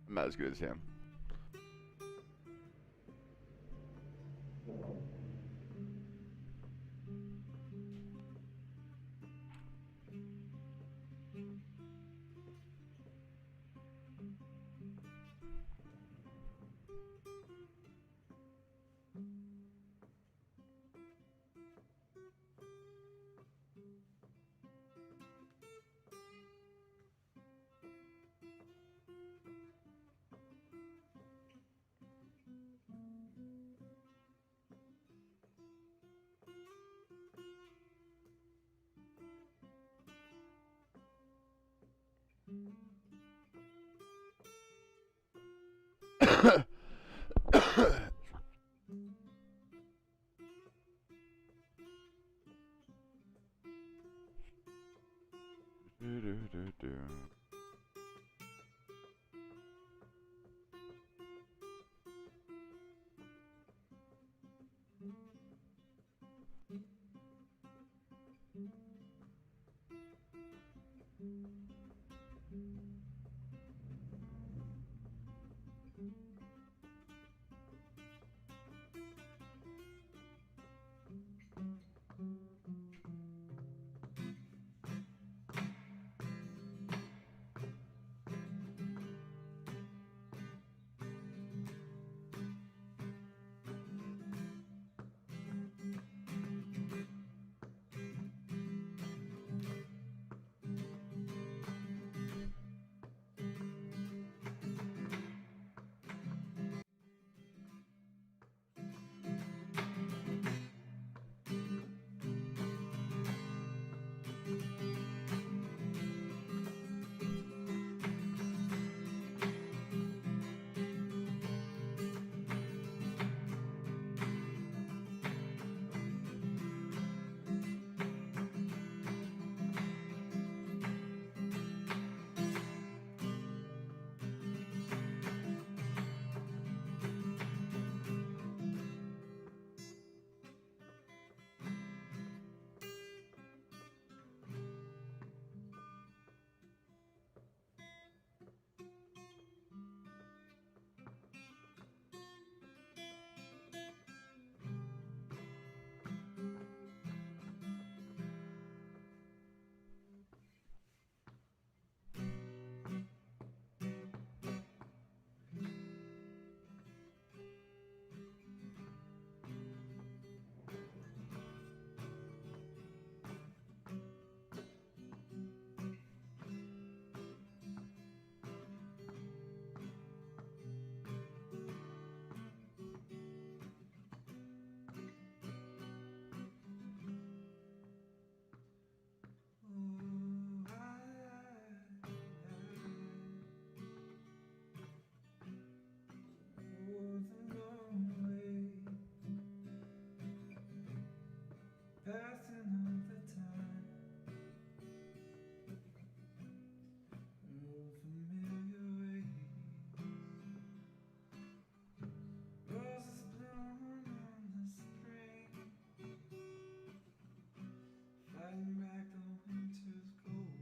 I'm not as good as him. Passing all the time, familiar ways. Roses bloom in the spring, fighting back the winter's cold.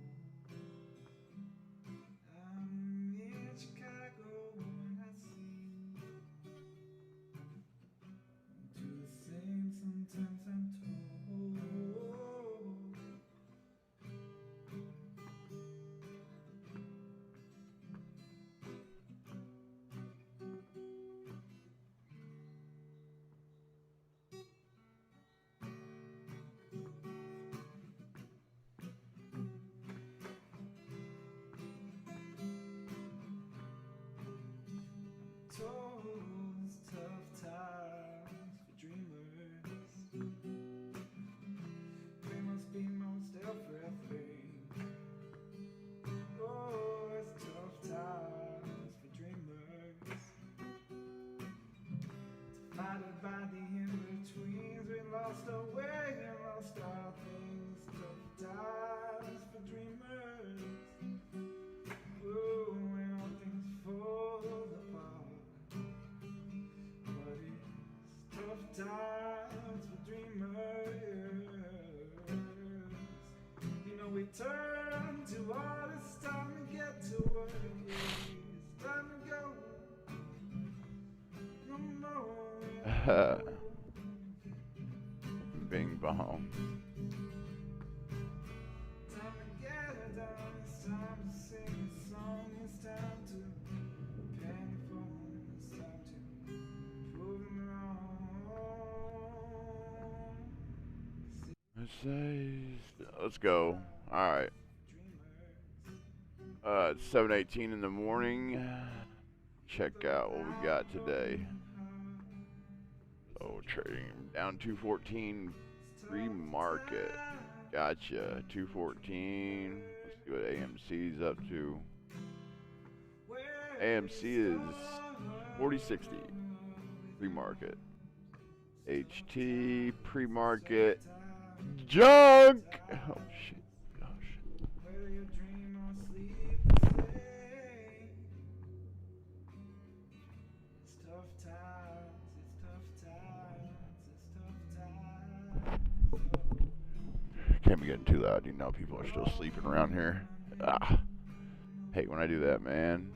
I'm in Chicago and I seem to the same. Sometimes I'm told. Told it's tough times for dreamers. They must be most everything. Oh, it's tough times for dreamers. Divided by the in-betweens, we lost our way and lost our things. Tough times for dreamers. Oh, when all things fall apart. times for dreamers. You know we turn to all this time to get to work. It's time to go. No more. Bing bong. Time to get it done. It's time to sing a song. It's time to pen the phone. It's time to prove them wrong. Let's go. All right. It's 7:18 in the morning. Check out what we got today. Oh, trading down 214 pre-market. Gotcha. 214. Let's see what AMC's up to. AMC is 4060 pre-market. HT pre-market. Junk. Oh shit. Oh shit. Whether you dream or sleep the same. It's tough times, it's tough times, it's tough times. Can't be getting too loud. You know people are still sleeping around here. Ah. Hate when I do that, man.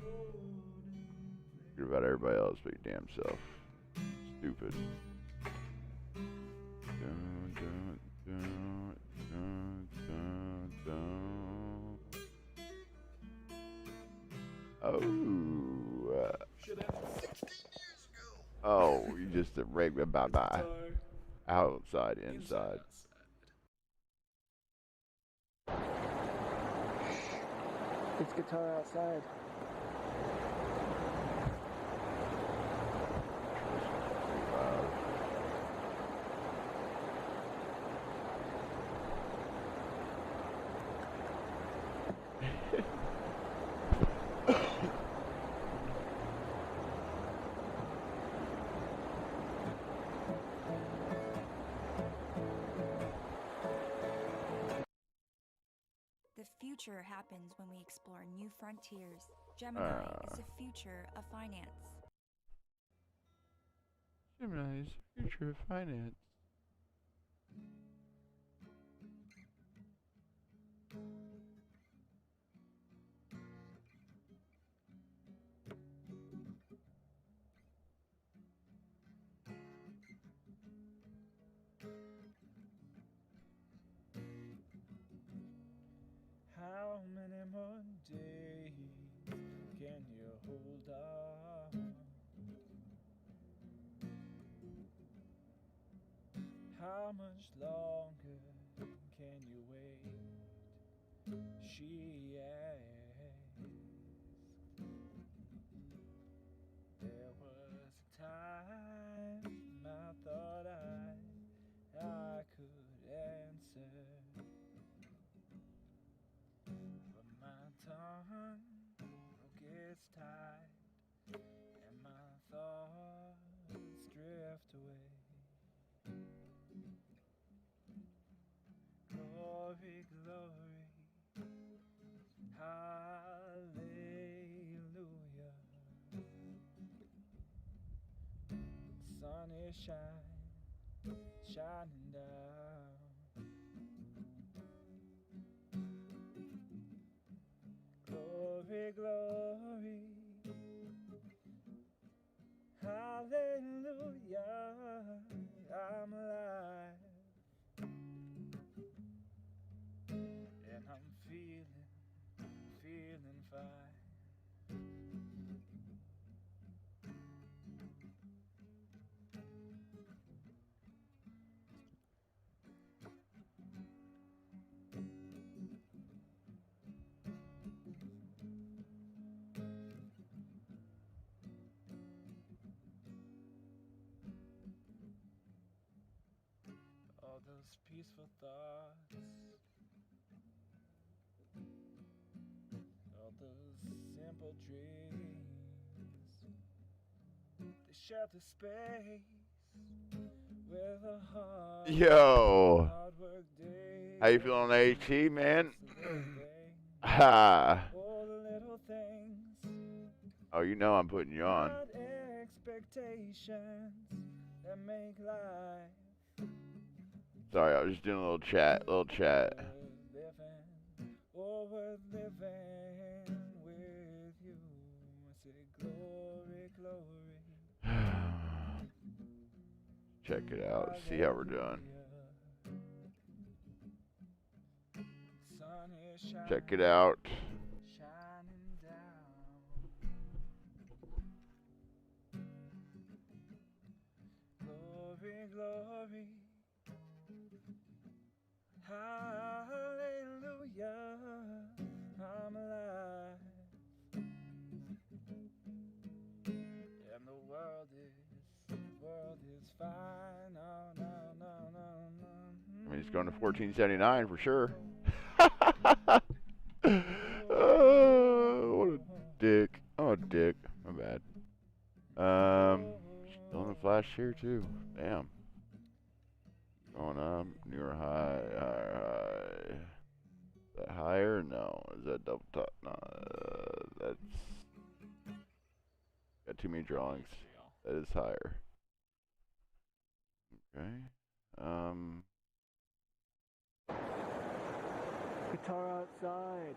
Forget about everybody else but your damn self. Stupid. Oh. Oh, you just a regular bye-bye. Outside, inside. It's guitar outside. The future happens when we explore new frontiers. Gemini is the future of finance. Gemini's future of finance. How many more days can you hold on? How much longer can you wait? She asked. There was a time I thought I could answer. But my tongue broke its tide, and my thoughts drift away. Glory, glory, hallelujah. The sun is shining down. Glory, glory, hallelujah, I'm alive, and I'm feeling fine. All those peaceful thoughts, all those simple dreams, they share the space with a heart. Yo. Hard work day. How you feeling, AT, man? Ha. All the little things. Oh, you know I'm putting you on. Not expectations. that make life Sorry, I was just doing a little chat. worth living with you. I say glory, glory. Check it out. See how we're doing. Sun is shining, Check it out. shining down. Glory, glory. Hallelujah, I'm alive. And the world is fine. No, no, no, no, no. I mean, it's going to 1479 for sure. Oh, what a dick. Oh, dick. My bad. Still in the flash here too. Damn. Going up. Newer high. Higher high. Is that higher? No. Is that double top? No. That's. Got too many drawings. That is higher. Okay. Guitar outside.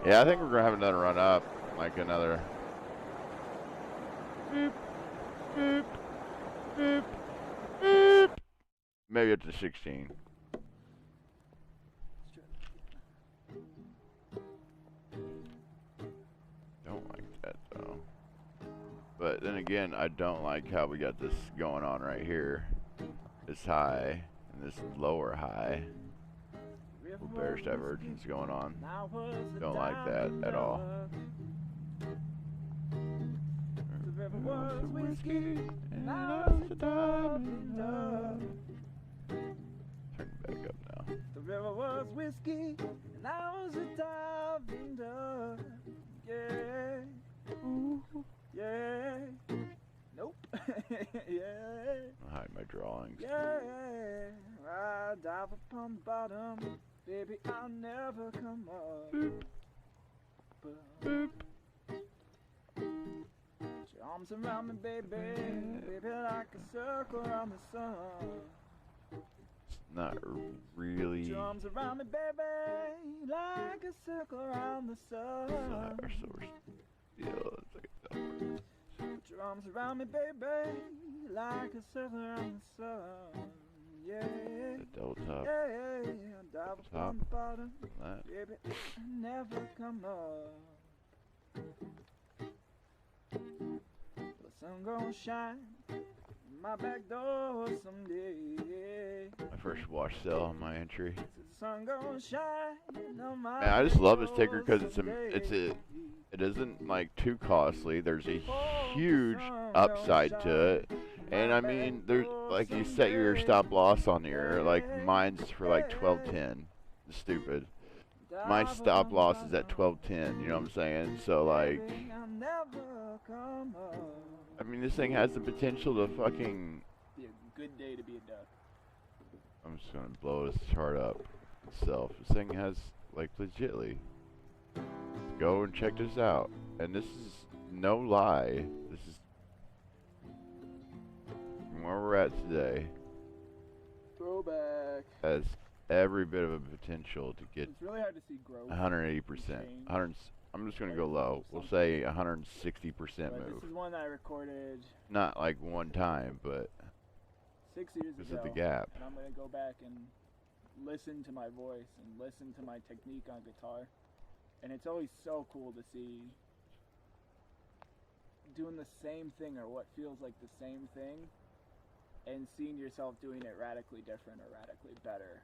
Yeah, I think we're gonna have another run up, like another. Boop, boop, boop, boop. Maybe up to 16. Don't like that though. But then again, I don't like how we got this going on right here. This high and this lower high. Bearish divergence going on. Don't like that at all. The river was whiskey, and now it's a diamond dove. Turn it back up now. The river was whiskey, and now it's a diamond dove. Yeah. Ooh. Yeah. Nope. Yeah. I'll hide my drawings. Yeah. I dive upon the bottom. Baby, I'll never come up. Boop. Boop. Put your arms around me, baby. Baby, like a circle around the sun. It's not really. Put your arms around me, baby. Like a circle around the sun. Our source. Yeah, it's like a double. Put your arms around me, baby. Like a circle around the sun. Yeah. The double top. Yeah. Dive Top. upon the bottom. That. Baby, I never come up. The sun gon' shine in my back door someday. My first wash sale on my entry. The sun gon' shine on my Man, I just love this back ticker door because someday. it isn't like too costly. There's a huge upside to it. And I mean, there's like you set your stop loss on here, like mine's for like 12.10. Stupid. My stop loss is at 12.10. You know what I'm saying? So like, I mean, this thing has the potential to fucking. Be a good day to be a duck. I'm just gonna blow this chart up itself. This thing has like legitly. Go and check this out. And this is no lie. This is where we're at today. Throwback. Has every bit of a potential to get It's really hard to see growth. 180%. 100. I'm just gonna go low. We'll say 160% But move. this is one I recorded Not like one time, but 6 years this ago. is the gap. And I'm gonna go back and listen to my voice and listen to my technique on guitar. And it's always so cool to see doing the same thing or what feels like the same thing and seeing yourself doing it radically different or radically better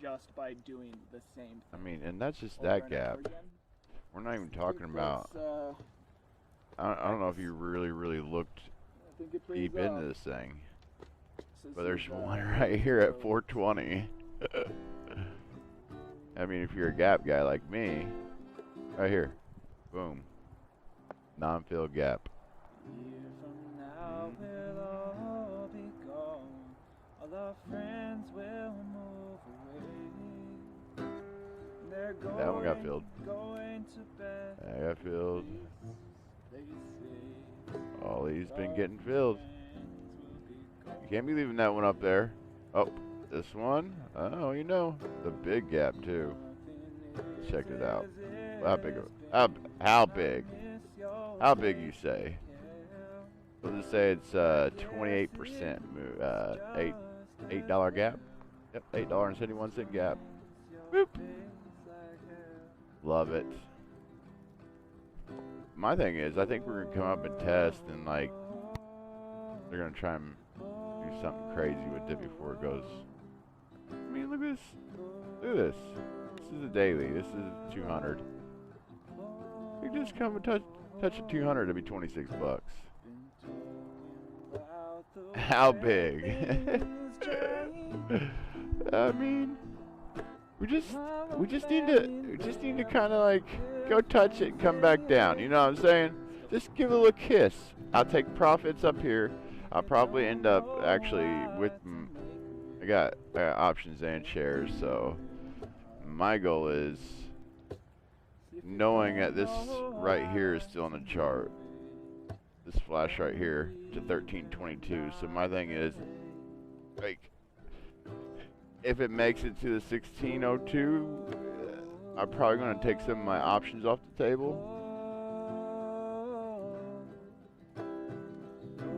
just by doing the same thing. I mean, and that's just over that and gap. over again. We're not even I talking think about. that's, I don't know if you really looked I think it pays deep off. into this thing, So but this there's is, one right here at 420. I mean, if you're a gap guy like me, right here, boom, non-fill gap. A year from now we'll all be gone. All our friends will move away. They're going, That one got filled. going to bed. That got filled. They say All these been our getting filled. friends will be gone. You can't be leaving that one up there. Oh, this one? Oh, you know, the big gap too. Check it out. How big? How big? How big you say? Let's just say it's 28% move. $8 gap. Yep, $8.71 gap. Boop. Love it. My thing is, I think we're gonna come up and test, and like they're gonna try and do something crazy with it before it goes. I mean, look at this. Look at this. This is a daily. This is 200. You can just come and touch a 200. It'd be 26 bucks. How big? I mean, we just need to kind of like go touch it and come back down. You know what I'm saying? Just give it a little kiss. I'll take profits up here. I'll probably end up actually with. I got options and shares, so my goal is knowing that this right here is still on the chart. This flash right here to 1322. So my thing is, like, if it makes it to the 1602, I'm probably going to take some of my options off the table.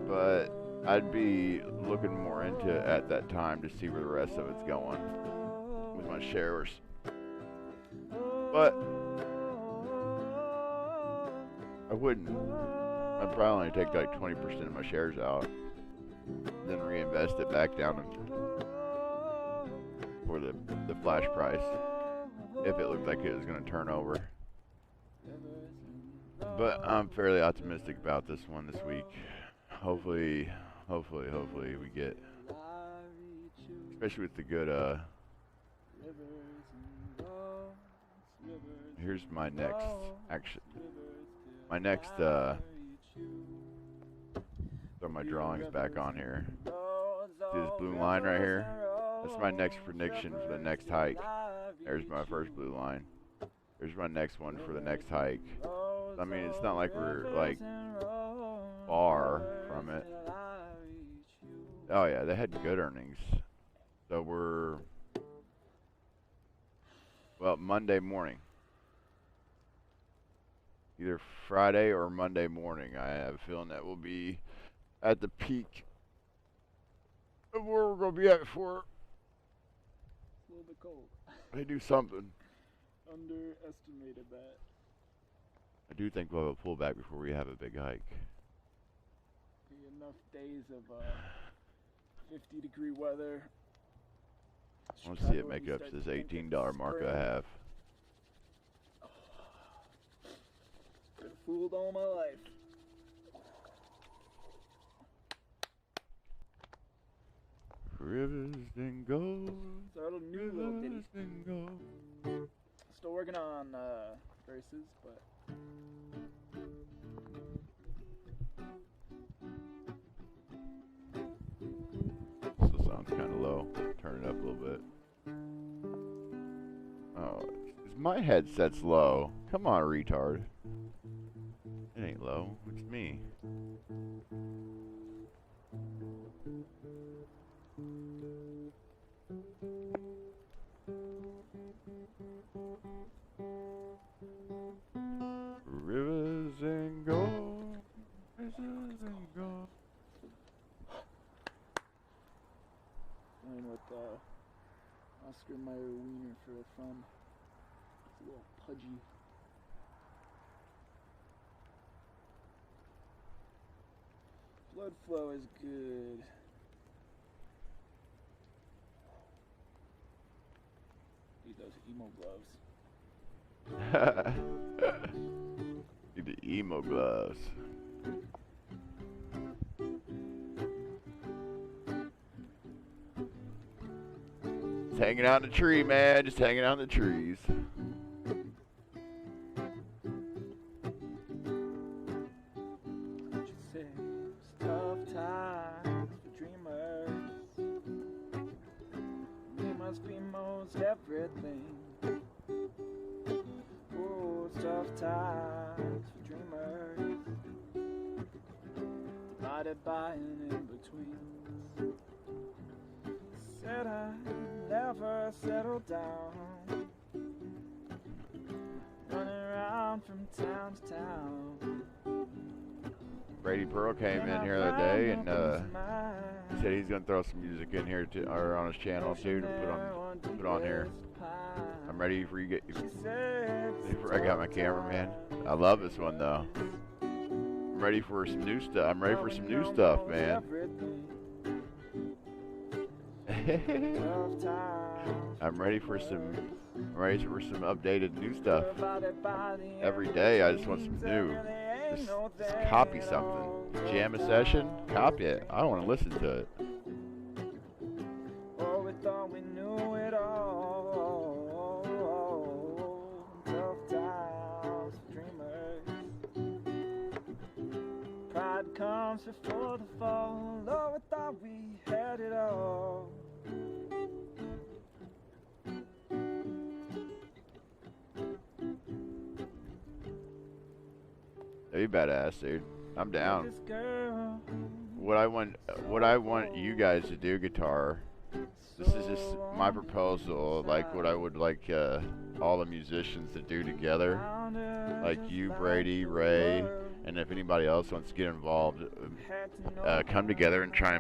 But I'd be looking more into it at that time to see where the rest of it's going with my shares. But I wouldn't. I'd probably only take like 20% of my shares out, then reinvest it back down for the flash price if it looked like it was going to turn over. But I'm fairly optimistic about this one this week. Hopefully we get, especially with the good. Here's my next action. My next throw my drawings back on here. See this blue line right here? That's my next prediction for the next hike. There's my first blue line. There's my next one for the next hike. I mean, it's not like we're like far from it. Oh yeah, they had good earnings. So we're, well, Monday morning. Either Friday or Monday morning. I have a feeling that we'll be at the peak of where we're going to be at before It's a little bit cold. they do something. Underestimated that. I do think we'll have a pullback before we have a big hike. Be enough days of 50-degree weather. I want to see it make it up to this $18 mark I have. Been fooled all my life. Rivers and gold. Start a new little ditty. Rivers and gold. Still working on verses, but Still sounds kind of low. Turn it up a little bit. Oh, my headset's low. Come on, retard. It ain't low. It's me. Rivers and gold. Rivers and gold. playing with Oscar Mayer Wiener for fun. It's a little pudgy. Blood flow is good. need those emo gloves. Need the emo gloves. Just hanging out in the tree, man. Just hanging out in the trees. Tough times for dreamers. We must be most everything. Oh, it's tough times for dreamers. Divided by an in-between. Said I never settle down. Running around from town to town. Brady Pearl came in here the other day and he said he's gonna throw some music in here or on his channel too to put on here. I'm ready for you. I got my camera, man. I love this one though. I'm ready for some new stuff. I'm ready for some new stuff, man. I'm ready for some updated new stuff. Every day I just want some new. Just copy something. Jam a session, copy it. I don't want to listen to it. Oh, we thought we knew it all. Tough times for dreamers. Pride comes before the fall. Oh, we thought we had it all. You badass, dude. I'm down. What I want you guys to do, guitar. This is just my proposal, like what I would like all the musicians to do together, like you, Brady, Ray, and if anybody else wants to get involved, come together and try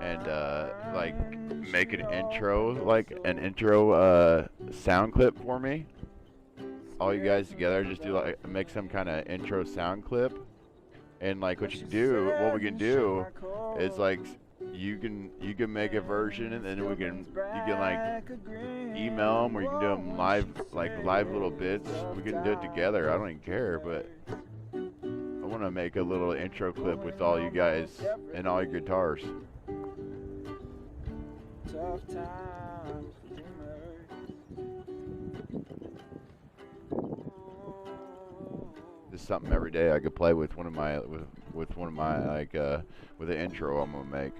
and like make an intro, sound clip for me. All you guys together, just do like make some kind of intro sound clip, and like what we can do is like you can make a version, and then you can like email them, or you can do them live little bits. We can do it together. I don't even care, but I want to make a little intro clip with all you guys and all your guitars. Tough times for dreamers. Just something every day I could play with one of my with an intro I'm gonna make.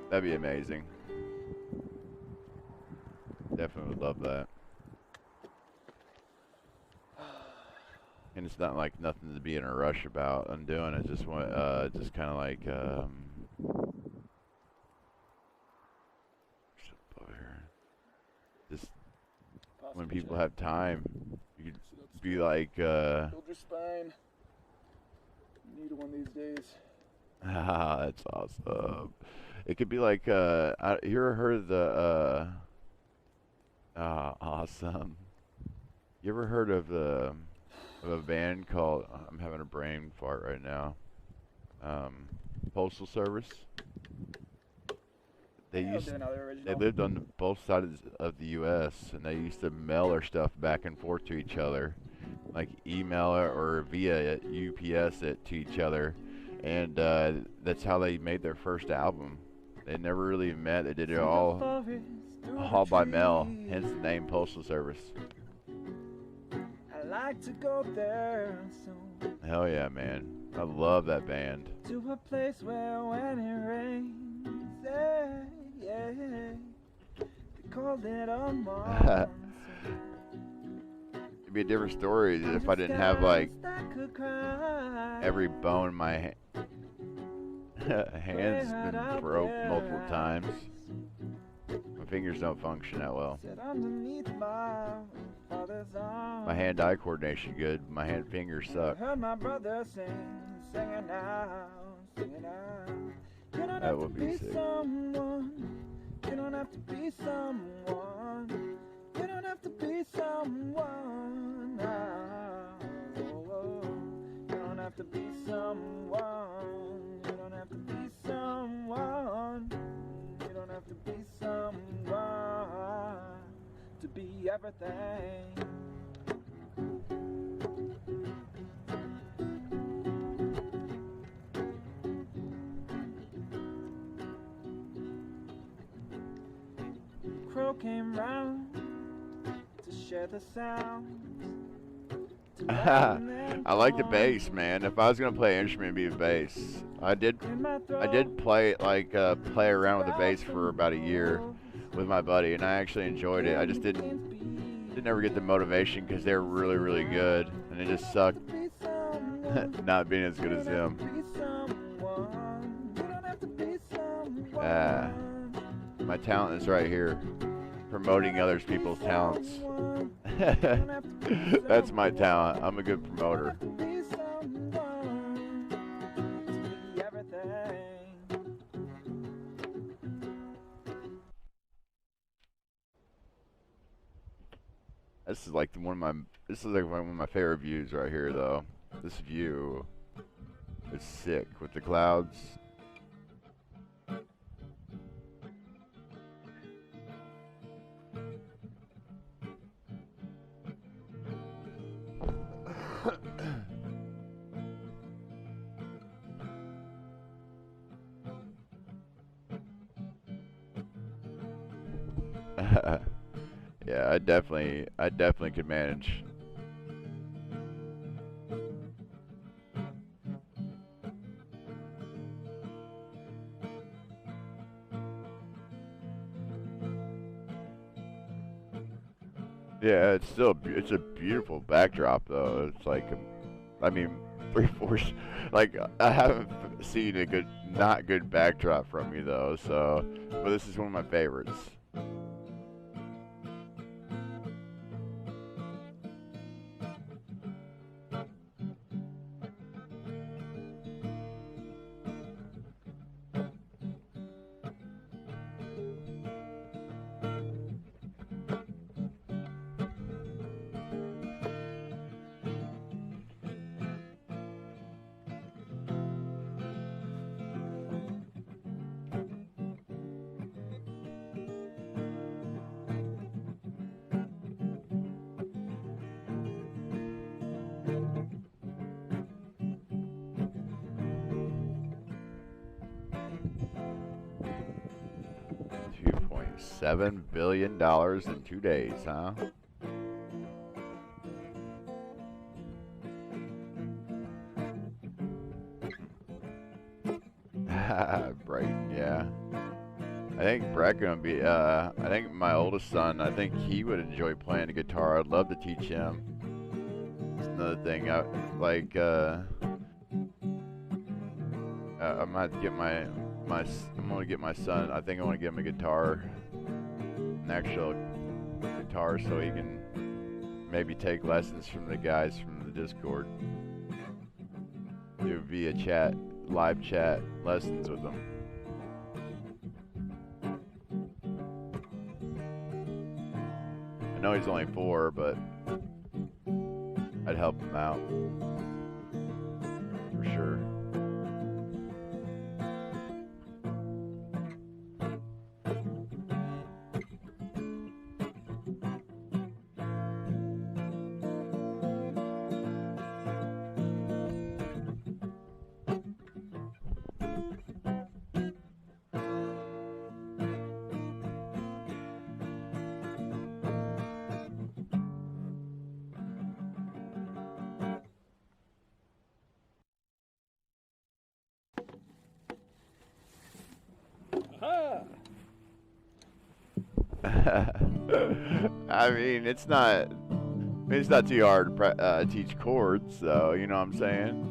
That'd be amazing. Definitely would love that. And it's not like nothing to be in a rush about. I'm doing it. Just want just kind of like just when people have time, you could be like Build your spine. Need one these days. ah, that's awesome. It could be like you ever heard of the awesome. You ever heard of a band called I'm having a brain fart right now. Postal Service. They lived on both sides of the U.S. and they used to mail their stuff back and forth to each other, like email it or via UPS it to each other, and that's how they made their first album. They never really met. They did it all by mail. Hence the name Postal Service. I like to go there soon. Hell yeah, man! I love that band. To a place where when it rains, yeah, they call it a monsoon. It'd be a different story if I didn't have like every bone in my hands been broke multiple times. My fingers don't function that well. My hand-eye coordination good. My fingers suck. That would be sick. You don't have to be someone. You don't have to be someone. You don't have to be someone. You don't have to be someone. You don't have to be everything. Crow came round to share the sounds. I like the bass, man. If I was gonna play an instrument, it'd be the bass. I did play play around with the bass for about a year with my buddy, and I actually enjoyed it. I just didn't ever get the motivation because they were really, really good, and it just sucked not being as good as them. My talent is right here, promoting other people's talents. That's my talent. I'm a good promoter. This is like one of my favorite views right here, though. This view is sick with the clouds. Yeah, I definitely could manage. Yeah, it's a beautiful backdrop though. It's like, I mean, 3/4. Like I haven't seen a not good backdrop from you though. So, but this is one of my favorites. $2.7 billion in 2 days, huh? Right, yeah. I think Brett gonna be, I think my oldest son, I think he would enjoy playing the guitar. I'd love to teach him. It's another thing, I'm gonna get I'm gonna get my son, I think I wanna get him a guitar, an actual guitar, so he can maybe take lessons from the guys from the Discord. Do via chat, live chat lessons with them. I know he's only 4, but I'd help him out for sure. I mean, it's not too hard to teach chords, so you know what I'm saying?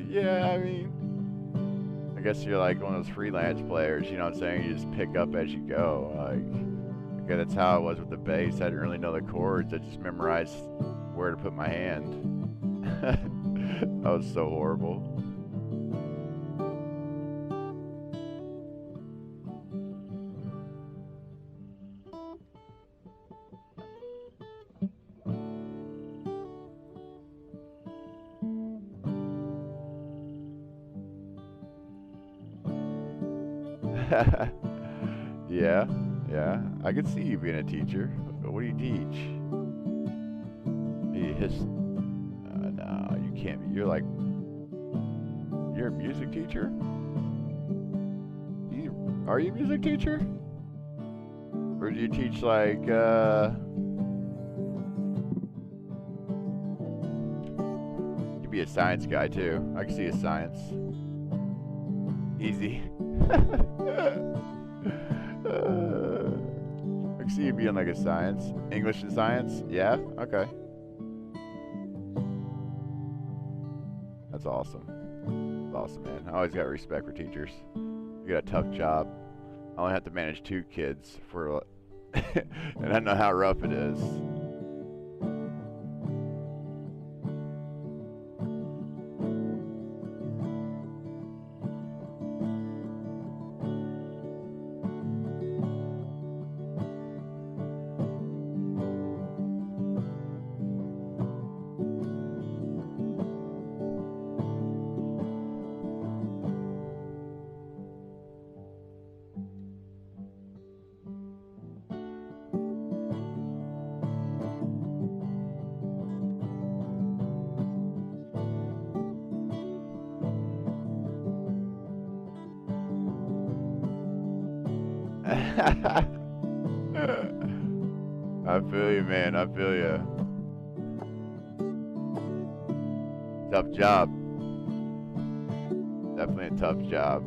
Yeah, I mean, I guess you're like one of those freelance players, you know what I'm saying? You just pick up as you go. Like, okay, that's how it was with the bass. I didn't really know the chords. I just memorized where to put my hand. That was so horrible. Yeah, Yeah, I could see you being a teacher. What do you teach? No, you can't be. You're a music teacher? Are you a music teacher? Or do you teach like, you'd be a science guy too. I can see a science. Easy. I can see you being like a science. English and science? Yeah? Okay. That's awesome. That's awesome, man. I always got respect for teachers. You got a tough job. I only have to manage 2 kids for, and I know how rough it is. I feel you, man. I feel you. Tough job. Definitely a tough job.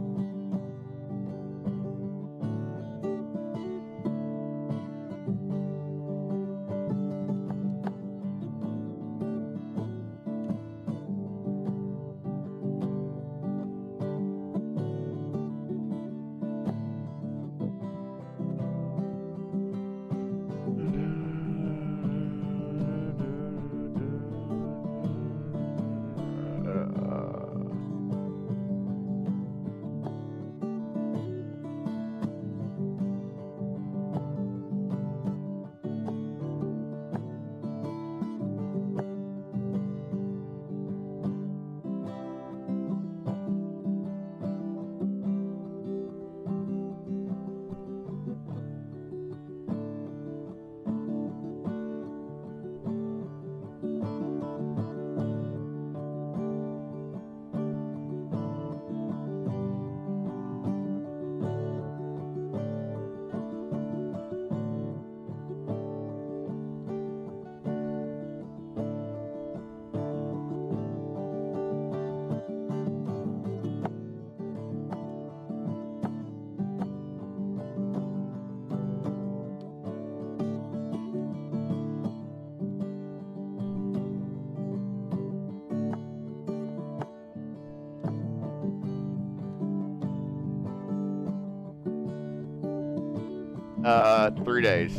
Uh, 3 days.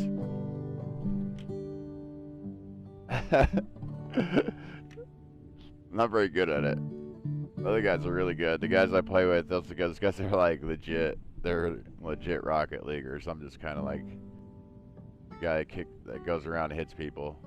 Not very good at it. The other guys are really good. The guys I play with, those guys are like legit. They're legit Rocket Leaguers. I'm just kind of like the guy that goes around and hits people.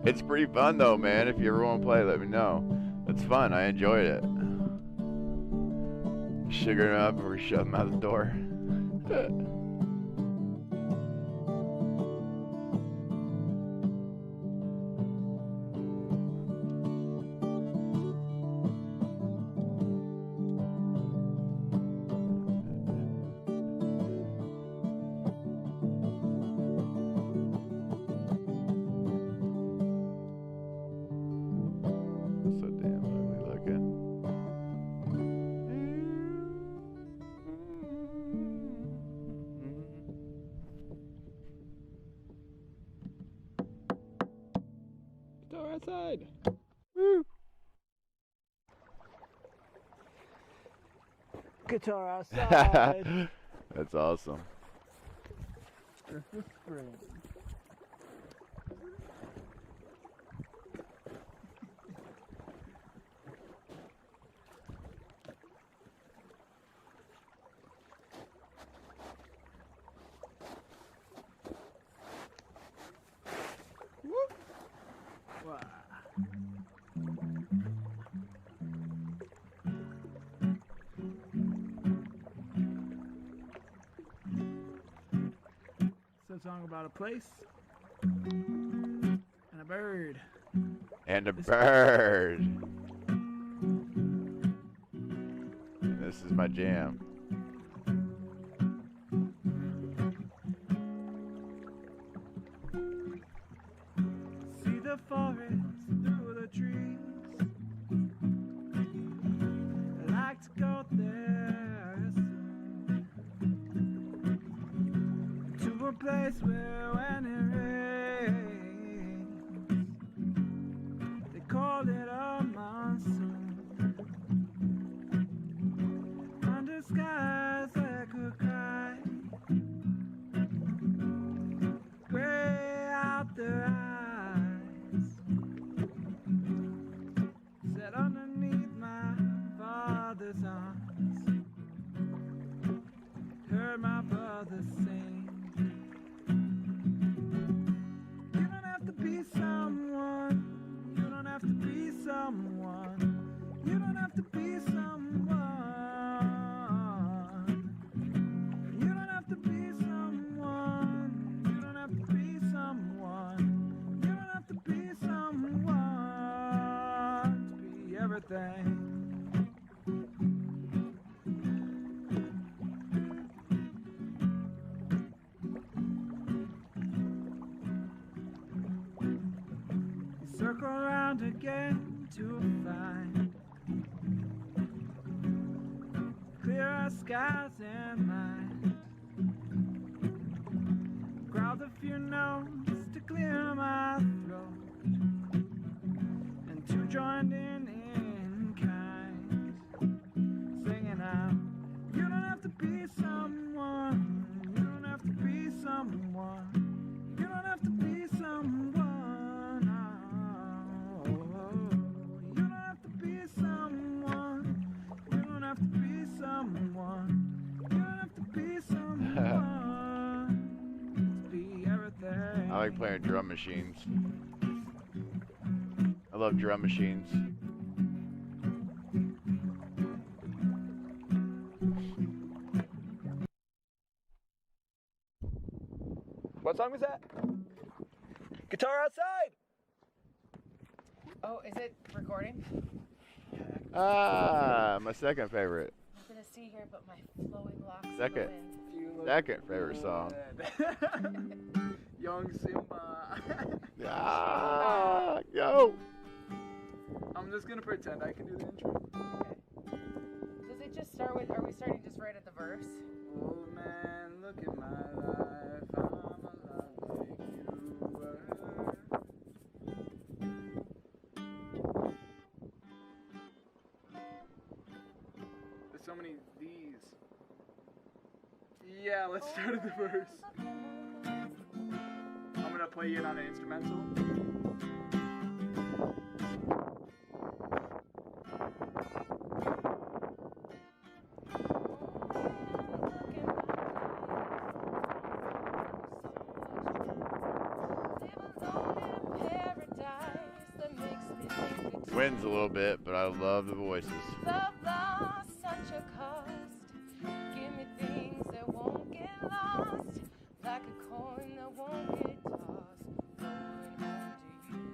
It's pretty fun though, man. If you ever want to play, let me know. It's fun. I enjoyed it. Sugar him up or shove him out the door. So damn ugly looking. Door outside. Woo. Guitar outside. That's awesome. This is spring. a song about a place and a bird. And a bird. This is my jam. See the forest through the trees. I like to go there soon. To a place where when it rains, they call it a monsoon. Under skies that could cry, gray out their eyes, set underneath my father's arms. Heard my brother sing. You don't have to be someone. You don't have to be someone. You don't have to be someone. You don't have to be someone. You don't have to be someone. You don't have to be someone to be everything. You circle around again to find clearer skies in mind. Growled a few notes to clear my throat, and two joined in kind, singing out, you don't have to be someone. You don't have to be someone. You don't have to be someone. Oh, you don't have to be someone. You don't have to be someone. You don't have to be someone to be everything. I like playing drum machines. I love drum machines. What song was that? Guitar Outside! Oh, is it recording? Ah, my second favorite. I'm gonna see here, but my flowing locks Second. in the wind. You look Second favorite song. good. Young Simba. Ah, yo. I'm just gonna pretend I can do the intro. Okay. Does it just start with, are we starting just right at the verse? Oh man, look at my life. I'm alive like you were. There's so many D's. Yeah, let's start at the verse. I'm gonna play it on an instrumental. Wins a little bit, but I love the voices. Love lost such a cost. Give me things that won't get lost, like a coin that won't get tossed. Going home to you.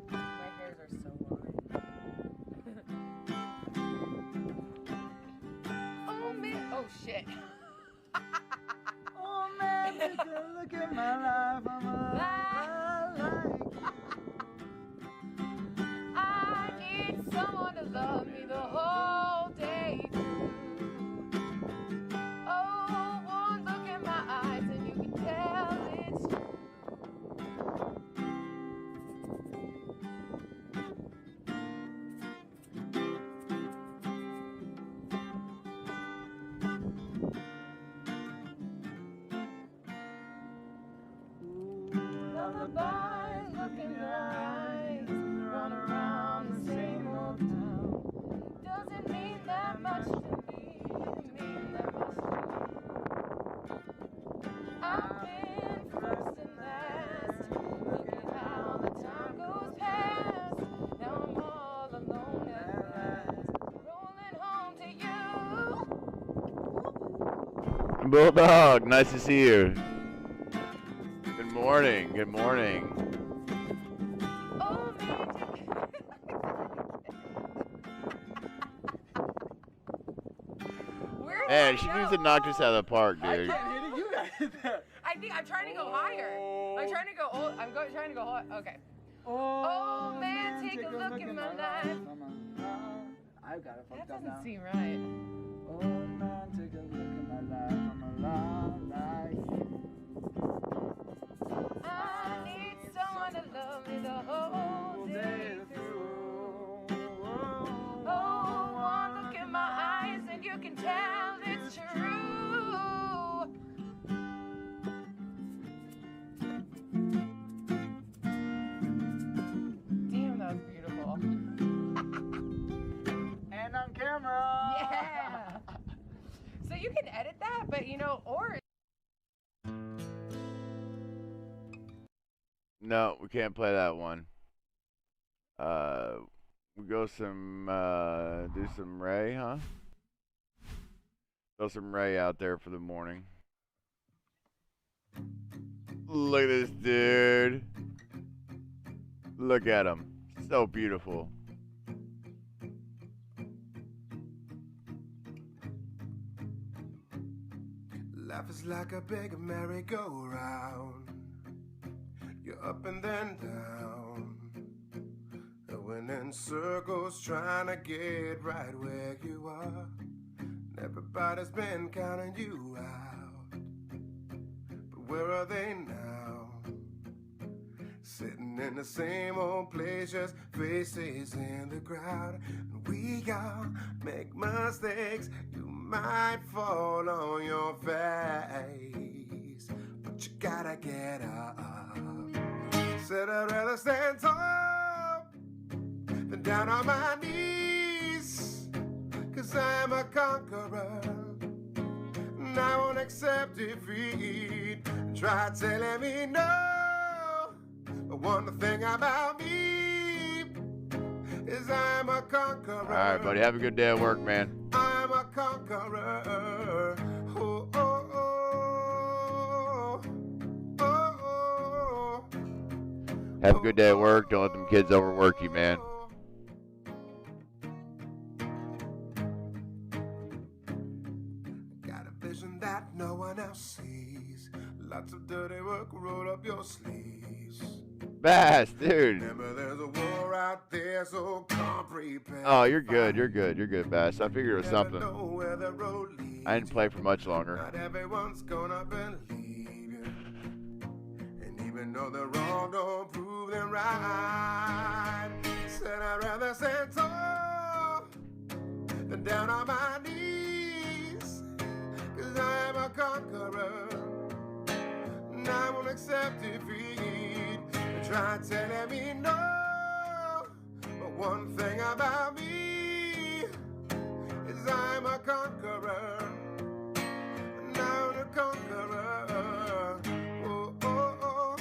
My hairs are so long. Oh man! Oh shit! Oh man, take a look at my life. I'm alive like I need someone to love me the whole day through. Oh, one look in my eyes and you can tell it's true. Lullaby, look in your eyes, run around the same old town. Doesn't mean that much to me, mean that much to you. I've been first and last, look at how the time goes past. Now I'm all alone at last, rolling home to you. Bulldog, nice to see you. Good morning. Good morning. Oh man. Where Man, did she I needs go? to knock this out of the park, I dude. can't hit it. You got hit that. I think I'm trying to go higher. I'm trying to go. Trying to go high. Okay. Oh, man, take a look at my life. I've got it That fucked up now. doesn't seem right. Oh man, take a look at my life. I'm alive. I need someone to love me the whole day through. Oh, one look in my eyes and you can tell it's true. Damn, that was beautiful. And on camera. Yeah. So you can edit that, but you know, or No, we can't play that one. We go some, do some Ray, huh? Throw some Ray out there for the morning. Look at this dude. Look at him. So beautiful. Life is like a big merry-go-round. You're up and then down. Going in circles trying to get right where you are. And everybody's been counting you out. But where are they now? Sitting in the same old place, just faces in the crowd. And we all make mistakes. You might fall on your face, but you gotta get up. Said I'd rather stand tall than down on my knees, 'cause I'm a conqueror and I won't accept defeat. Try telling me no, but one thing about me is I'm a conqueror. All right, buddy. Have a good day at work, man. I'm a conqueror. Oh, oh, oh, oh, oh. Have a good day at work. Don't let them kids overwork you, man. Got a vision that no one else sees. Lots of dirty work rolled up your sleeves. Bass, dude. Remember, there's a war out there, so come prepared. Oh, you're good. You're good. You're good, Bass. I figured it was Never something. know where the road leads. I didn't play for much longer. Not everyone's gonna believe you. And even though they're wrong, don't prove them right. Said I'd rather stand tall than down on my knees, 'cause I'm a conqueror and I won't accept defeat. Try telling me no, but one thing about me is I'm a conqueror, and I'm a conqueror. Oh, oh, oh.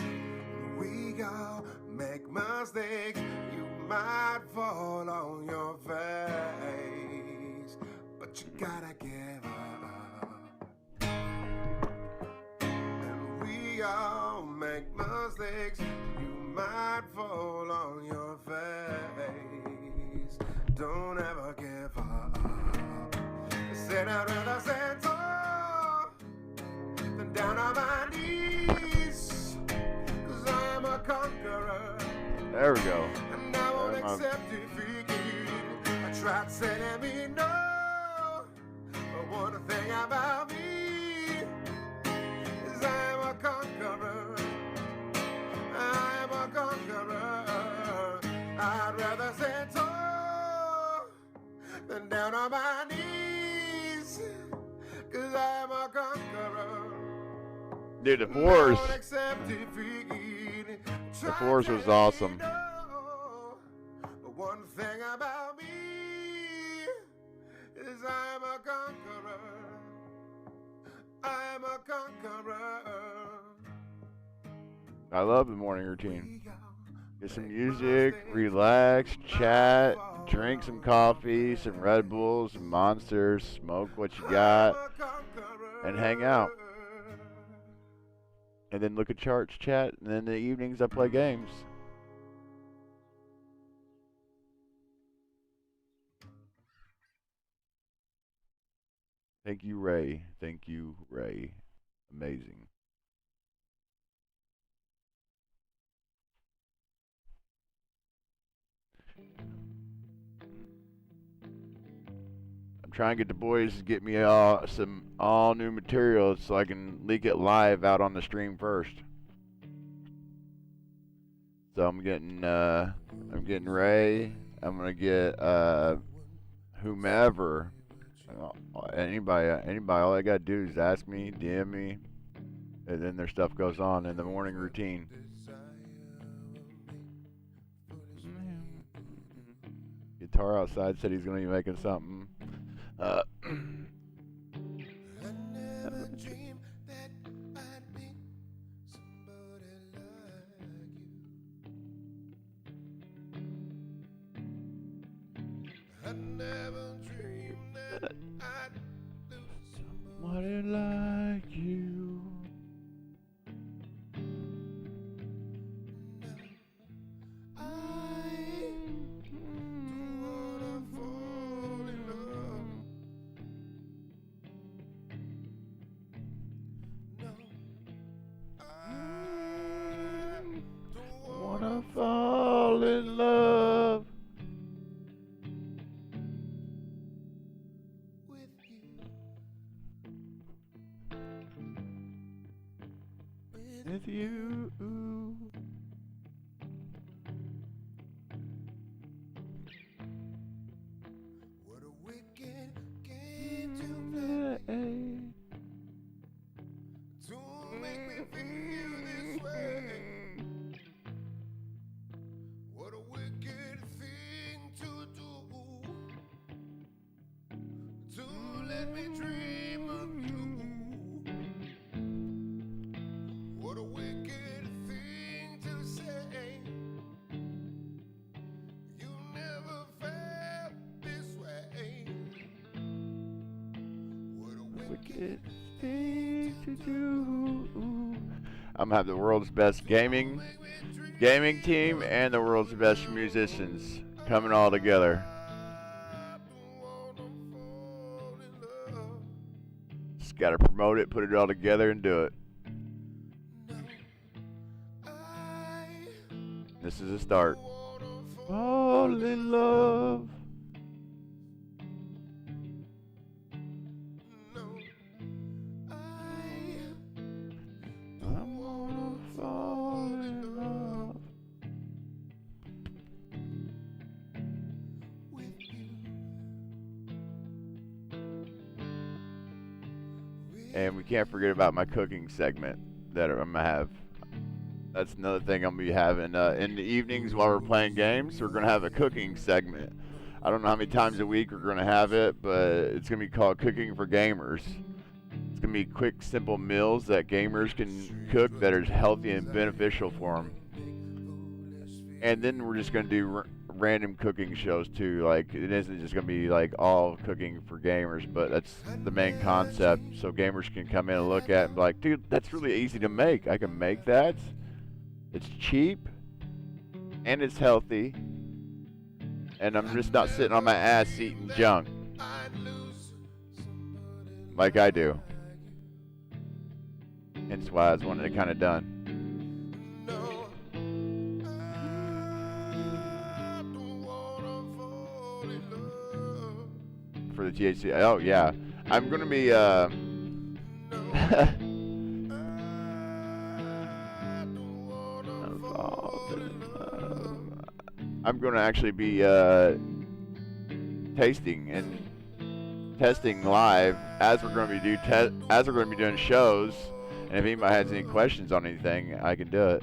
We all make mistakes. You might fall on your face, but you gotta give up. And we all make mistakes. You might fall on your face. Don't ever give up. I said I'd rather stand tall than down on my knees, 'cause I'm a conqueror There we go. and I won't There's my- accept defeat. I tried telling me no, but one thing about me is I'm a conqueror. I'm a conqueror. I'd rather stand tall than down on my knees, 'cause I'm a conqueror. Dude, the fours. Don't accept defeat. The fours was awesome. But one thing about me is I'm a conqueror. I'm a conqueror. I love the morning routine. Get some music, relax, chat, drink some coffee, some Red Bulls, some Monsters, smoke what you got. and hang out. And then look at charts, chat, and then in the evenings I play games. Thank you, Ray. Thank you, Ray. Amazing. I'm trying to get the boys to get me some all new material so I can leak it live out on the stream first. So I'm getting Ray. I'm gonna get whomever, anybody. All I gotta do is ask me, DM me, and then their stuff goes on in the morning routine. Guitar outside said he's gonna be making something. I never dreamed that I'd meet somebody like you. I never dreamed that I'd lose Somebody like you. I don't wanna fall in love. No, I don't Wanna fall in love with you. with you. What a wicked game to play to make me feel this way. What a wicked thing to do, to let me dream of you. What a wicked thing to say. You never felt this way. What a Wicked thing to do. I'm gonna have the world's best gaming team and the world's best musicians coming all together. Just gotta promote it, put it all together, and do it. This is a start. Fall in love. I wanna fall in love. And we can't forget about my cooking segment that I'm gonna have. That's another thing I'm gonna be having in the evenings while we're playing games. We're gonna have a cooking segment. I don't know how many times a week we're gonna have it, but it's gonna be called Cooking for Gamers. It's gonna be quick, simple meals that gamers can cook that are healthy and beneficial for them. And then we're just gonna do random cooking shows too. Like, it isn't just gonna be like all cooking for gamers, but that's the main concept. So gamers can come in and look at it and be like, dude, that's really easy to make. I can make that. It's cheap and it's healthy. And I'm just not sitting on my ass eating junk like I do. Hence why I was wanting it kind of done. For the THC. Oh, yeah. I'm going to be, I'm going to actually be tasting and testing live as we're going to be doing shows. And if anybody has any questions on anything, I can do it.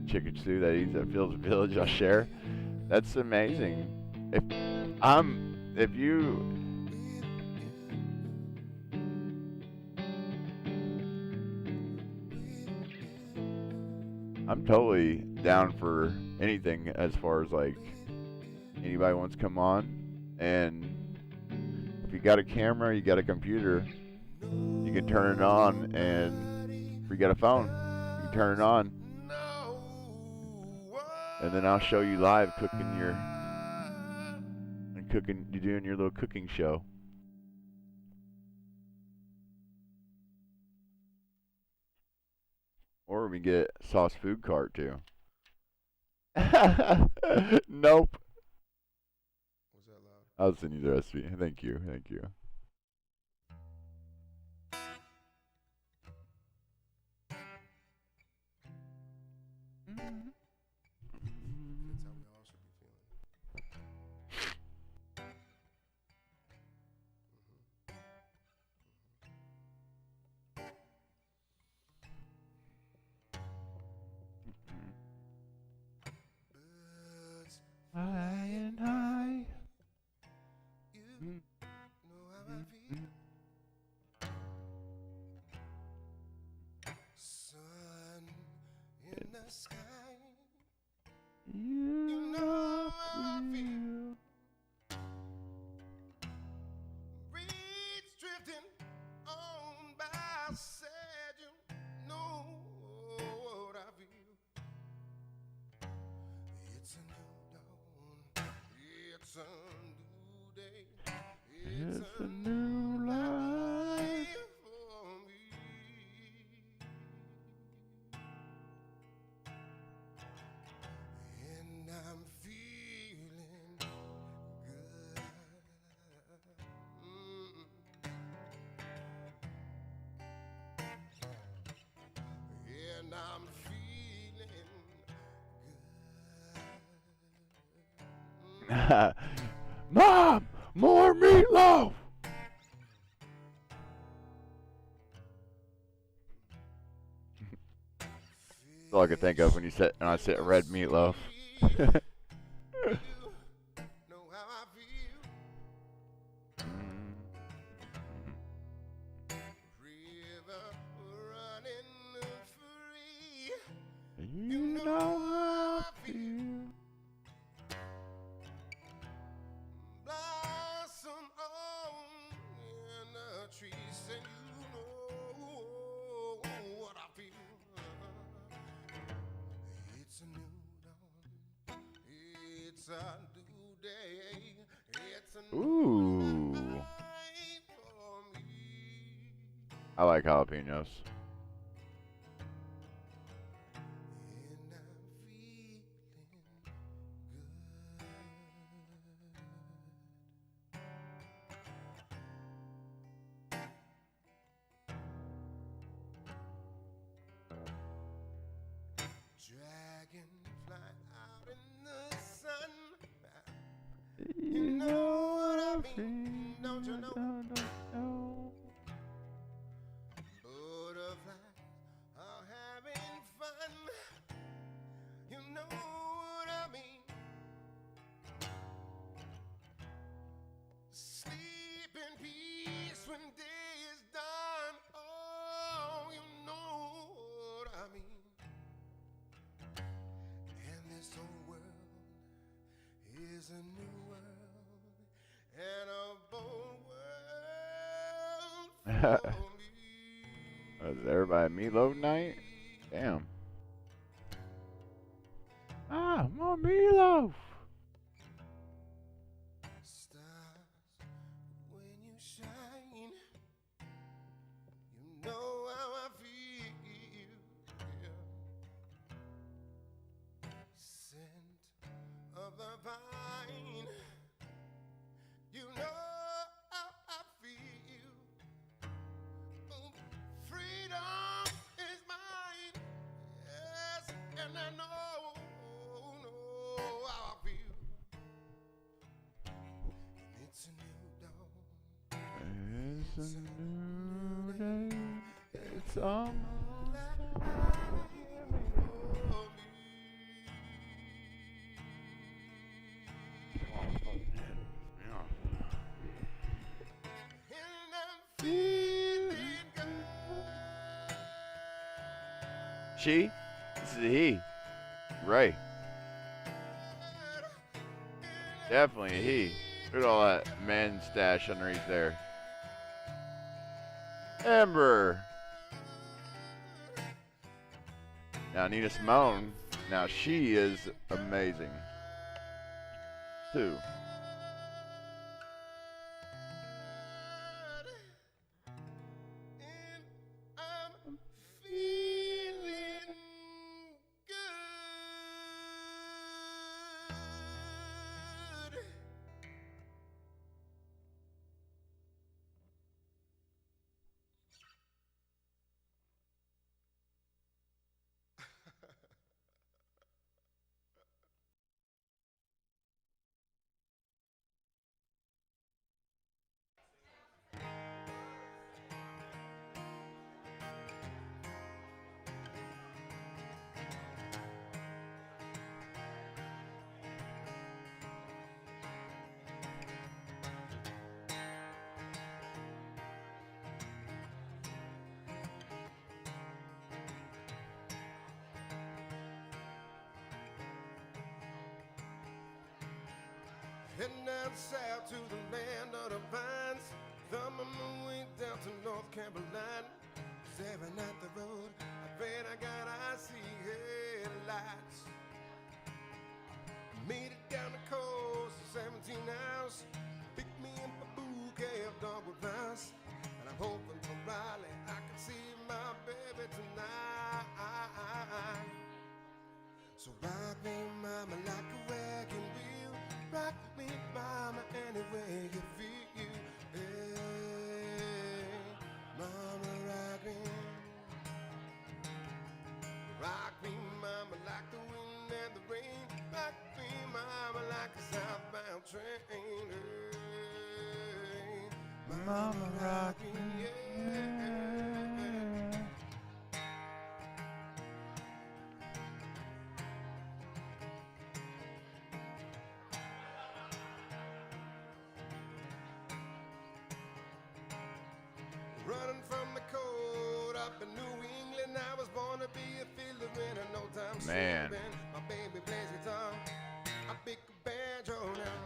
Chicken stew that eats at Fields Village, I'll share. That's amazing. If you I'm totally down for anything as far as like anybody wants to come on, and if you got a camera, you got a computer, You can turn it on, and if you got a phone, you can turn it on, and then I'll show you live cooking you doing your little cooking show. Or we get Sauce Food Cart too. Nope. Was that loud? I'll send you the recipe. Thank you. Thank you. That's how we all should be feeling. Birds Flying high. you know how I feel. Sun in the sky. You know how I feel. Breeze drifting on by, said you know what I feel. It's a new dawn, it's a new day, It's a new life. for me. And I'm feeling good. And I'm feeling good. Mom, more meatloaf. That's all I could think of when I said red meatloaf. Know how I feel. River running free. You know how I feel. Blossom on in the trees, and you know what I feel. It's a new dawn. It's a new day. It's a new Ooh, life for me. I like jalapenos. And I'm feeling good. Dragonfly out in the sun. You know what I mean, don't you know? Butterflies are having fun. You know what I mean? Sleep in peace when day is done. Oh, you know what I mean? And this whole world is a new world and a bold world for me. Is everybody meatloaf night? Damn. More meatloaf. Stars, when you shine, you know how I feel. Yeah. Scent of the vine, you know how I feel. Oh, freedom is mine, yes, and I know how I feel. It's a new dawn. It's a new day. It's almost She? This is a he. Ray. Definitely a he. Look at all that man stash underneath there. Amber. Now Nina Simone. Now she is amazing. Too. And I'm feeling good. Heading down south to the land of the vines, thumbing my way down to North Carolina. Staring at the road, I bet I got icy headlights. Made it down the coast in 17 hours. Picked me up a bouquet of dogwood vines, and I'm hoping for Raleigh I can see my baby tonight. So rock me, mama, like a wagon wheel. Rock me, mama, any way you feel. Hey, mama, rock me. Rock me, mama, like the wind and the rain. Rock me, mama, like a southbound train. Hey, mama, rock me, yeah. Running from the cold up in New England, I was born to be a fiddler in a no time Man. singing. My baby plays guitar, I pick a banjo now.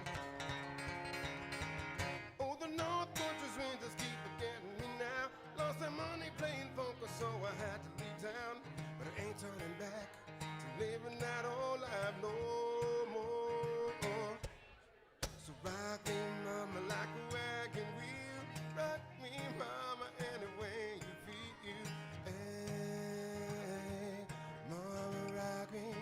Oh, the North Country's winds just keep forgetting me now. Lost that money playing poker, so I had to leave town. But I ain't turning back to living that old life no more. So rock me, mama, like a wagon wheel. Rock me, mama, any way you feel. Hey, mama, rock me.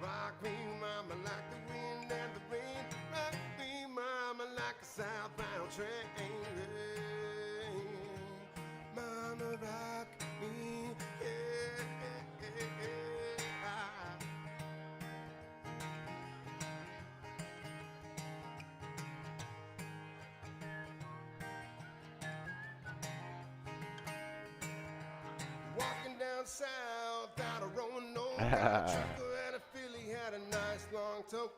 Rock me, mama, like the wind and the rain. Rock me, mama, like a southbound train. Hey, mama, rock me. Yeah, yeah, yeah, yeah. Walking down south out of Roanoke, trucker and a filly had a nice long toe.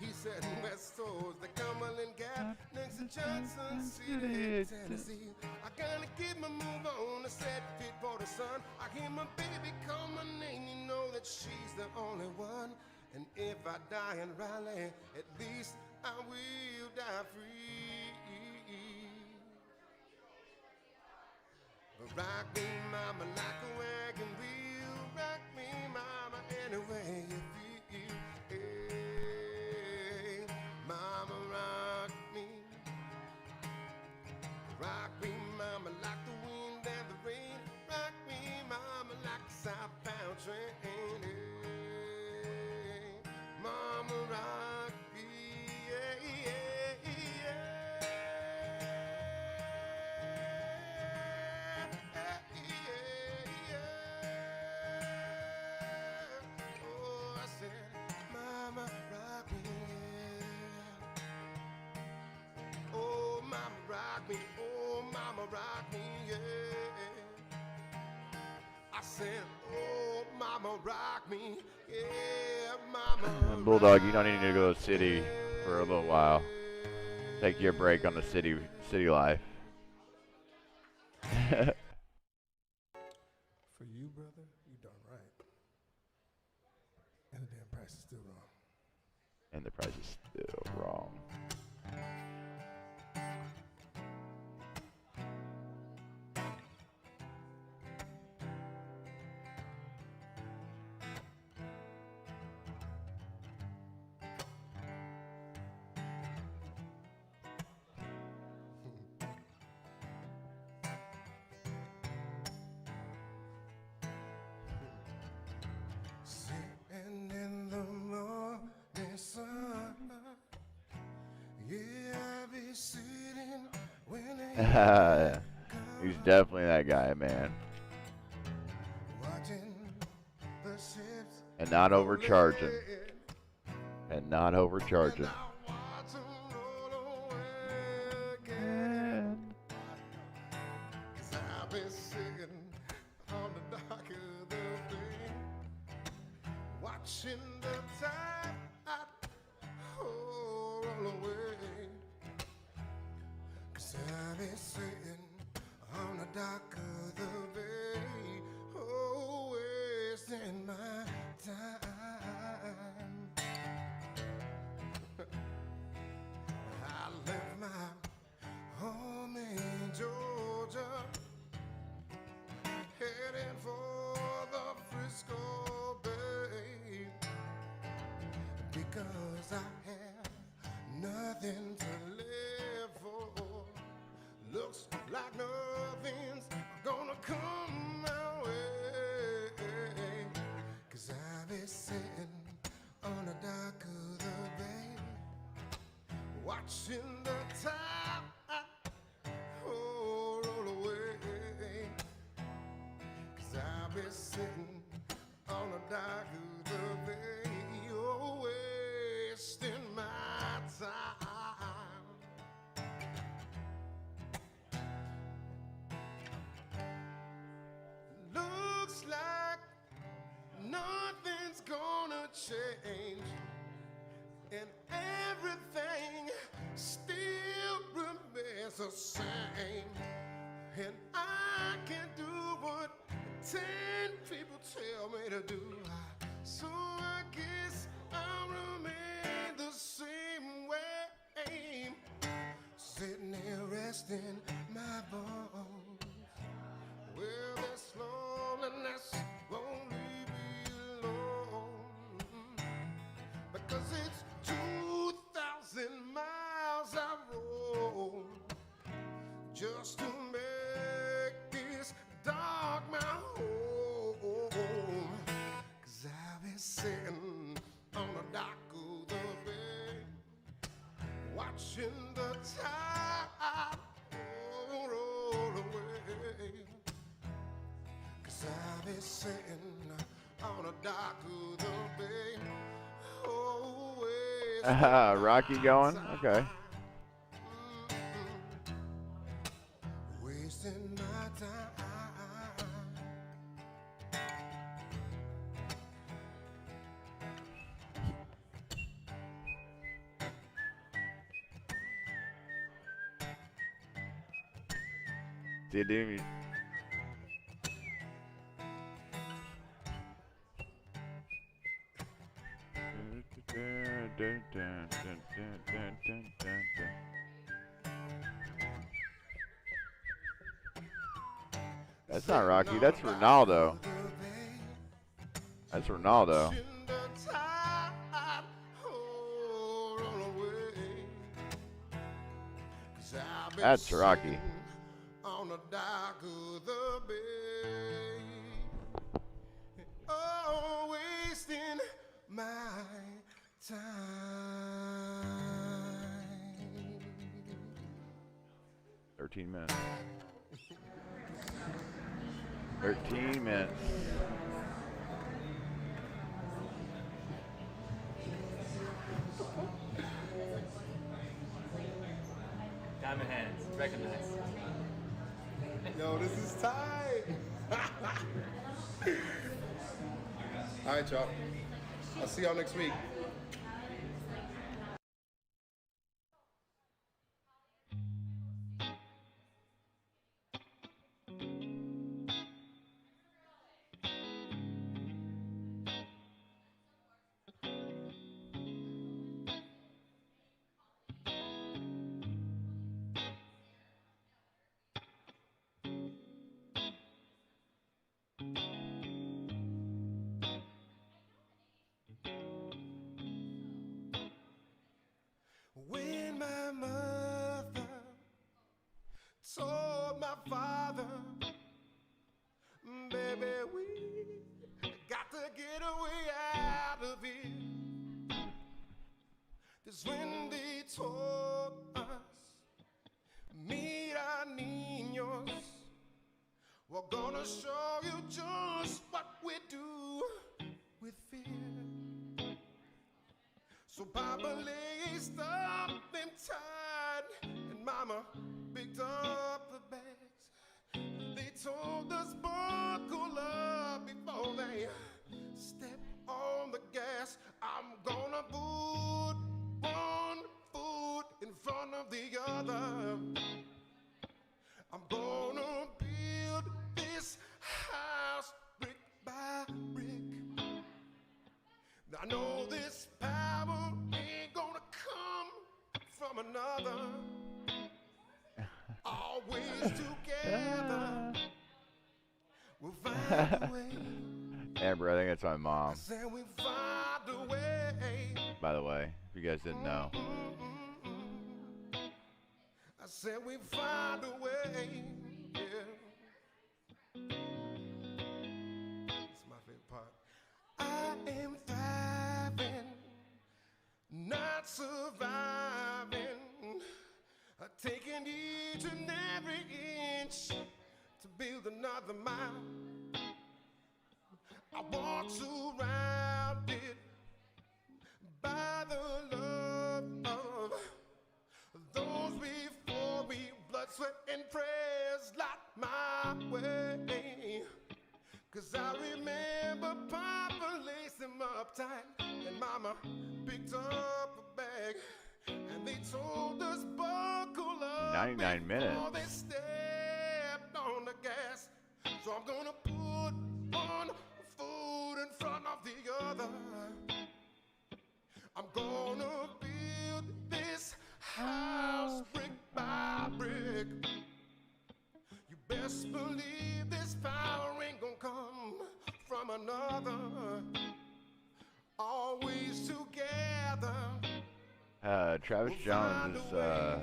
He said West Coast, the Cumberland Gap, next to Johnson City, Tennessee. I gotta get my move on, I said fit for the sun. I hear my baby call my name, you know that she's the only one. And if I die in Raleigh, at least I will die free. Rock me, mama, like a wagon wheel. Rock me, mama, any way you feel. Hey, mama, rock me. Rock me, mama, like the wind and the rain. Rock me, mama, like a southbound train. Hey, mama, rock me. Yeah, yeah, yeah. Oh, I said, mama, rock me, yeah. Oh, mama, rock me. Oh, mama, rock me, yeah. I said, oh, mama, rock me, yeah, mama. Bulldog, you don't need to go to the city for a little while. Take your break on the city life. For you, brother, you done right. And the damn price is still wrong. And the price is still wrong. He's definitely that guy, man. Watching the ships And not overcharging. rolling, And not overcharging. and I watch 'em roll away again. 'Cause I've been sitting on the dock of the bay, watching the tide roll away. 'Cause I've been sitting on the dock of the bay, oh, wasting my time. I left my home in Georgia, heading for the Frisco Bay, because I have nothing to live for. Looks like nothing's gonna come my way. 'Cause I've been sitting on the dock of the bay, watching the tide roll away. 'Cause I've been sitting on the dock of the bay, oh, wasting my time. Looks like nothing's gonna change, and everything still remains the same. And I can do what 10 people tell me to do. So I guess I'll remain the same way, sitting here resting my bones. Well, this loneliness won't leave me alone, because it's 2,000 miles I've rolled just to make this dark my home. 'Cause I've been sitting on the dock of the bay, watching the tide roll away. 'Cause I've been sitting on the dock of the bay, always Rocky going? Okay. wasting my time. Did he? That's not Rocky. That's Ronaldo. That's Ronaldo. That's Rocky. On the dock of the bay, oh, wasting my time. 13 minutes. 13 minutes. Diamond hands, recognize. Yo, this is tight. All right, y'all. I'll see y'all next week. When my mother told my father gonna show you just what we do with fear. So Papa laced up them tied, and Mama picked up the bags. They told us buckle up before they step on the gas. I'm gonna put one foot in front of the other. I'm gonna build this house brick by brick. I know this power ain't gonna come from another. Always together, we'll find a way. Amber, I think that's my mom. I said we find a way. By the way, if you guys didn't know. I said we find a way. Yeah. It's my favorite part. I am thriving, not surviving. Taking each and every inch to build another mile. I walk surrounded by the love of those before me. Blood, sweat, and prayers light my way. 'Cause I remember Papa laced them up tight, and Mama picked up a bag, and they told us buckle up 99 minutes. before they stepped on the gas. So I'm gonna put one foot in front of the other. I'm gonna build this house brick by brick. You best believe this power ain't gonna come from another. Always together. Travis Jones is, I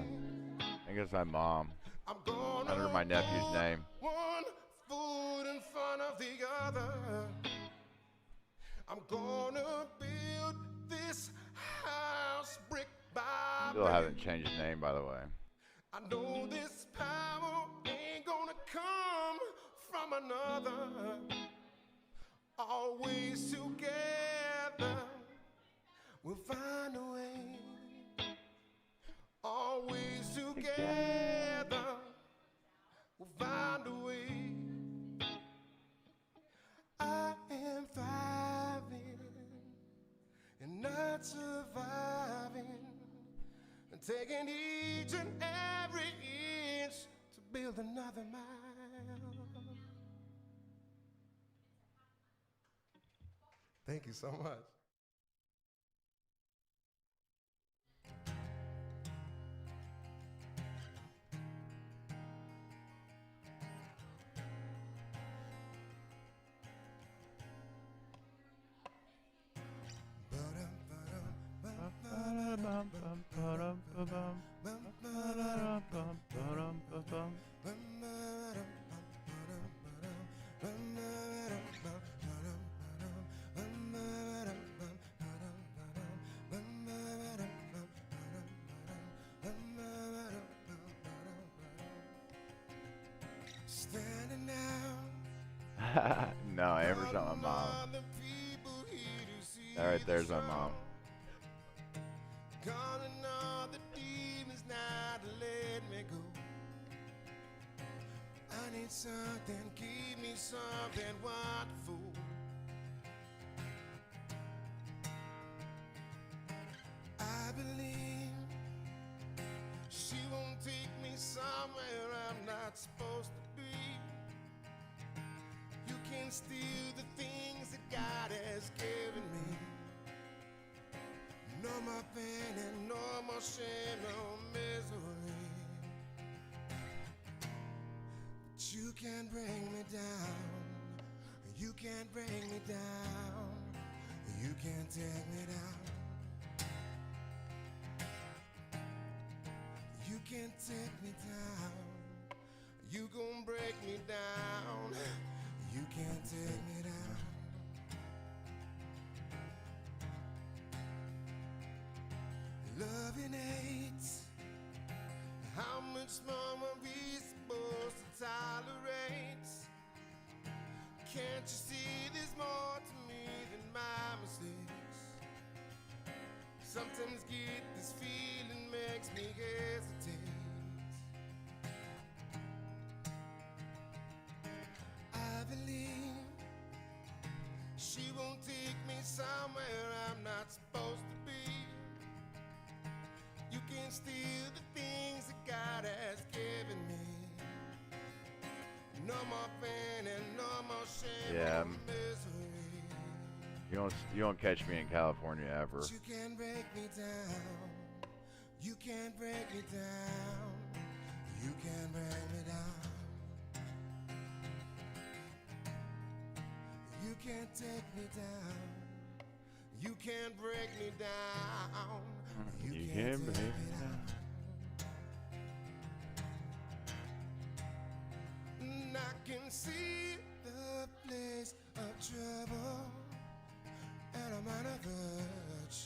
think it's my mom. I'm gonna Under my nephew's name. One foot in front of the other. I'm gonna build this house brick by Still brick. haven't changed his name, by the way. I know this power ain't gonna come from another. Always together, we'll find a way. Always together, we'll find a way. I am thriving and not surviving, and taking each and every inch to build another mile. Thank you so much. Standing out. No, Amber's not my mom. That right there's my mom. Calling all the demons now to let me go. I need something, give me something wonderful. I believe she won't take me somewhere I'm not supposed to be. You can steal the things that God has given me. No more pain and no more shame, no misery. But you can't bring me down. You can't bring me down. You can't take me down. You can't take me down. You gon' break me down. You can't take me down. Love and hate. How much more are we supposed to tolerate? Can't you see there's more to me than my mistakes? Sometimes get this feeling makes me hesitate. I believe she won't take me somewhere I'm not supposed to be. You can steal the things that God has given me. No more pain and no more shame Yeah. or misery. You won't catch me in California ever. But you can break me down. You can break me down. You can break me down. You can't take me down. You can't break me down. You can break me down. And I can see the place of trouble, and I'm on a verge.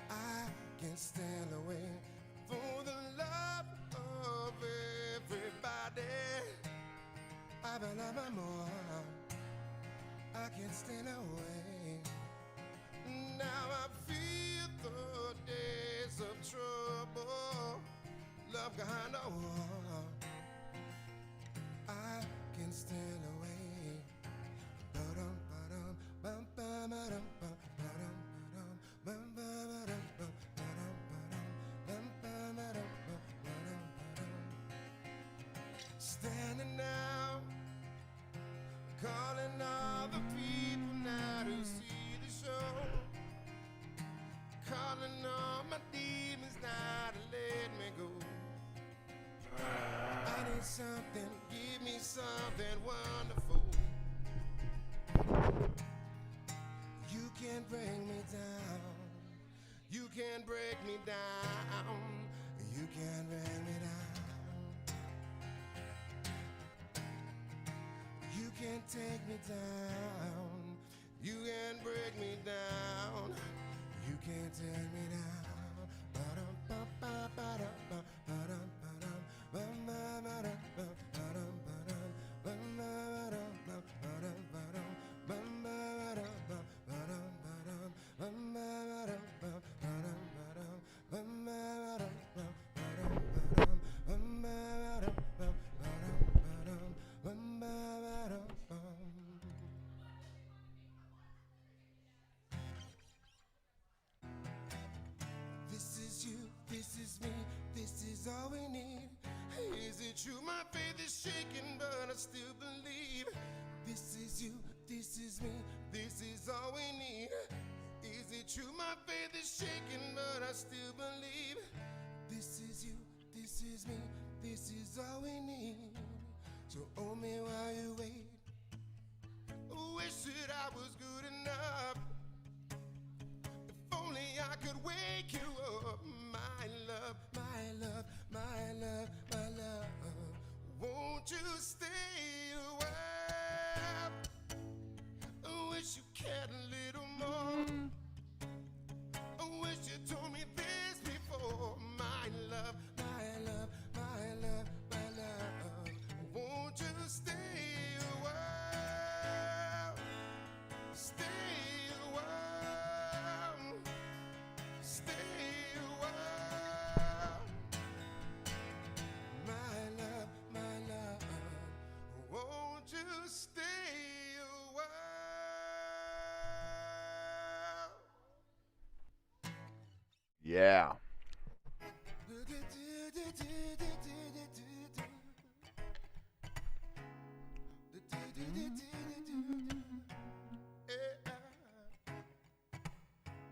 I can stand away for the love of everybody. I believe I'm more. I can't stand away. Now I feel the days of trouble, love behind the wall. I can stand away. Ba-dum, ba-dum, bum, ba-ba-dum, bum, ba-dum, ba-dum, bum, ba-ba-dum, bum, ba-dum, ba-dum, bum, ba-ba-dum, bum, ba-dum, ba-dum. Standing now, calling all the people now to see the show. Calling all my demons now to let me go. I need something, give me something wonderful. You can bring me down. You can break me down. You can bring me down. You can take me down. You can break me down. You can take me down. Ba-dum, ba-ba, ba-dum, ba-dum, ba-dum, ba-ba-ba-dum, ba-dum, ba-dum, ba-ba-ba-dum, ba-dum, ba-dum, ba-ba-ba-dum, ba-dum, ba-dum, ba-ba-ba-dum, ba-dum, ba-dum, ba-ba-ba-dum, ba-dum, ba-dum, ba-ba-ba-dum, ba-dum, ba-ba-ba-dum, bum. This is you, this is me, this is all we need. Is it true? My faith is shaking, but I still believe. This is you, this is me, this is all we need. Is it true? My faith is shaking, but I still believe. This is you, this is me, this is all we need. So hold me while you wait. Wish that I was good enough. If only I could wake you up, my love, my love, my love, my love. Won't you stay a while? I wish you cared a little more. I wish you told me this before, my love, my love, my love, my love. Won't you stay a while? Stay a while. Stay a while. My love, won't you stay a while? Yeah.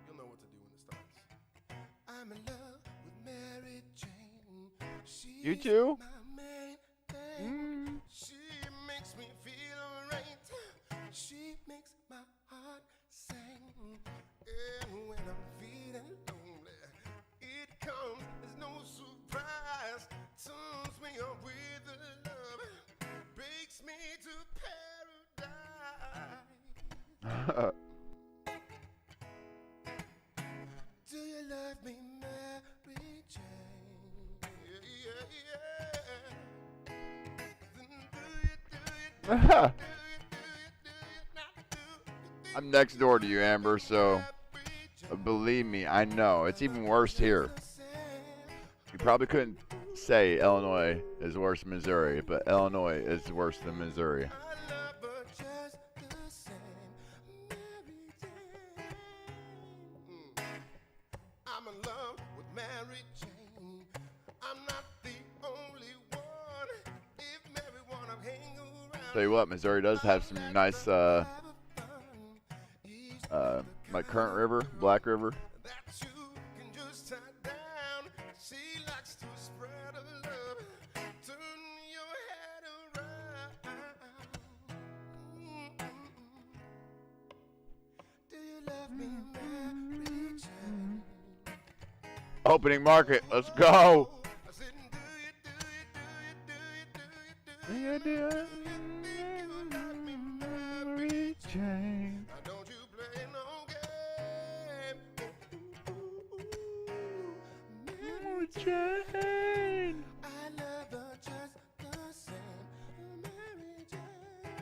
You'll know what to do when it starts. I'm in love with Mary Jane. She's You too? my main thing. She makes me feel right. She makes my heart sing. And when I'm feeling lonely, it comes as no surprise. Turns me on with the love, takes me to paradise. Do you love me, Mary Jane? Yeah, yeah, yeah. Do you I'm next door to you, Amber, so believe me, I know. It's even worse here. You probably couldn't say Illinois is worse than Missouri, but Illinois is worse than Missouri. I'm in love with Mary Jane. I'm not the only one. If Mary wanna hang around, Tell you what, Missouri does have some nice, like Current River, Black River. that you can just tie down. She likes to spread her love. Turn your head around. Do you love me, Mary Jane? Opening market, let's go. I said, do Do you you do love me, Mary Jane? Now don't you play no game. Mary Jane. I love her just the same. Mary Jane.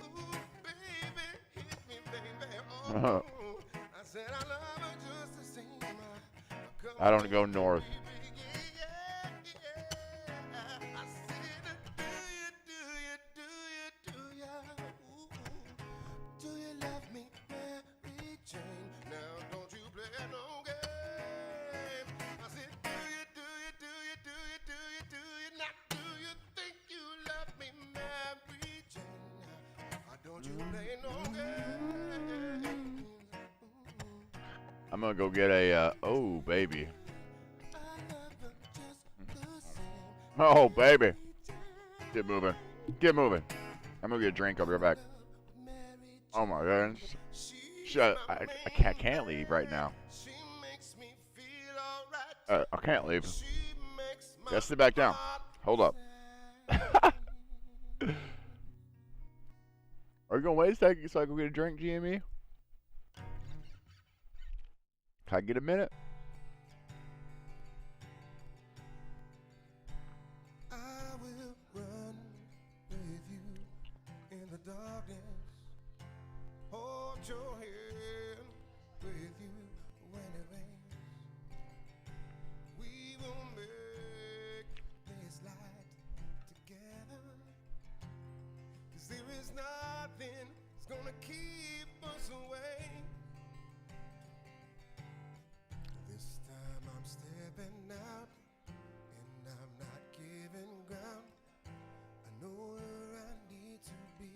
Ooh, baby, hit me, baby. Oh, I said I love her just the same. Come I don't go north. baby, yeah, yeah. I said, do you? Ooh, do you love me, Mary Jane? Now don't you play no game. I said, do you? Now do you think you love me, Mary Jane? Or don't you play no game? I'm gonna go get a, oh, baby. I love her just the same. Oh, baby. Get moving. Get moving. I'm gonna get a drink. I'll be right back. Oh my goodness. Shut. I can't leave right now. She makes me feel alright. I can't leave. She makes my Gotta sit back down. heart Hold up. Are you gonna wait a second so I can get a drink, GME? Can I get a minute? I will run with you in the darkness. Hold your hand with you when it rains. We will make this light together. 'Cause there is nothing that's gonna keep us away. This time I'm stepping out and I'm not giving ground. I know where I need to be.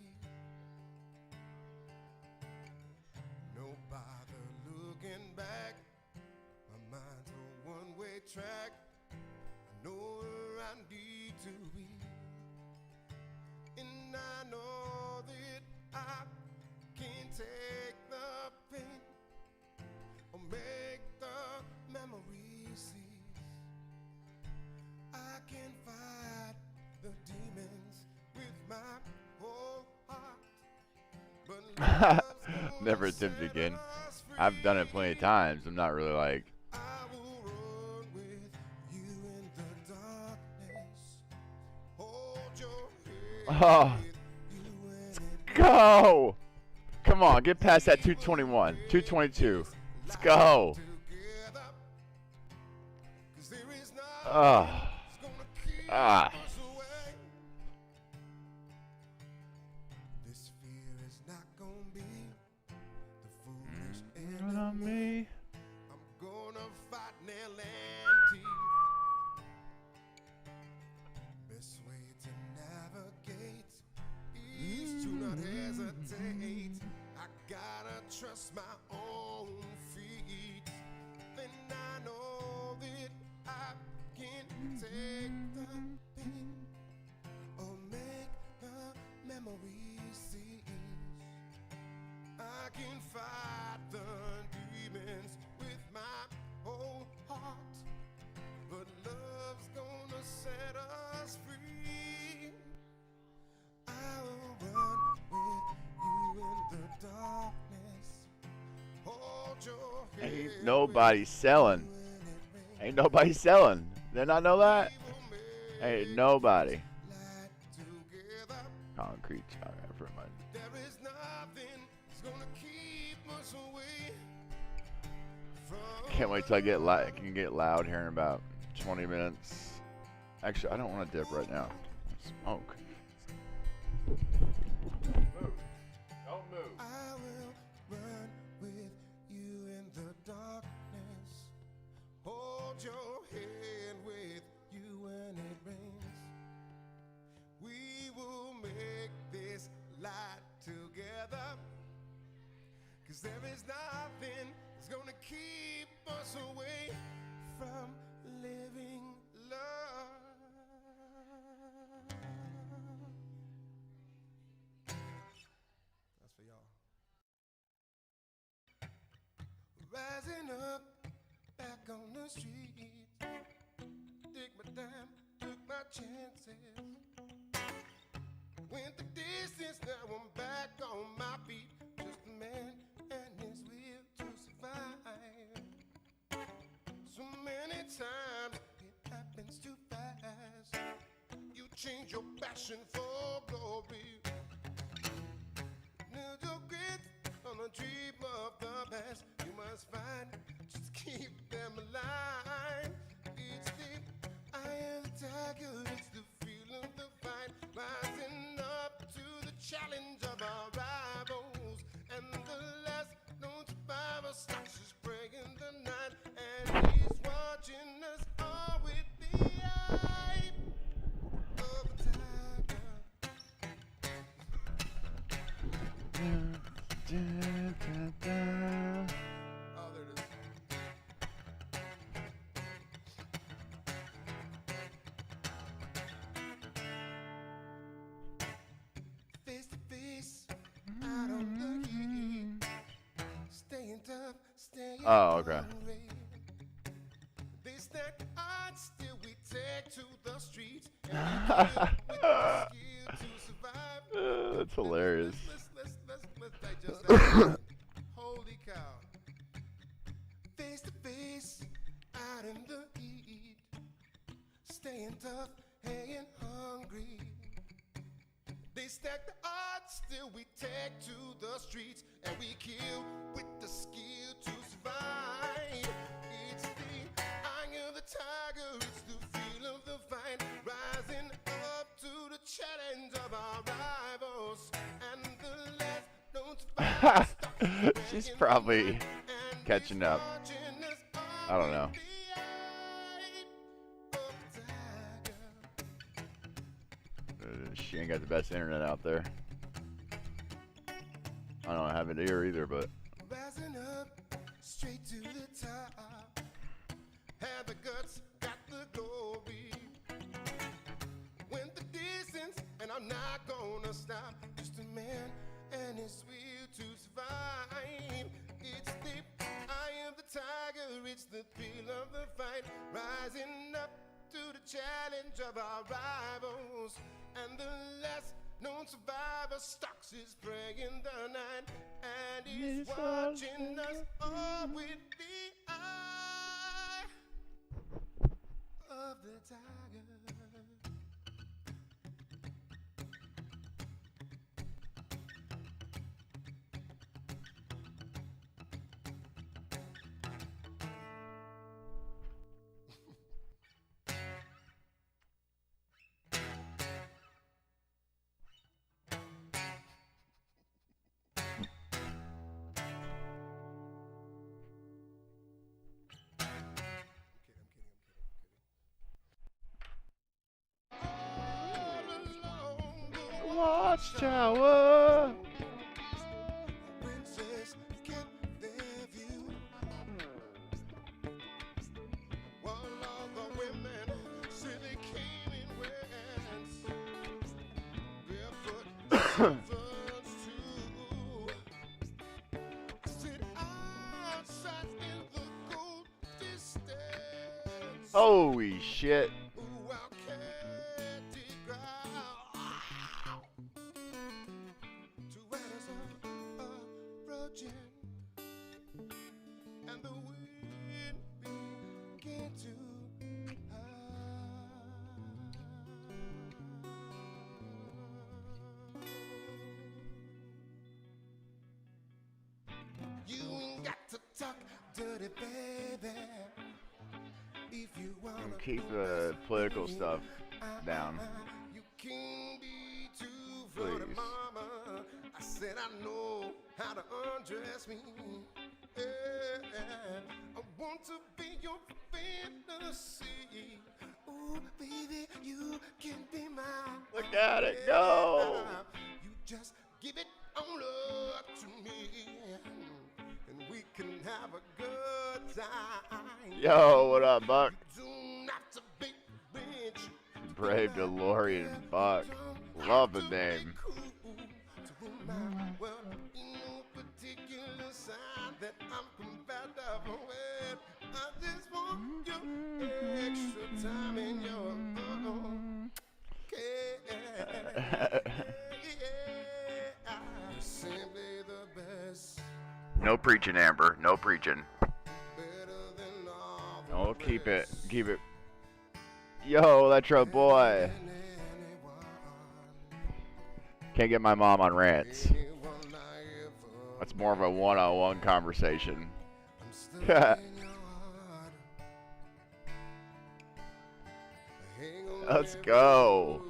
No bother looking back. My mind's a one-way track. I know where I need to be. And I know that I can take the pain or make the memories cease. I can fight the demons with my whole heart. But love's gonna Never attempt set again. us I've done it free. plenty of times. I'm not really like, I will run with you in the darkness. Hold your hand oh, with you when it go. Come on, get past that 221, 222. Let's go. together. 'Cause there is nothing Oh, that's gonna keep ah. us away. This fear is not gonna be the foolish enemy. I'm gonna fight nail and teeth. Best way to navigate is to not hesitate. I gotta trust my own feet. Then I know that I can take the pain or make the memories cease. I can fight the demons with my whole heart, but love's gonna set us free. I will run with you in the darkness. Hold your hand Ain't nobody selling. when it rains. Ain't nobody selling. Did not know that? We will make Ain't nobody. light together. Concrete. All right, for my. There is nothing that's gonna Can't wait till I can get loud here in about 20 minutes. Actually, I don't want to dip right now. Smoke. Move. Don't move. I will run with you in the darkness. Hold your hand with you when it rains. We will make this light together. 'Cause there is nothing that's gonna keep us away from living love. That's for y'all. Rising up, back on the street. Dig my time, took my chances. Went the distance, now I'm back on my feet. Just a man and his will to survive. So many times it happens too fast. You change your passion for glory. Now your grit on a dream of the past. You must find, just keep them alive. It's the eye of the tiger, it's the feel of the fight. Rising up to the challenge of our rivals. And the last known survivor starts to spring in the night. And he's watching us all with the eye of the tiger. Oh, there it is. Face to face, out on the heat. Staying tough, staying Oh, okay. hungry. They stack odds, still we take to the streets. And we with the skill to survive. That's hilarious. Let's digest that. Holy cow. Face to face, out in the heat. Staying tough, hanging hungry. They stack the odds, still we take to the streets. And we kill with the skill to survive. It's the eye of the tiger, it's the feel of the fight. Rising up to the challenge of our rivals. And the last known survivor. She's probably catching up. I don't know. She ain't got the best internet out there. I don't have it here either, but Rising up straight to the top. Have the guts, got the glory. Went the distance, and I'm not gonna stop. Just a man and his will to survive. It's the eye of the tiger, it's the thrill of the fight. Rising up to the challenge of our rivals. And the last known survivor stalks his prey in the night. And he's watching us all with the eye of the tiger. Watchtower. Princess kept their view. While all the women said they came in west. Barefoot sons too. Sit outside in the cold distance. Holy shit. Ooh, our candy growl. Two riders approaching, and the wind began to You ain't got to talk dirty, babe. And keep the political stuff down. You can be too Please. funny, mama. I said I know how to undress me. Yeah, I want to be your fantasy. Ooh, baby, you can be mine. Look at it go. You just give it on up to me, and we can have a good time. Yo, what up, Buck? Do not to be rich. Brave DeLorean Buck. Love the name. Well, in no particular sign that I'm compatible with. I just want your extra time in your care. Simply the best. No preaching, Amber. No preaching. Better than all the Oh, keep it. Keep it. Yo, Electro boy. Can't get my mom on rants. That's more of a one-on-one conversation. Let's go.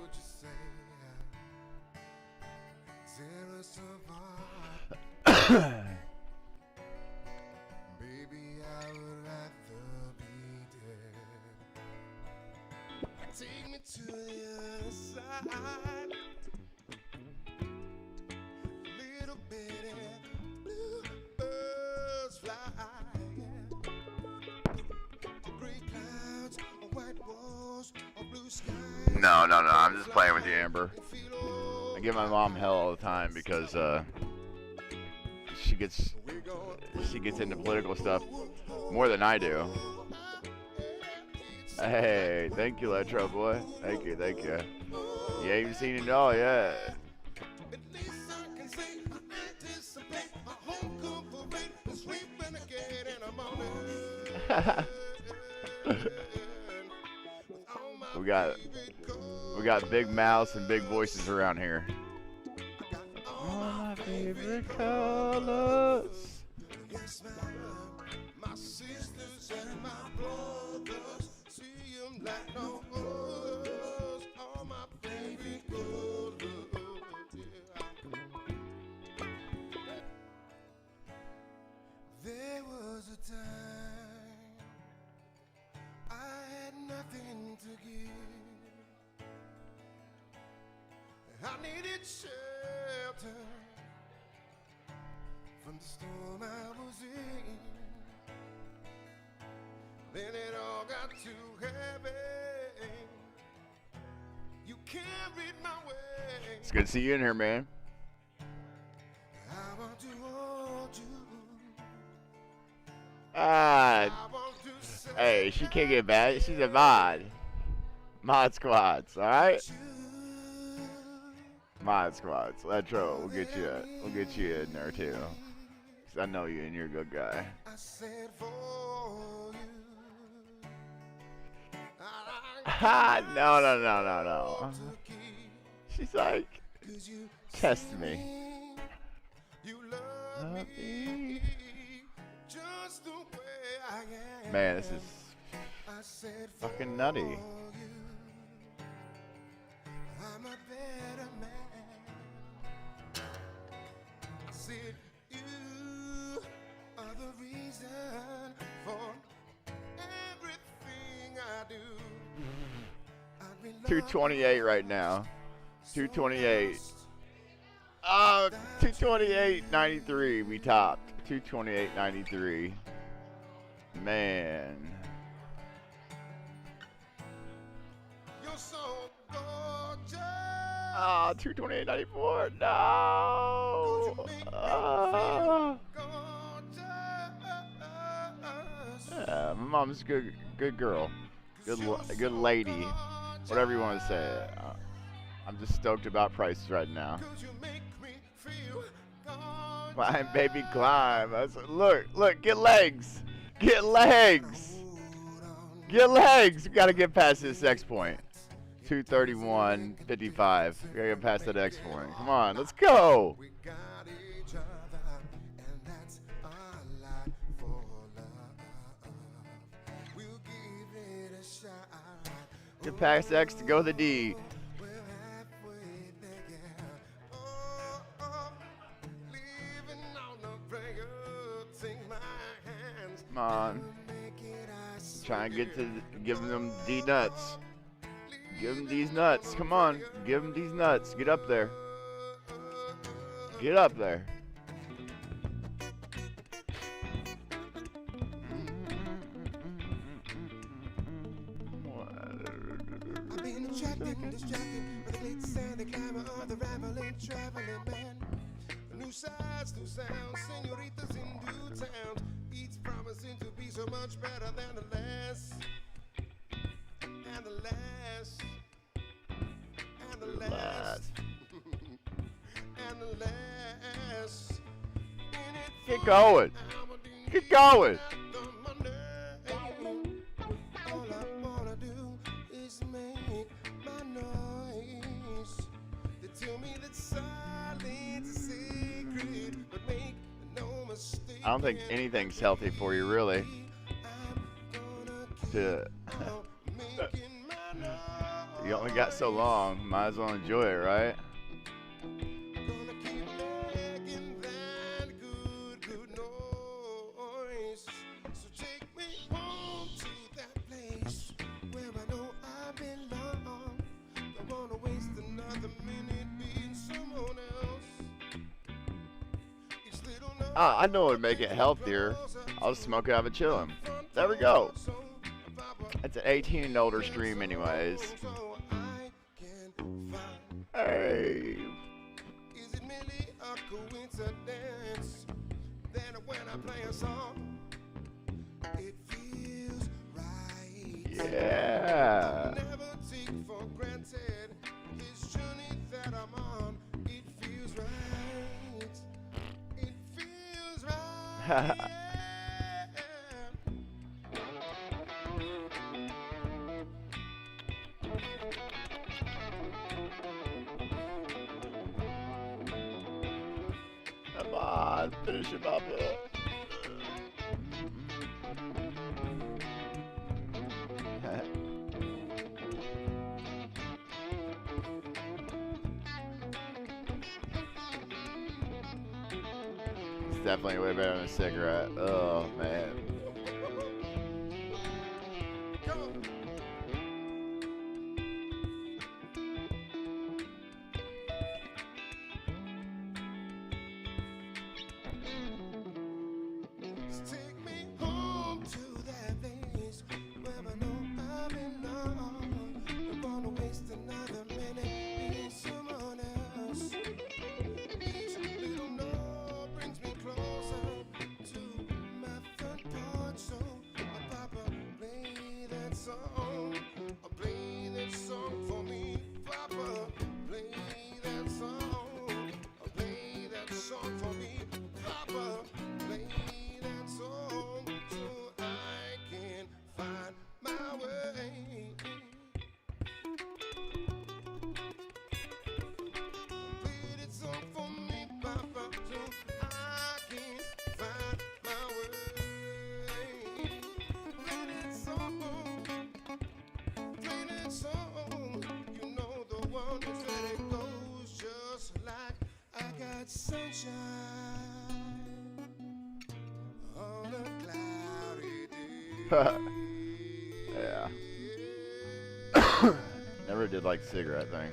Baby, I would rather be dead. Take me to the other side. Little bitty bluebirds fly. Gray clouds, white walls, blue skies. No. I'm just playing with you, Amber. I give my mom hell all the time because she gets into political stuff more than I do. Hey, thank you, Electro boy. Thank you. You ain't seen it all yet. We got big mouths and big voices around here. All my favorite colors. Yes, my sisters and my brothers see 'em like no others. All my favorite colors. There was a time I had nothing to give. I needed shelter from the storm I was in. Then it all got too heavy. You carried my weight. It's good to see you in here, man. I want to hold you. Ah, I want to say hey, she can't get bad. She's a mod. Mod squads, all right? Mod squads. Electro, we'll get you in there too. 'Cause I know you and you're a good guy. I said for you. Ha! No. She's like, test me. You love me just the way I am. Man, this is I said fucking nutty. for you, I'm a better man. I said you are the reason for everything I do. I'd be 228 right now. 228. 228.93. We topped. 228.93. Man. You're so gorgeous. 228.94. No. Yeah, my mom's a good girl. Good lady. Whatever you want to say. I'm just stoked about prices right now. Climb, baby, climb. Look, get legs. Get legs. Get legs. We gotta get past this X point. 231.55. We gotta get past that X point. Come on, let's go. We got each other, and that's a lot for love. We'll give it a shot. to pass X to go to the D. We're halfway there, yeah. Oh, leaving on a prayer. Take my hands. Come on. Make it Try and get to give them D nuts. Give them these nuts. Come on. Give them these nuts. Get up there. Get up there. I've been attracted, distracted by the glitz and the glamour of the rambling, traveling man. New sights, new sounds, senoritas in due town. Each promising to be so much better than the last. And the last. And the last. And the last. Get going. Get going. All I wanna do is make my noise. They tell me that silence is sacred, but make no mistake. I don't think anything's healthy for you, really. To you only got so long. Might as well enjoy it, right? Gonna keep making that good noise. So take me home to that place where I know I belong. Don't wanna waste another minute being someone else. Each little note I know it would make it healthier. I'll just smoke it out of a chillin'. There we go. It's an 18 and older stream anyways. so I can find. Hey. Is it merely a coincidence that when I play a song, it feels right? Yeah. Never take for granted this journey that I'm on. It feels right. It feels right. Yeah. Come on, finish him up. It's definitely way better than a cigarette. Oh man. Take me home to that place where I know I belong. Don't wanna waste another minute being someone else. Each little note brings me closer to my front porch. So Papa, play that song. Play that song for me. Papa, play that song. Play that song for me. Papa, play that song so I can find my way. Play that song for me, Papa, so I can find my way. Play that song, you know the one that said it goes just like I got sunshine on a cloudy day. Yeah. Never did like the cigarette thing.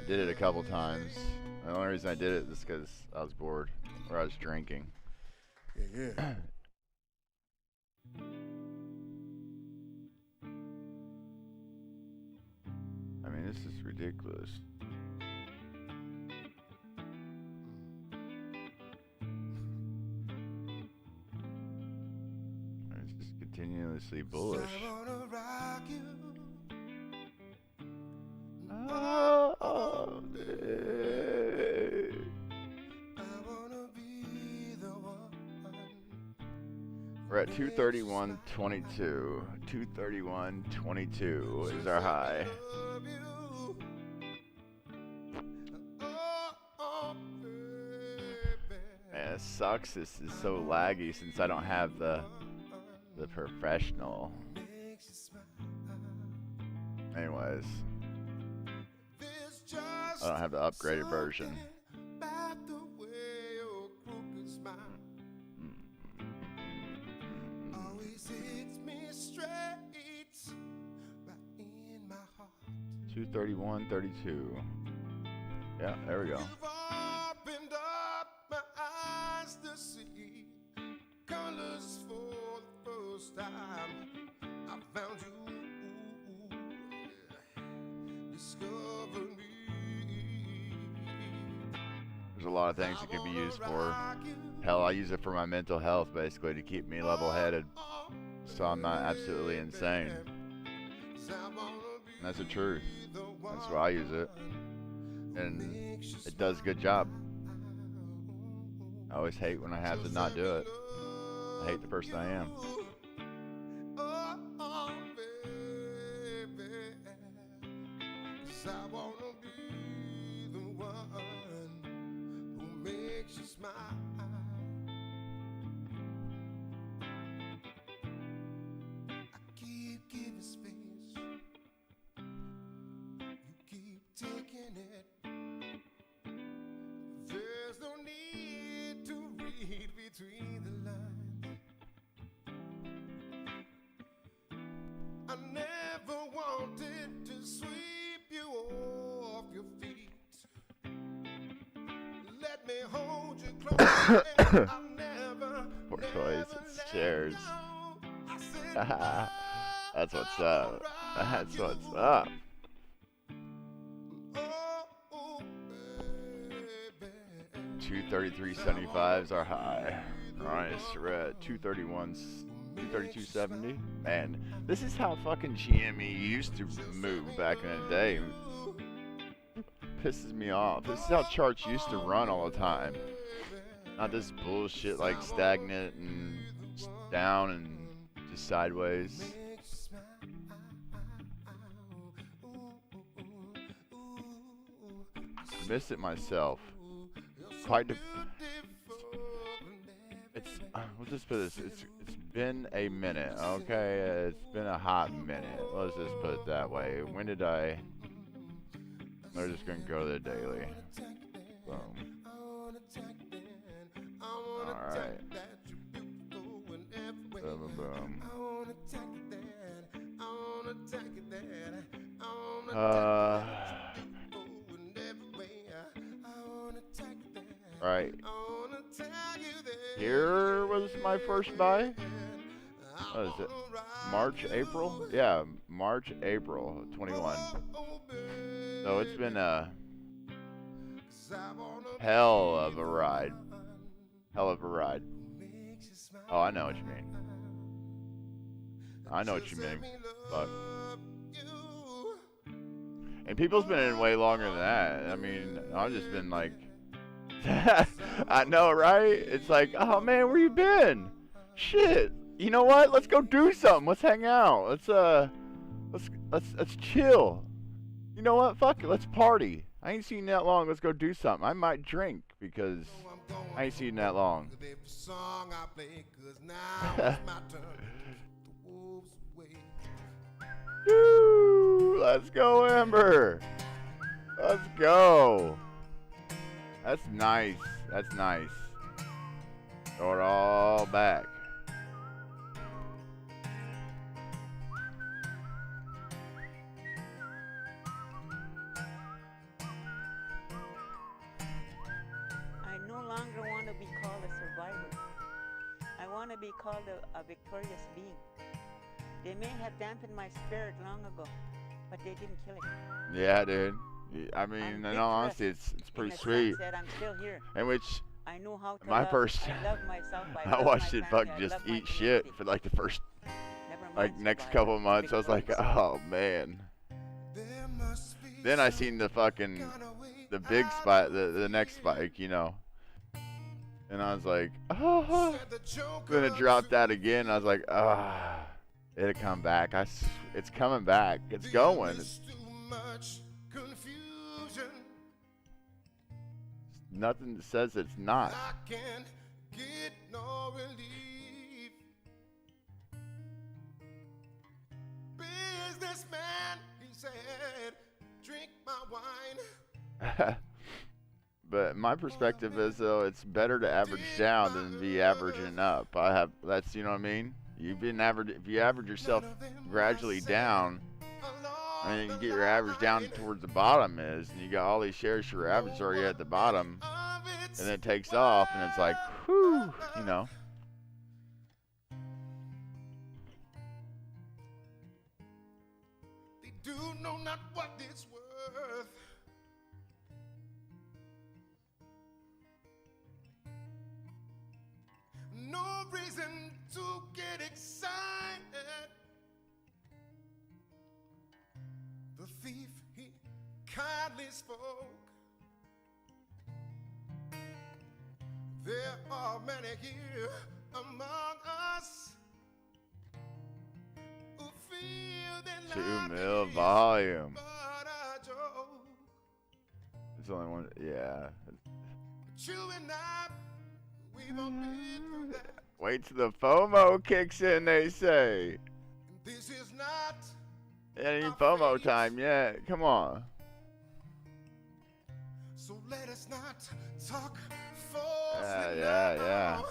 I did it a couple times. The only reason I did it is because I was bored or I was drinking. Yeah. I mean, this is ridiculous. It's just continuously bullish. I wanna rock you. All day. I wanna be the one. We're at 231.22. 231.22 is our high. Love you. Oh, baby. Man, it sucks. This is so laggy since I don't have the professional. Makes you smile. Anyways, I don't have the upgraded version. Always hits me straight right in my heart. 231.32. Yeah, there we go. You've opened up my eyes to see colors for the first time. I found you, discover me. There's a lot of things it could be used for. Hell, I use it for my mental health, basically, to keep me level-headed, so I'm not absolutely insane. And that's the truth. That's why I use it. And it does a good job. I always hate when I have to not do it. I hate the person I am. I wanna be the one who makes you smile. I keep giving space. You keep taking it. There's no need to read between the lines. I never wanted to sweep you off your feet. Let me hold you close. I'll never, Poor toys, it's chairs. I said, That's what's up. That's what's up. oh, baby. 233.75 is our high. Nice, we're at 232.70. Man, this is how fucking GME used to move back in the day. Pisses me off. This is how charts used to run all the time. Not this bullshit like stagnant and down and just sideways. Miss it myself. We'll just put this. It's been a minute, okay? It's been a hot minute. Let's just put it that way. When did I? We're just gonna go to the daily. Boom. All right. Boom, boom. Right. Here was my first buy. What is it? March, April? Yeah, March, April 21. So it's been a hell of a ride. Hell of a ride. Oh, I know what you mean. I know what you mean. But and people's been in way longer than that. I mean, I've just been like I know, right? It's like, oh man, where you been? Shit. You know what? Let's go do something. Let's hang out. Let's chill. You know what? Fuck it. Let's party. I ain't seen that long. Let's go do something. I might drink because I ain't seen that long. Woo! Let's go, Amber. Let's go. That's nice. That's nice. Throw it all back. I no longer want to be called a survivor. I want to be called a victorious being. They may have dampened my spirit long ago, but they didn't kill it. Yeah, dude. I mean, in all honesty, it's pretty sweet. I'm still here. In which I know how to my love. first, I love myself. I watched it fucking just eat shit for like the first, like next couple of months. I was like, oh man. Then I seen the fucking, the big spike, the next spike, you know. And I was like, oh. Then it dropped out again. I was like, ah. It'll come back. It's coming back. It's going. Nothing says it's not. I can't get no relief. Businessman, he said, drink my wine. But my perspective is though it's better to average down than be averaging up. That's you know what I mean. You've been average if you average yourself gradually down, and then you get your average down towards the bottom is, and you got all these shares for your average already at the bottom, and then it takes off, and it's like, whew, you know. They do know not what it's worth. No reason to get excited. The thief, he kindly spoke. There are many here among us who feel that 2 mil volume. but a joke. It's only one. Yeah. But you and I, we've all been through that. Wait till the FOMO kicks in, they say. And this is not It ain't FOMO time yet. Come on. so let us not talk falsely Yeah. now.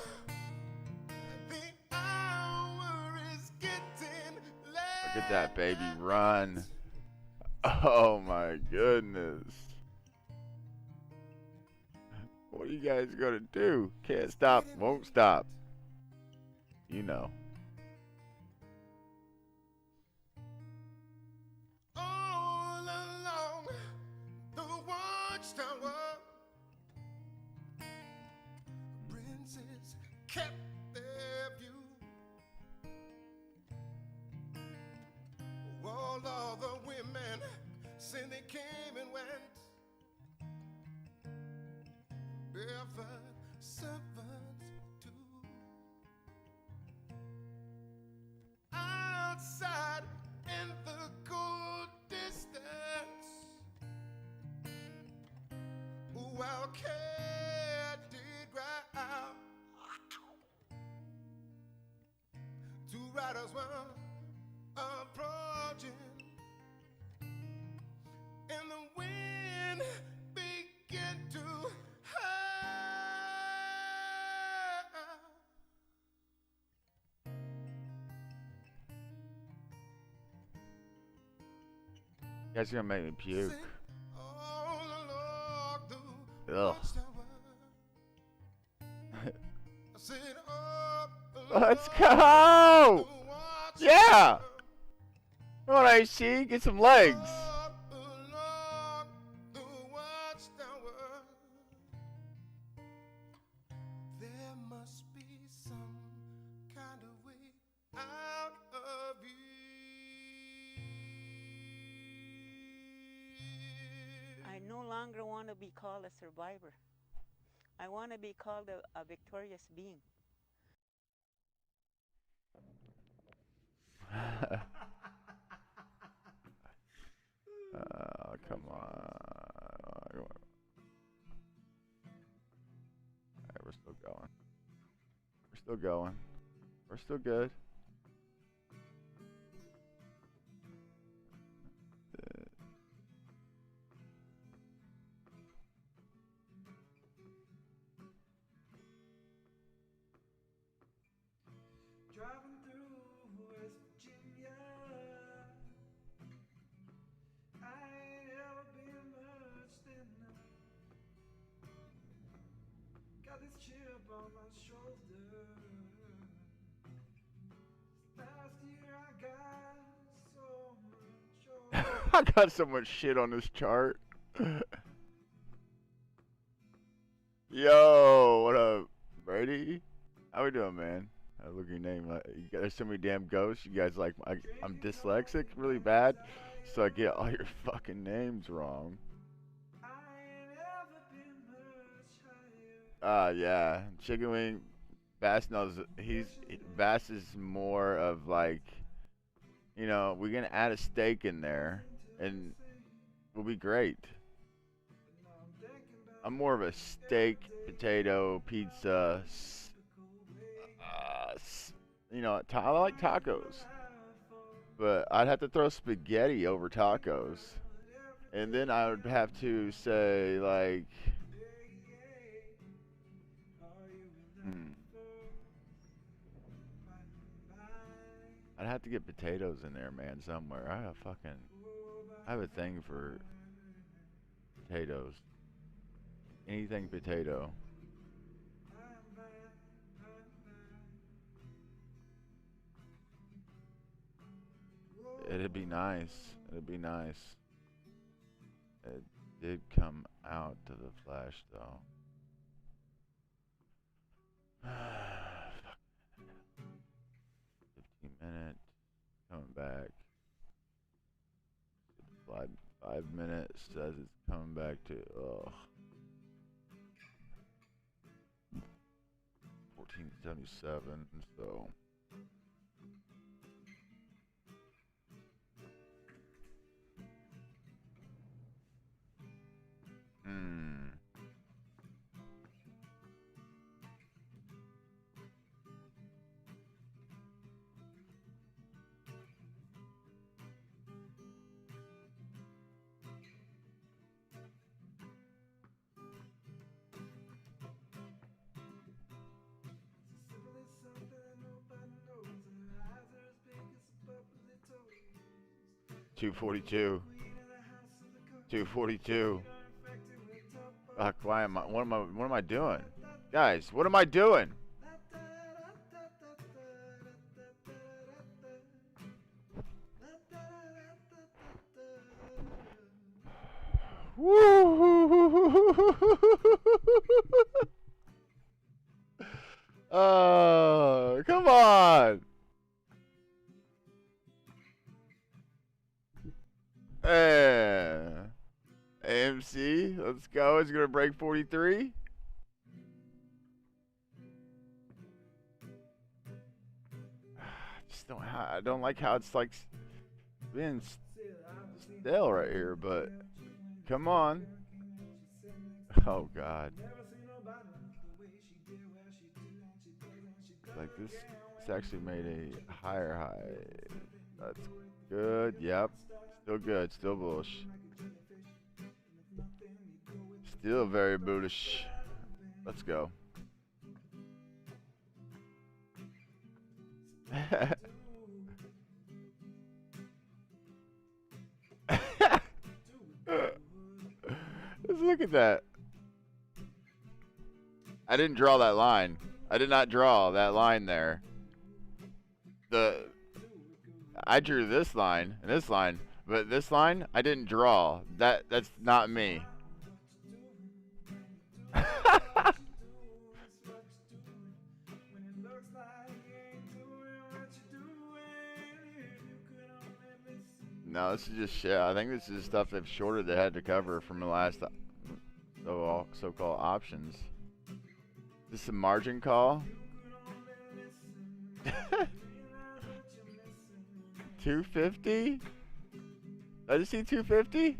The hour is getting late. Look at that baby run. Oh my goodness. What are you guys gonna do? Can't stop, won't stop. You know. All along the watchtower, princes kept their view. All of the women said they came and went. Barefoot servants too. Outside in the cool distance, while cat did growl, two riders were approaching, and the wind began to howl. You guys are gonna make me puke. All along the Ugh. watchtower. I said, up Let's along go! the watchtower. Yeah! Come on, AC, get some legs. Up along the watchtower. There must be some kind of way out of here. I no longer want to be called a survivor. I want to be called a victorious being. Come on. Alright, we're still going. We're still going. We're still good. Driving through West Virginia, I ain't ever been much thinner. Got this chip on my shoulder. Last year I got so much older. I got so much shit on this chart. Yo, what up, Brady? How we doing, man? Look at your name. There's so many damn ghosts. You guys like, I'm dyslexic really bad, so I get all your fucking names wrong. I ain't ever been much higher. Yeah, chicken wing. Bass knows Bass is more of like, you know, we're gonna add a steak in there, and it'll be great. I'm more of a steak, potato, pizza. You know, I like tacos, but I'd have to throw spaghetti over tacos. And then I would have to say, like, hmm, I'd have to get potatoes in there, man, somewhere. I have a thing for potatoes. Anything potato. It'd be nice. It'd be nice. It did come out to the flash, though. 15 minutes. Coming back. 5 minutes says it's coming back to, 1477, so. Hmm. $2.42. $2.42. Fuck, why am I? What am I doing, guys? What am I doing? Woo! Oh, come on! AMC, let's go. It's gonna break 43. I don't like how it's like being still right here, but come on. Oh God. Like this actually made a higher high. That's good. Yep. Still good. Still bullish. Still very bullish. Let's go. Let's look at that. I didn't draw that line. I did not draw that line there. I drew this line and this line, but this line I didn't draw. That's not me. No, this is just shit. I think this is stuff they've shorted they had to cover from the last so-called options. Is this a margin call? 250? I just see 250?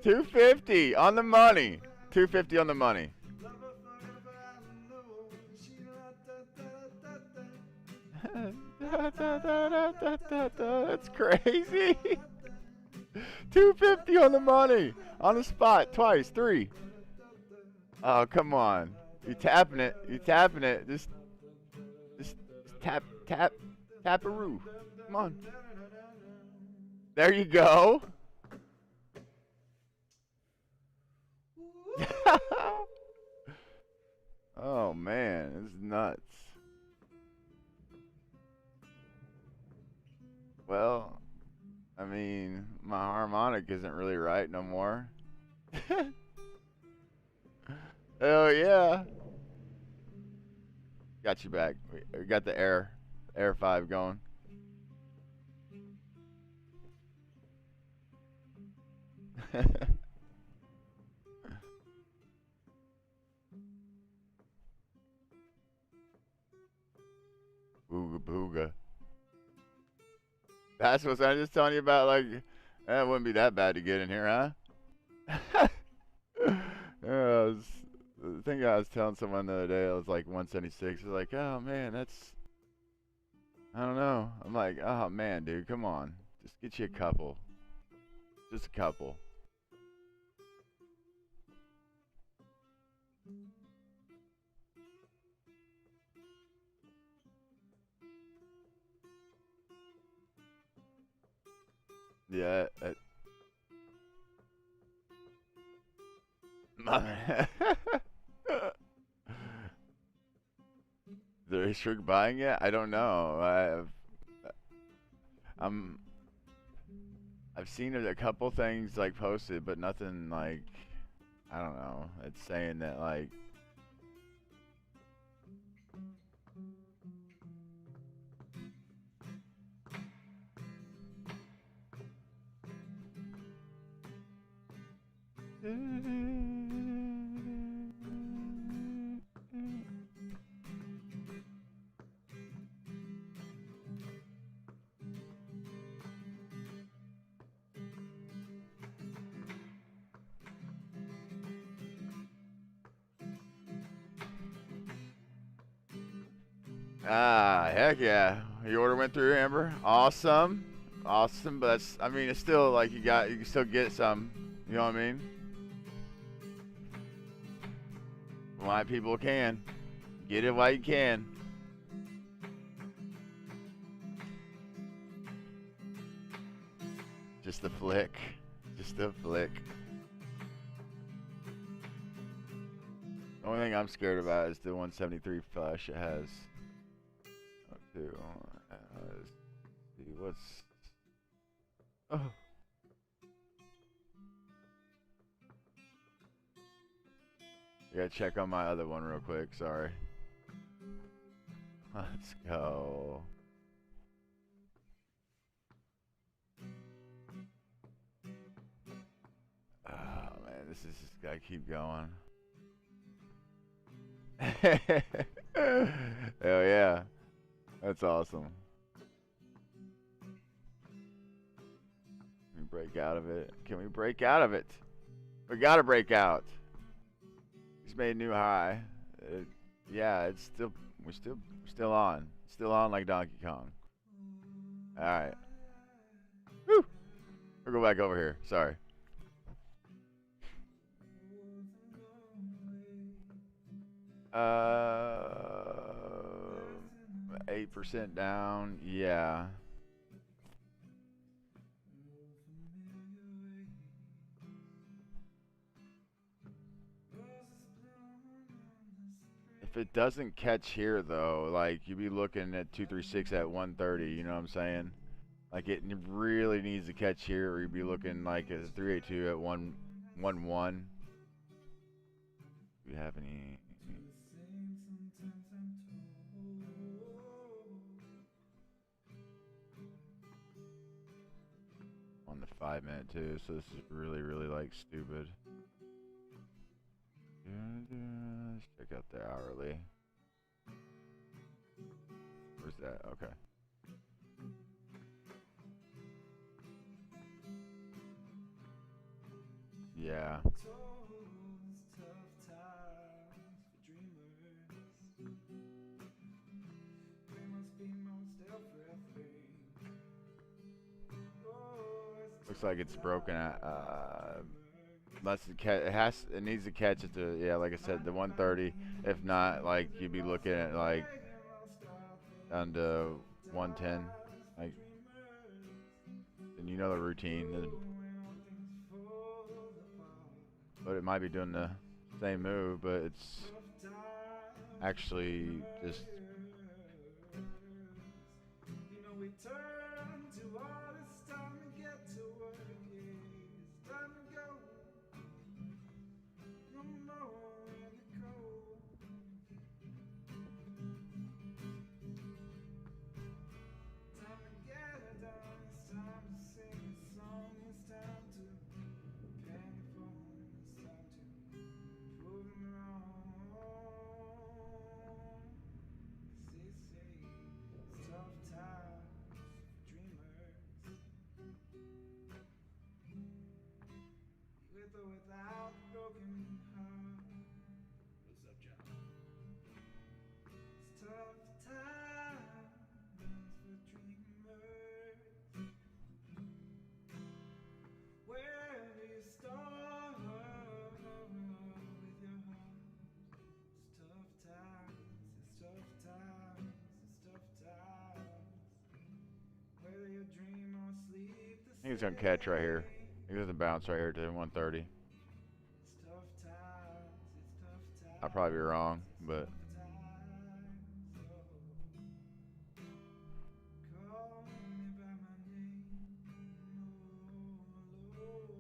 $250 on the money. 250 on the money. That's crazy. 250 on the money. On the spot. Twice. 3. Oh, come on. You tapping it. You tapping it. Just tap-a-roo. Come on. There you go. Oh, man. This is nuts. Well, I mean, my harmonic isn't really right no more. Hell yeah. Got you back. We got the Air 5 going. Booga booga. That's what I was just telling you about, like, it wouldn't be that bad to get in here, huh? Yeah, The thing I was telling someone the other day, I was like 176. They're like, oh man, that's, I don't know. I'm like, oh man, dude, come on. Just get you a couple. Just a couple. Yeah. They're restrict buying it? I don't know. I'm I've seen a couple things like posted, but nothing like, I don't know. It's saying that like heck yeah. Your order went through, Amber. Awesome. Awesome, but that's, I mean, it's still like you can still get some. You know what I mean? Why people can. Get it while you can. Just a flick. Just a flick. The only thing I'm scared about is the 173 flush it has. See what's. Oh. I gotta check on my other one real quick. Sorry. Let's go. Oh man, this is just gotta keep going. Hell yeah. That's awesome. Can we break out of it? Can we break out of it? We gotta break out. He's made a new high. Yeah, it's still, we're still on. Still on like Donkey Kong. Alright. Woo! We'll go back over here. Sorry. 8% down. Yeah. If it doesn't catch here though, like you'd be looking at 236 at 130, you know what I'm saying? Like it really needs to catch here, or you'd be looking like at 382 at 111. Do you have any? On the 5-minute too, so this is really, really like stupid. Let's check out the hourly. Where's that? Okay. Yeah. Looks like it's broken at unless it needs to catch it to, yeah, like I said, the 130. If not, like you'd be looking at like down to 110, like, and you know the routine. But it might be doing the same move, but it's actually just. Without broken heart. think he's gonna catch right here. He doesn't bounce right here to 130. It's tough times, it's tough times. I'd probably be wrong, but Call me by my name, oh Lord,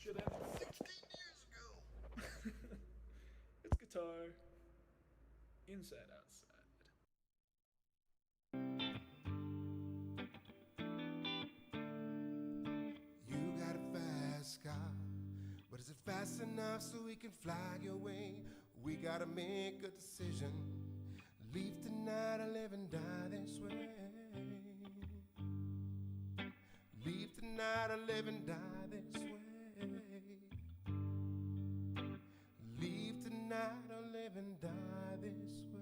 Should have 16 years ago. It's guitar. Inside outside. You got a fast car, but is it fast enough so we can fly your way? We gotta make a decision. Leave tonight or live and die this way. Leave tonight or live and die this way. Leave tonight or live and die this way.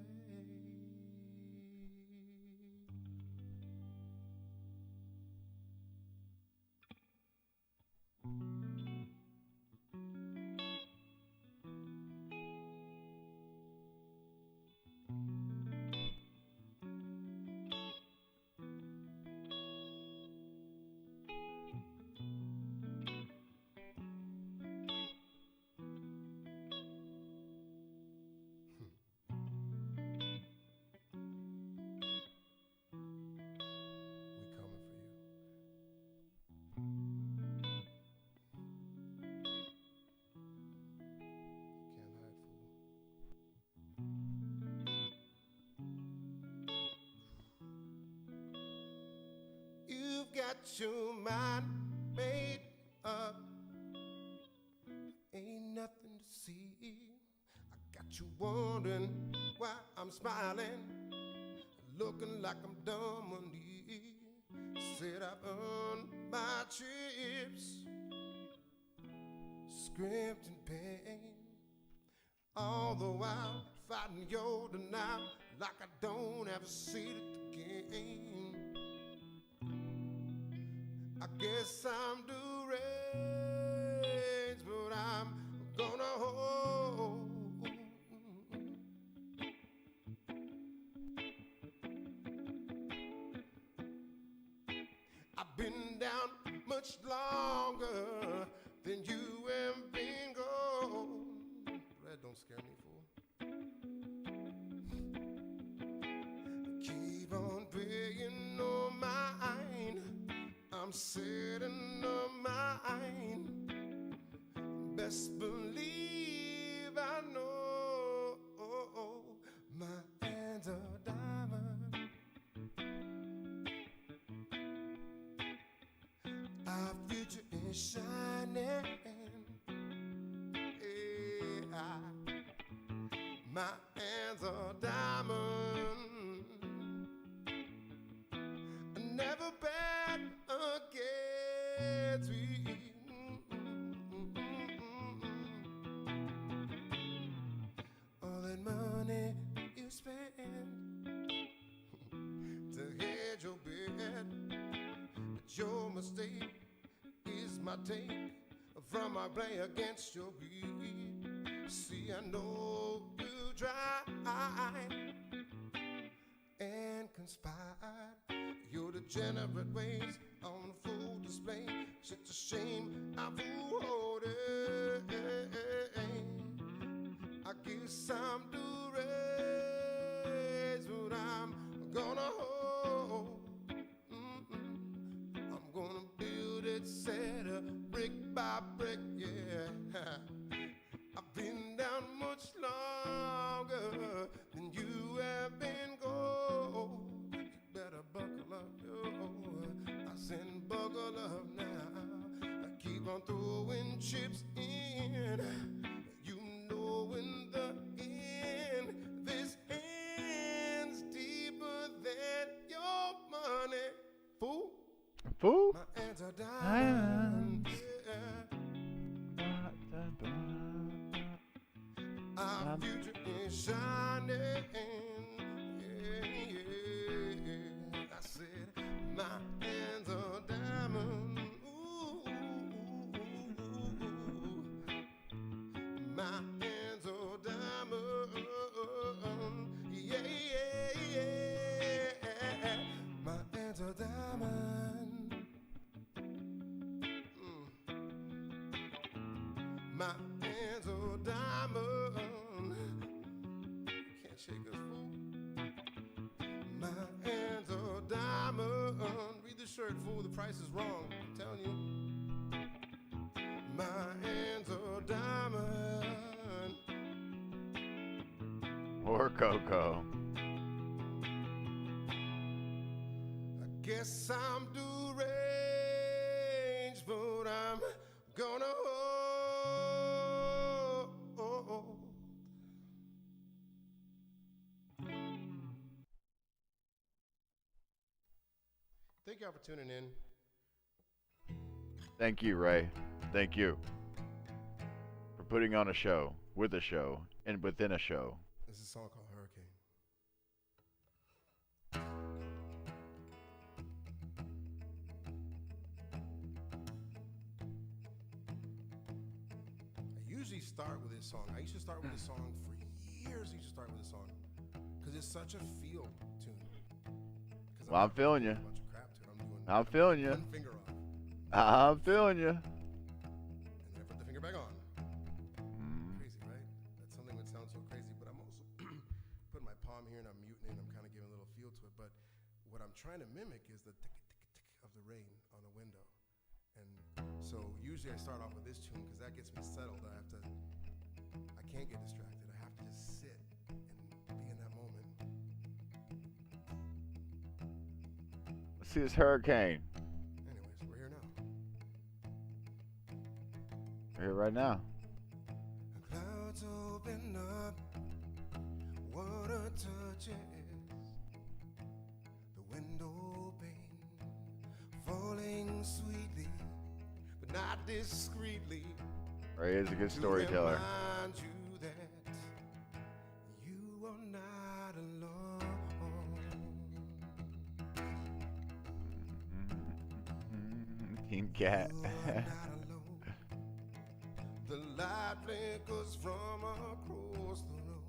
We coming for you. Can't hide, fool. You've got your mind made up. Ain't nothing to see. I got you wondering why I'm smiling, looking like I'm dumb on these. Said I've earned my chips, scrimped in pain, all the while fighting your denial like I don't have a seat at the game. I guess I'm deranged, but I'm gonna hold. I've been down much longer than you have been gone. Red, don't scare me, fool. Keep on paying no mind. I'm setting up mine. Best believe I know my hands are diamond. Our future is shining. Yeah. My hands are diamond. Never back again, sweet. All that money you spend to hedge your bet, but your mistake is my take from my play against your greed. See, I know you tried and conspired. Your degenerate ways on full display. Such a shame I fooled it. I guess I'm deranged, but I'm gonna hold. I'm gonna build it, set up brick by brick, yeah. I've been down much longer than you have been gone. You better buckle up, yo. I said buckle up now. I keep on throwing chips in. You know in the end, this ends deeper than your money. Fool, fool. my hands are diamonds. Yeah. Our future is shining. Yeah, yeah. I said my hands are diamonds. My hands are diamond. Can't shake us, fool. My hands are diamond. Read the shirt, fool. The price is wrong. I'm telling you. My hands are diamond. Or Coco. I guess I'm deranged, but I'm gonna hold. Thank y'all for tuning in. Thank you, Ray. Thank you for putting on a show, with a show, and within a show. This is a song called Hurricane. I usually start with this song. I used to start with this song for years. I used to start with this song because it's such a feel tune. Well, I'm feeling you. A bunch of crap to it. I'm feeling you. One finger off, I'm feeling you. and then I put the finger back on. Crazy, right? That's something that sounds so crazy, but I'm also putting my palm here and I'm muting it and I'm kind of giving a little feel to it. But what I'm trying to mimic is the tick, tick, tick of the rain on a window. And so usually I start off with this tune because that gets me settled. I can't get distracted. I have to just sit and be in that moment. Let's see this hurricane. Anyways, we're here now. We're here right now. The clouds open up, water touches the window pane, falling sweetly, but not discreetly. Ray is a good storyteller. To remind you that you are not alone. Team Cat. You are not alone. The light flickers from across the room.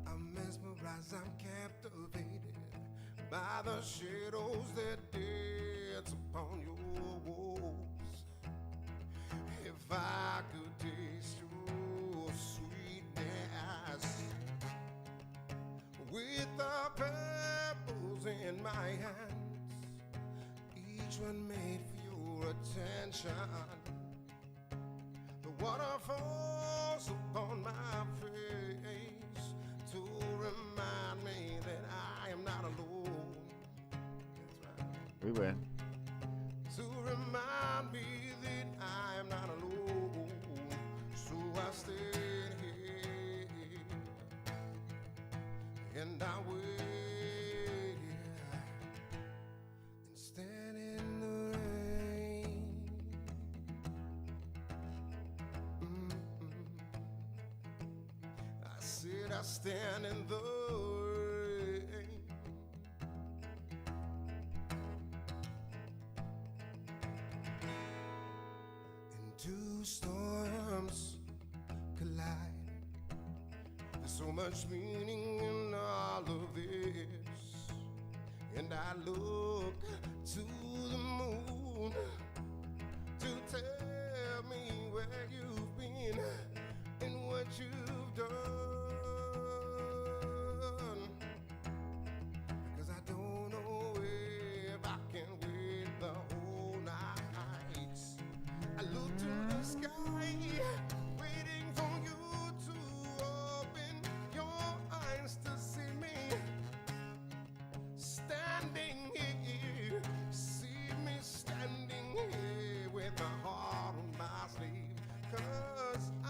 I'm mesmerized, I'm captivated by the shadows that dance upon your walls. If I could taste your sweetness with the pebbles in my hands, each one made for your attention. The water falls upon my face to remind me that I am not alone. That's right. We win. To remind me that I am not alone. So I stand here and I wait and stand in the rain. I said I stand in the rain. Two storms collide. There's so much meaning in all of this. And I look to the moon to tell me where you've been and what you've done. Because I don't know if I can wait the whole night. I look to the sky, waiting for you to open your eyes to see me standing here. See me standing here with my heart on my sleeve. 'Cause I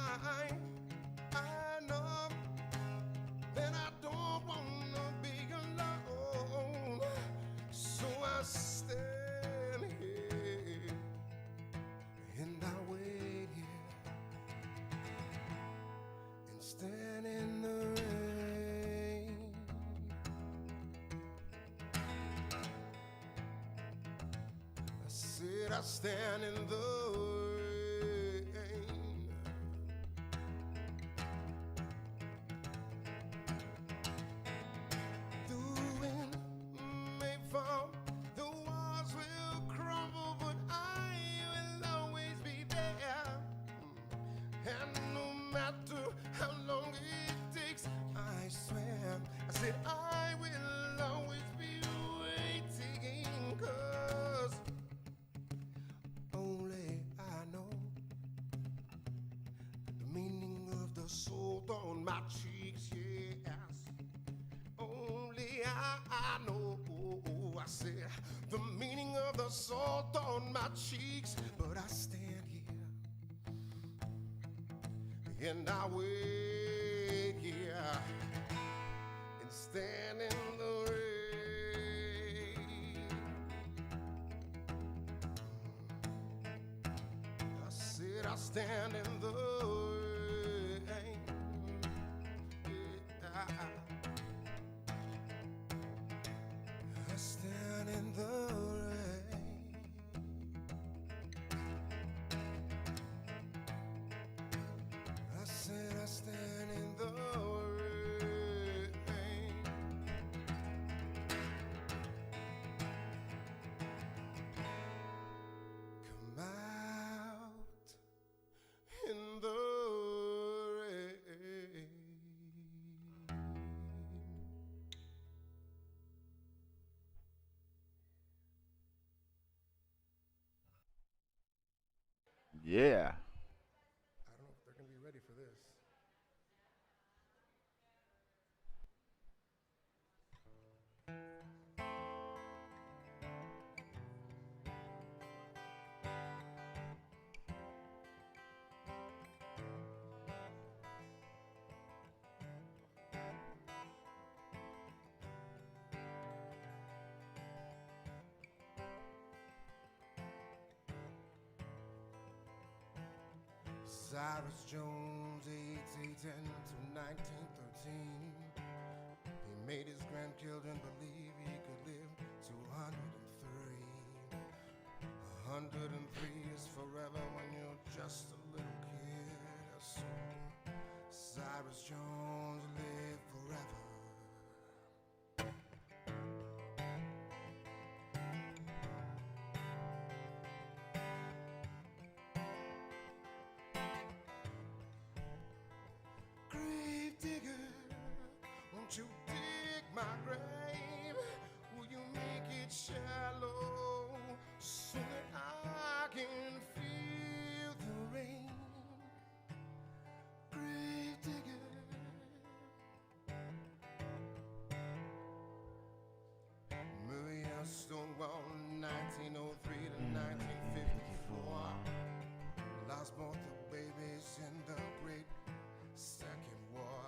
know that I don't wanna be alone. So I stand here and I wait here and stand in the rain. I said I stand in the rain. The wind may fall, the walls will crumble, but I will always be there. said I will always be waiting, 'cause only I know the meaning of the salt on my cheeks, yes. Only I know, I said, the meaning of the salt on my cheeks. But I stand here and I wait here and stand in the rain. I said I stand in the rain. Yeah. I stand in the rain. I said I stand in the rain. Come out in the rain. Yeah. I don't know if they're going to be ready for this. Cyrus Jones, 1810 to 1913. He made his grandchildren believe he could live to 103. 103 is forever when you're just a little kid. So Cyrus Jones lived forever. Grave digger, won't you dig my grave? Will you make it shallow so that I can feel the rain? Grave digger, Maria Stonewall, 1903 to 1954. Lost both the babies in the Great Second War.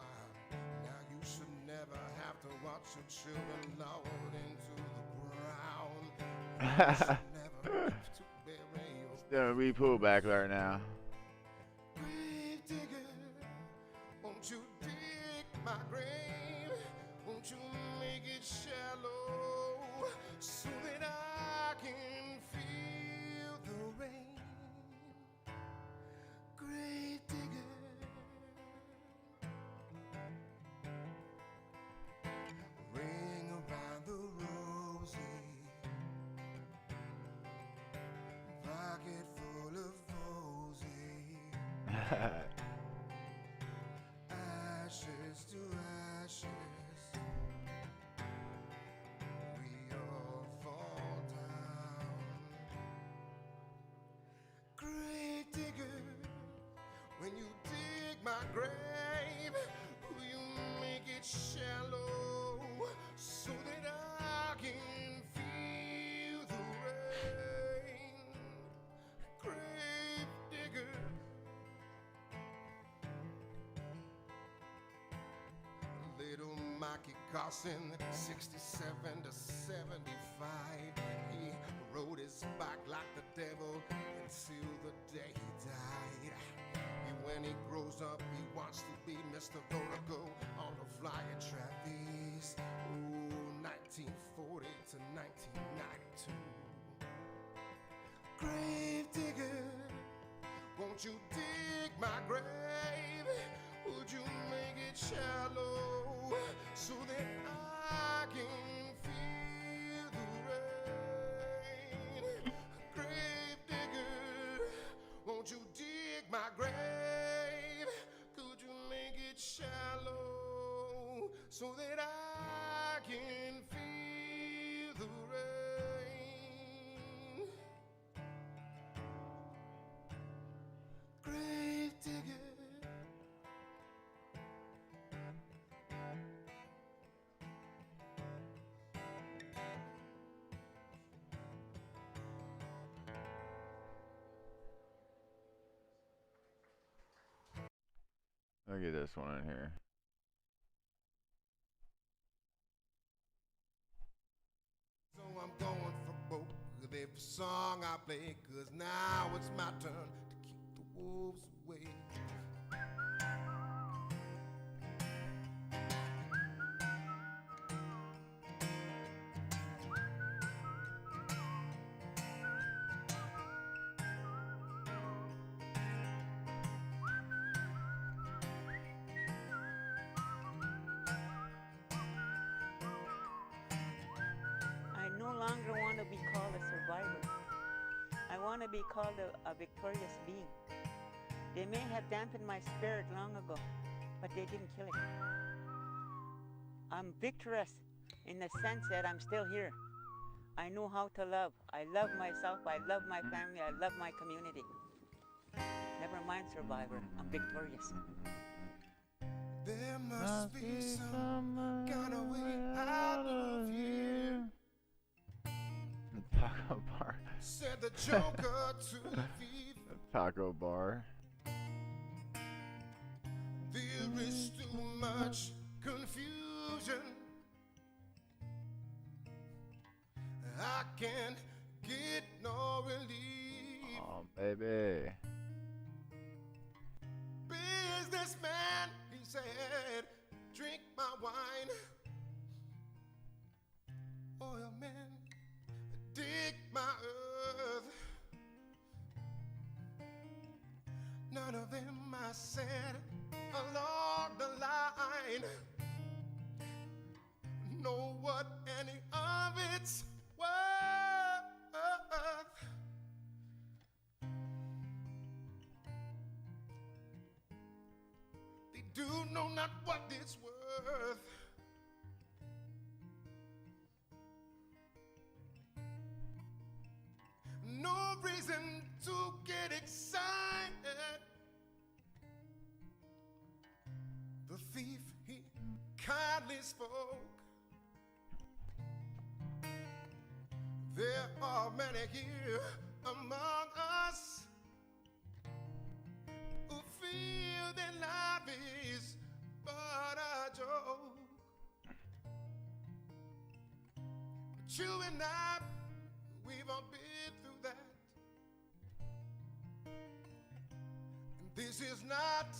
Now you should never have to watch your children lowered into the ground. You should never have to bury your Gonna re-pull back right now. grave digger. Won't you dig my grave? Won't you make it shallow so that I can feel the rain? Grave digger. Ring around the rosy, pocket full of posy. Ashes to ashes, we all fall down. Grave digger, when you dig my grave, will you make it shallow so that I can feel the rain? Grave digger. Little Mikey Carson, 67 to 75. He rode his bike like the devil until the day he died. And when he grows up, he wants to be Mr. Vertigo on the flying trapeze. Ooh, 1940 to 1992. Grave digger, won't you dig my grave? Would you make it shallow so that I can feel the rain? Grave digger, won't you dig my grave? Could you make it shallow so that I Look at this one in here. So I'm going for broke with every song I play, 'cause now it's my turn to keep the wolves away. I no longer want to be called a survivor. I want to be called a victorious being. They may have dampened my spirit long ago, but they didn't kill it. I'm victorious in the sense that I'm still here. I know how to love. I love myself. I love my family. I love my community. Never mind survivor. I'm victorious. There must be some kind of way out of here, The taco bar. said the Joker to the thief. The taco bar. There is too much confusion. I can't get no relief. Oh, baby. Businessman, he said, drink my wine. Oil man, dig my earth. None of them, I said, along the line know what any of it's worth. They do know not what it's worth. No reason to get excited. The thief, he kindly spoke. There are many here among us who feel that life is but a joke. But you and I, we've all been through that. And this is not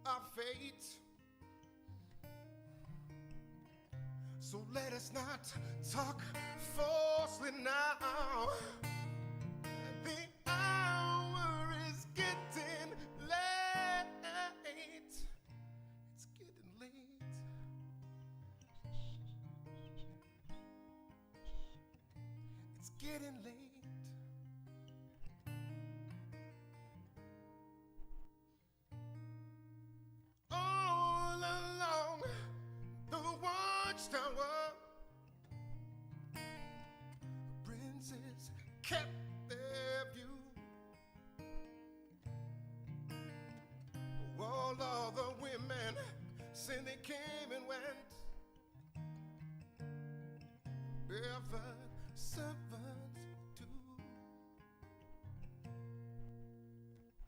our fate. So let us not talk falsely now. The hour is getting late. It's getting late. It's getting late. All along the watchtower, princes kept their view. All of the women said they came and went. Barefoot servants too.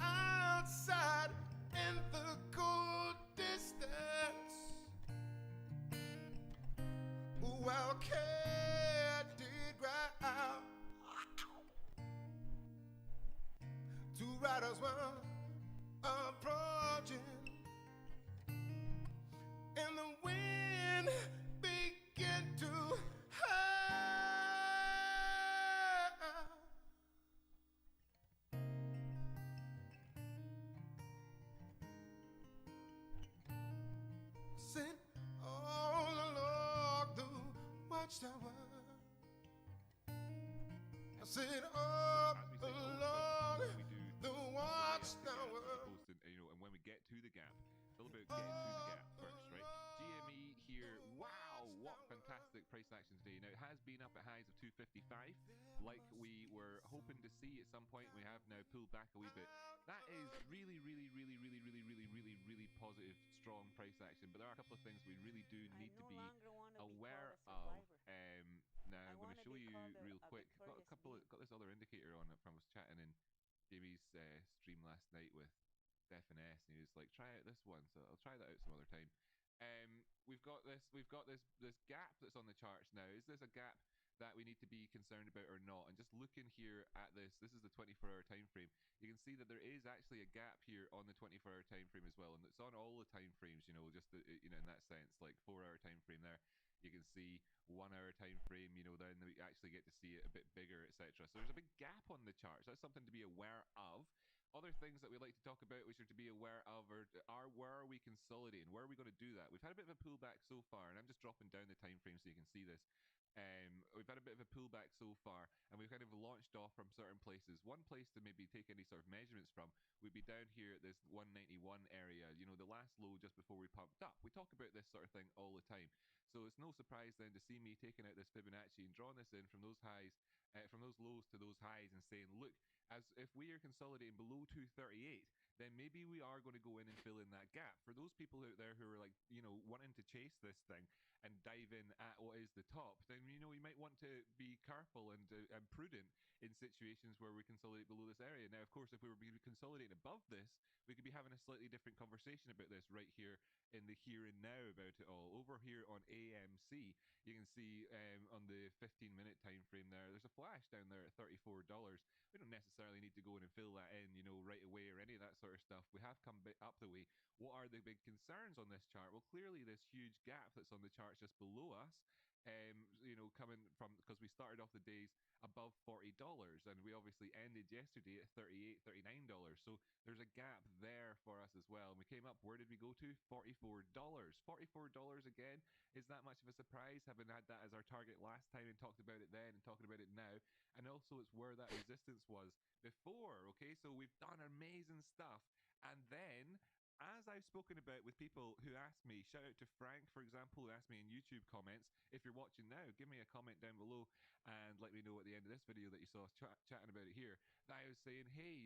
Outside in the cold distance, while cat did growl, two riders were approaching, and the wind began to howl. Sent all along the watchtower. I said up along the watchtower. And when we get to the gap, it's all about getting to the gap first, right? GME here, wow, what fantastic price action today. Now, it has been up at highs of 255, like we were hoping to see at some point. We have now pulled back a wee bit. That is really, really, really, really, really, really, really, really positive, strong price action. But there are a couple of things we really do need to be aware of. Now, I'm going to show you real quick. Got a couple. Got this other indicator on it. I was chatting in Jamie's stream last night with definesse, and he was like, try out this one. So I'll try that out some other time. We've got this gap that's on the charts now. Is this a gap that we need to be concerned about or not? And just looking here at this is the 24-hour time frame. You can see that there is actually a gap here on the 24-hour time frame as well, and it's on all the time frames. Just in that sense, like 4-hour time frame there. You can see 1 hour time frame. Then we actually get to see it a bit bigger, etc. So there's a big gap on the charts. That's something to be aware of. Other things that we like to talk about, which are to be aware of, are where are we consolidating? Where are we going to do that? We've had a bit of a pullback so far, and I'm just dropping down the time frame so you can see this. We've had a bit of a pullback so far, and we've kind of launched off from certain places. One place to maybe take any sort of measurements from would be down here at this 191 area, the last low just before we pumped up. We talk about this sort of thing all the time. So it's no surprise then to see me taking out this Fibonacci and drawing this in from those highs, from those lows to those highs, and saying, look, as if we are consolidating below 238, then maybe we are going to go in and fill in that gap. For those people out there who are like, wanting to chase this thing and dive in at what is the top, then you might want to be careful and prudent in situations where we consolidate below this area. Now, of course, if we were consolidating above this, we could be having a slightly different conversation about this right here in the here and now about it all. Over here on AMC, you can see on the 15-minute time frame there's a flash down there at $34. We don't necessarily need to go in and fill that in, right away or any of that sort of stuff. We have come up the way. What are the big concerns on this chart? Well, clearly this huge gap that's on the charts just below us, coming from, because we started off the days above $40, and we obviously ended yesterday at $38, $39. So there's a gap there for us as well. And we came up, where did we go to? $44. $44 again. Is that much of a surprise, having had that as our target last time and talked about it then and talking about it now? And also it's where that resistance was before. Okay, so we've done amazing stuff. And then, as I've spoken about with people who asked me, shout out to Frank, for example, who asked me in YouTube comments, if you're watching now, give me a comment down below and let me know at the end of this video that you saw us chatting about it here, that I was saying, hey,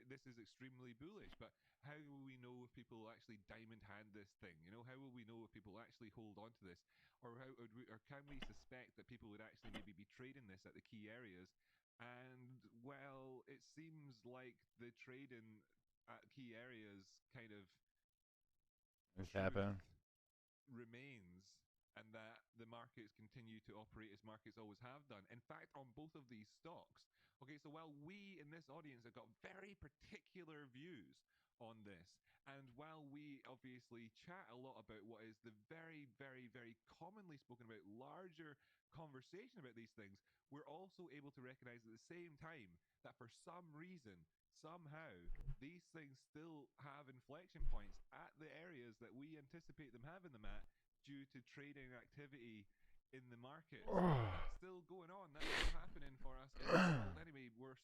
this is extremely bullish, but how will we know if people will actually diamond hand this thing? How will we know if people actually hold on to this? Or can we suspect that people would actually maybe be trading this at the key areas? And, well, it seems like the trading at key areas kind of What's happening? remains, and that the markets continue to operate as markets always have done. In fact, on both of these stocks, okay, so while we in this audience have got very particular views on this, and while we obviously chat a lot about what is the very, very, very commonly spoken about larger conversation about these things, we're also able to recognize at the same time that for some reason, somehow, these things still have inflection points at the areas that we anticipate them having them at due to trading activity in the market. So that's still going on. That's still happening for us in the world. Anyway, we're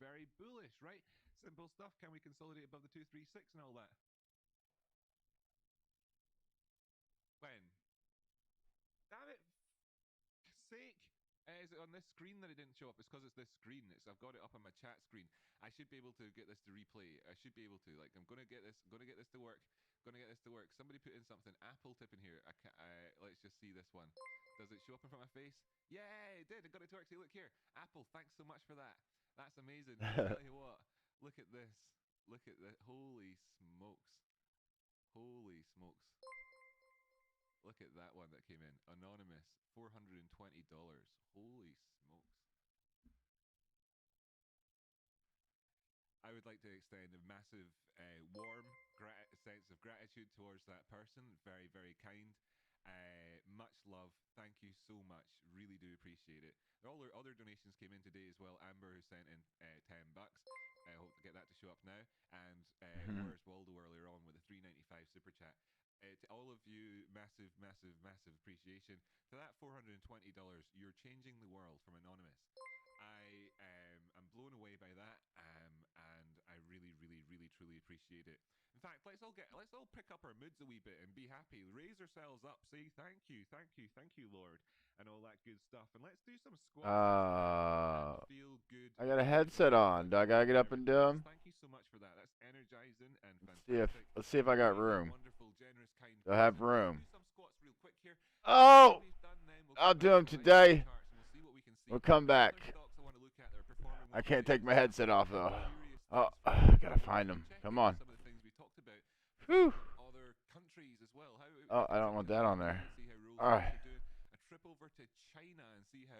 very bullish, right? Simple stuff. Can we consolidate above the 236 and all that? When? Damn it! Sake! Is it on this screen that it didn't show up? It's because it's this screen. I've got it up on my chat screen. I should be able to get this to replay. I should be able to. Like, I'm gonna get this to work. Gonna get this to work. Somebody put in something. Apple tip in here. Let's just see this one. Does it show up in front of my face? Yeah, it did. I got it to work. See, look here. Apple, thanks so much for that. That's amazing. I'll tell you what. Look at this. Look at that. Holy smokes. Holy smokes. Look at that one that came in. Anonymous. $420. Holy smokes. I would like to extend a massive, warm sense of gratitude towards that person. Very, very kind. Much love. Thank you so much. Really do appreciate it. All our other donations came in today as well. Amber, who sent in $10. I hope to get that to show up now. And Where's Waldo earlier on with a $3.95 super chat. To all of you, massive, massive, massive appreciation. To that $420, you're changing the world from Anonymous. I'm blown away by that, and I really, really, really, truly appreciate it. In fact, let's all pick up our moods a wee bit and be happy. Raise ourselves up, say thank you, Lord, and all that good stuff. And let's do some squats. Feel good. I got a headset on. Do I gotta get up and do them? Thank you so much for that. That's energizing and fantastic. Let's see if I got room. Wonderful, generous, kind. I have room. Do some squats real quick here. Oh! I'll do them today. We'll come back. I can't take my headset off though. Oh, gotta find them. Come on. Some of the things we talked about. Whew. Other countries as well. Oh, I don't want that on there. See how Rolls All right. are doing. A trip over to China and see how.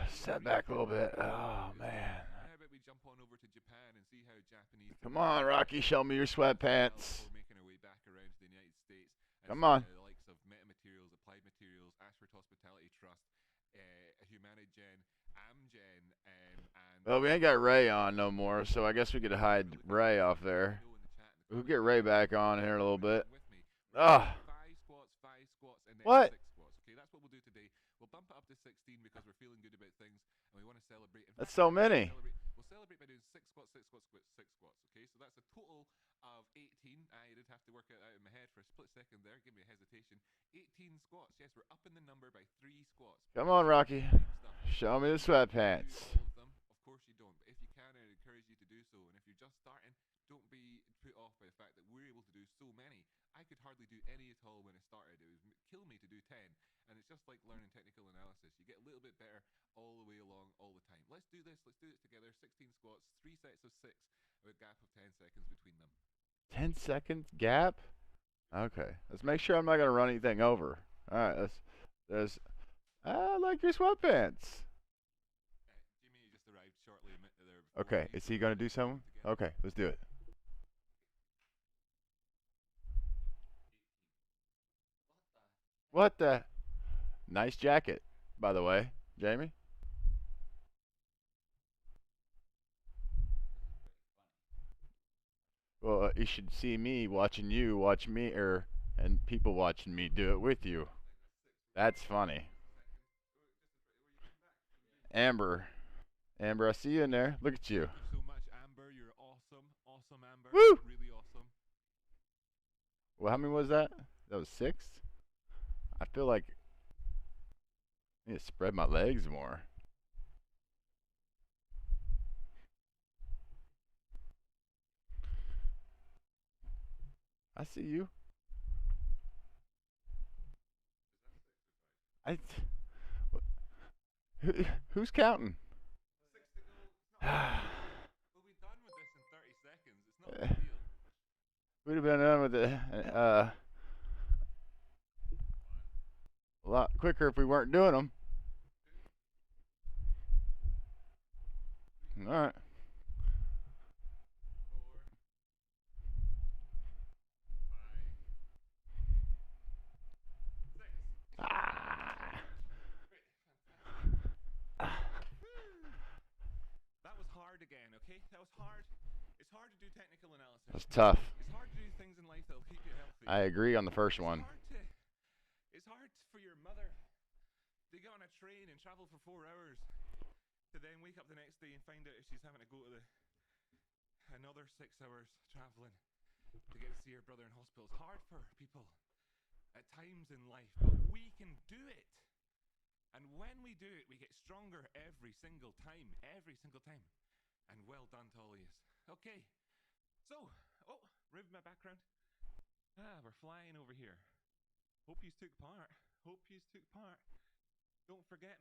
Set back a little bit. Oh, man. How about we jump on over to Japan and see how Japanese. Come on, Rocky. Show me your sweatpants. We're making our way back around to the United States. Come on. The likes of Metamaterials, Applied Materials, Ashford Hospitality Trust, Humanigen, Amgen, and. Well, we ain't got Ray on no more, so I guess we could hide Ray off there. We'll get Ray back on here in a little bit. Ah. 5 squats, and then What? 6 squats. Okay, that's what we'll do today. We'll bump it up to 16 because we're feeling good about things and we want to celebrate. That's so many. We'll celebrate by doing 6 squats, 6 squats, 6 squats. Okay, so that's a total of 18. I did have to work it out in my head for a split second there. Give me a hesitation. 18 squats. Yes, we're up in the number by 3 squats. Come on, Rocky. Show me the sweatpants. Do all of them? Of course you don't. But if you can, I encourage you to do so. And if you're just starting, don't be put off by the fact that we're able to do so many. I could hardly do any at all when I started. It would kill me to do 10. And it's just like learning technical analysis. You get a little bit better all the way along, all the time. Let's do this. Let's do it together. 16 squats, 3 sets of 6, with a gap of 10 seconds between them. 10 seconds gap? Okay. Let's make sure I'm not going to run anything over. All right. I like your sweatpants. Jimmy just arrived shortly there. Okay. Is he going to do something? Okay. Let's do it. What the? Nice jacket, by the way, Jamie. Well, you should see me watching you watch me, and people watching me do it with you. That's funny. Amber, I see you in there. Look at you. Thank you so much, Amber. You're awesome. Awesome, Amber. Woo! Really awesome. Well, how many was that? That was 6? I feel like I need to spread my legs more. I see you. Who's counting? 6 to go. We'll be done with this in 30 seconds. It's not a big deal. We'd have been done with it a lot quicker if we weren't doing them. All right. 4, 5, 6. Ah. That was hard again, okay? That was hard. It's hard to do technical analysis. That's tough. It's hard to do things in life that'll keep you healthy. I agree on the first one. It's hard for your mother to get on a train and travel for 4 hours to then wake up the next day and find out if she's having to go to another 6 hours traveling to get to see her brother in hospital. It's hard for people at times in life, but we can do it. And when we do it, we get stronger every single time. And well done to all of you. Okay, so, riv my background. We're flying over here. Hope you took part. Don't forget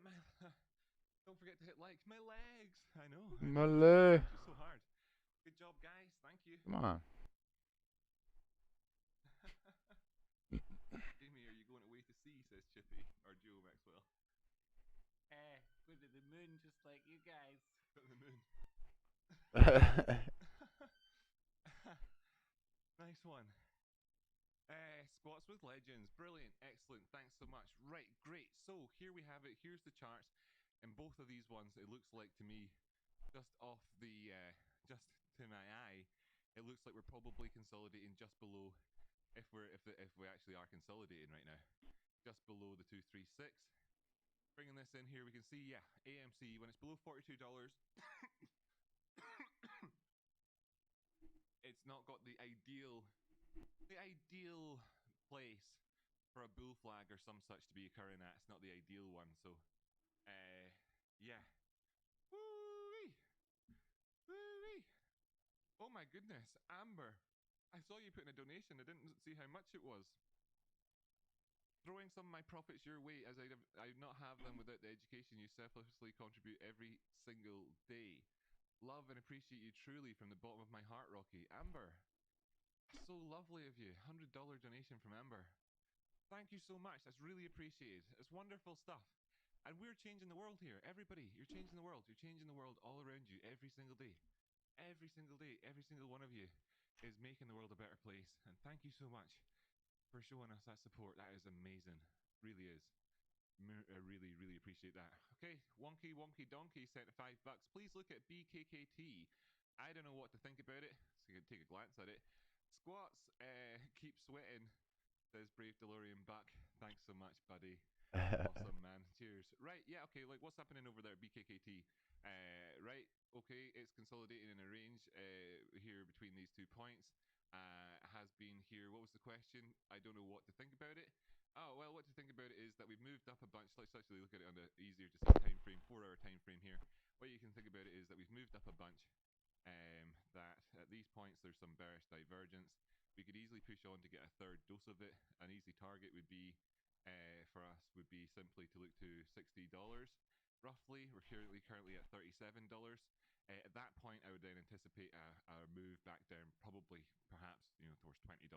to hit like. My legs. I know. My leg. It's so hard. Good job, guys. Thank you. Come on. Jamie, are you going away to sea? Says Chippy or Joe Maxwell. Go to the moon just like you guys. Go to the moon. Nice one. Squats with legends. Brilliant. Excellent. Thanks so much. Right. Great. So here we have it. Here's the charts. And both of these ones, it looks like to me, just off the, just to my eye, it looks like we're probably consolidating just below, if we actually are consolidating right now, just below the 236. Bringing this in here, we can see, yeah, AMC when it's below $42. It's not got the ideal place for a bull flag or some such to be occurring at. It's not the ideal one, so yeah. Woo-wee! Woo-wee! Oh my goodness, Amber, I saw you put in a donation. I didn't see how much it was. Throwing some of my profits your way, as I do not have them without the education you selflessly contribute every single day. Love and appreciate you truly from the bottom of my heart, Rocky. Amber, so lovely of you. $100 donation from Amber. Thank you so much. That's really appreciated. It's wonderful stuff. And we're changing the world here. Everybody, you're changing the world. You're changing the world all around you every single day. Every single day, every single one of you is making the world a better place. And thank you so much for showing us that support. That is amazing. Really is. I really, really appreciate that. Okay, Wonky Wonky Donkey sent $5. Please look at BKKT. I don't know what to think about it, so you can take a glance at it. Squats, keep sweating, says Brave DeLorean Buck. Thanks so much, buddy. Awesome, man. Cheers. Right, yeah, okay, like what's happening over there, BKKT? Right, okay, it's consolidating in a range here between these 2 points. Has been here. What was the question? I don't know what to think about it. Oh, well, what to think about it is that we've moved up a bunch. Let's actually look at it on the easier to see time frame, 4-hour time frame here. What you can think about it is that we've moved up a bunch. That at these points there's some bearish divergence. We could easily push on to get a third dose of it. An easy target would be for us would be simply to look to $60 roughly. We're currently at $37. At that point, I would then anticipate a move back down, probably perhaps towards $20.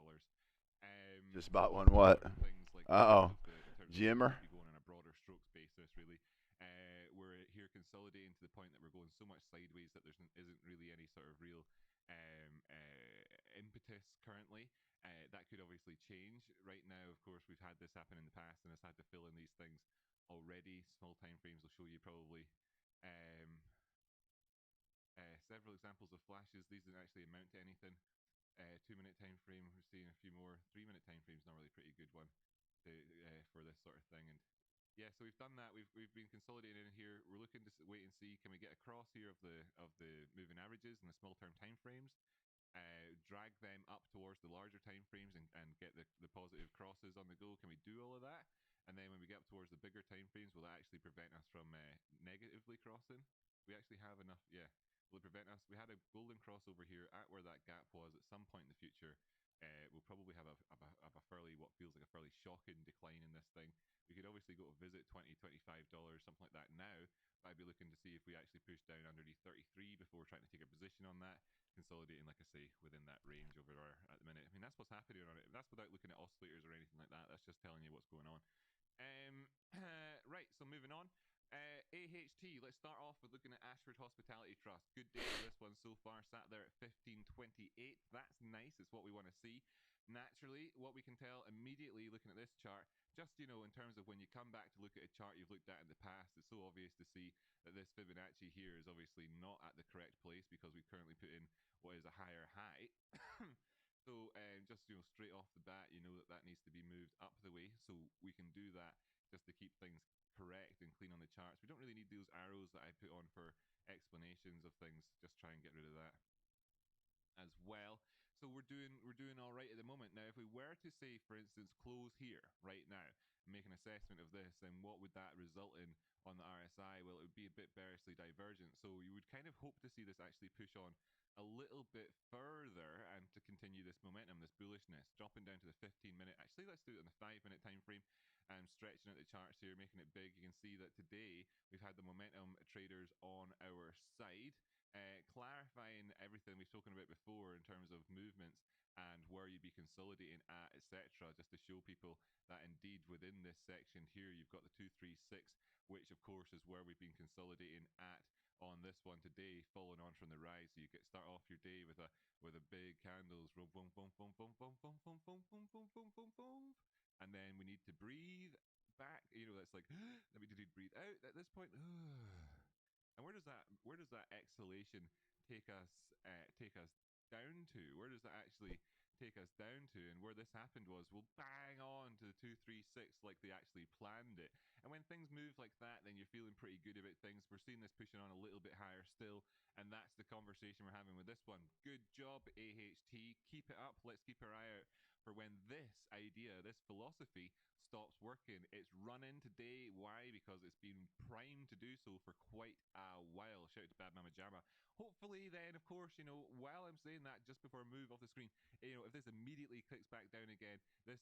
Just bought so one. What? Things like Uh-oh. in terms of Jimmer? be going on a broader strokes basis, really. We're here consolidating to the point that we're going so much sideways that there isn't really any sort of real impetus currently. That could obviously change. Right now, of course, we've had this happen in the past and it's had to fill in these things already. Small time frames will show you probably several examples of flashes. These don't actually amount to anything. 2-minute time frame, we're seeing a few more. 3-minute time frame is normally a pretty good one for this sort of thing. And yeah, so we've done that. We've been consolidating in here. We're looking to wait and see, can we get across here of the moving averages and the small term time frames, drag them up towards the larger time frames and get the positive crosses on the go. Can we do all of that? And then when we get up towards the bigger time frames, will that actually prevent us from negatively crossing? We actually have enough, yeah. Will it prevent us? We had a golden crossover here at where that gap was. At some point in the future, we'll probably have a fairly, what feels like a fairly shocking decline in this thing. We could obviously go to visit $20, $25, something like that now, but I'd be looking to see if we actually push down underneath 33 before trying to take a position on that, consolidating, like I say, within that range over there at the minute. I mean, that's what's happening on it. That's without looking at oscillators or anything like that. That's just telling you what's going on. Right, so moving on. AHT, let's start off with looking at Ashford Hospitality Trust. Good day for this one so far, sat there at 15.28. That's nice, it's what we want to see. Naturally, what we can tell immediately looking at this chart, just in terms of when you come back to look at a chart you've looked at in the past, it's so obvious to see that this Fibonacci here is obviously not at the correct place because we've currently put in what is a higher high. So just straight off the bat, you know that needs to be moved up the way, so we can do that just to keep things correct and clean on the charts. We don't really need those arrows that I put on for explanations of things. Just try and get rid of that as well. So we're doing all right at the moment. Now, if we were to say, for instance, close here right now, make an assessment of this, then what would that result in on the RSI? Well, it would be a bit bearishly divergent. So you would kind of hope to see this actually push on a little bit further and to continue this momentum, this bullishness, dropping down to the 15-minute. Actually, let's do it on the 5-minute time frame. Stretching out the charts here, making it big. You can see that today we've had the momentum traders on our side, clarifying everything we've spoken about before in terms of movements and where you'd be consolidating at, etc., just to show people that indeed within this section here you've got the 236, which of course is where we've been consolidating at on this one today, following on from the rise. So you get start off your day with a big candles, boom, boom, boom, boom, boom, boom, boom, boom, boom, boom, boom, boom, boom, boom, and then we need to breathe back. That's like then we need to breathe out at this point. And where does that exhalation take us down to? Where does that actually take us down to? And where this happened was we'll bang on to the 236 like they actually planned it. And when things move like that, then you're feeling pretty good about things. We're seeing this pushing on a little bit higher still, and that's the conversation we're having with this one. Good job, AHT. Keep it up. Let's keep our eye out for when this idea, this philosophy stops working. It's running today. Why? Because it's been primed to do so for quite a while. Shout out to Bad Mama Jamma. Hopefully then, of course, while I'm saying that, just before I move off the screen, if this immediately clicks back down again, this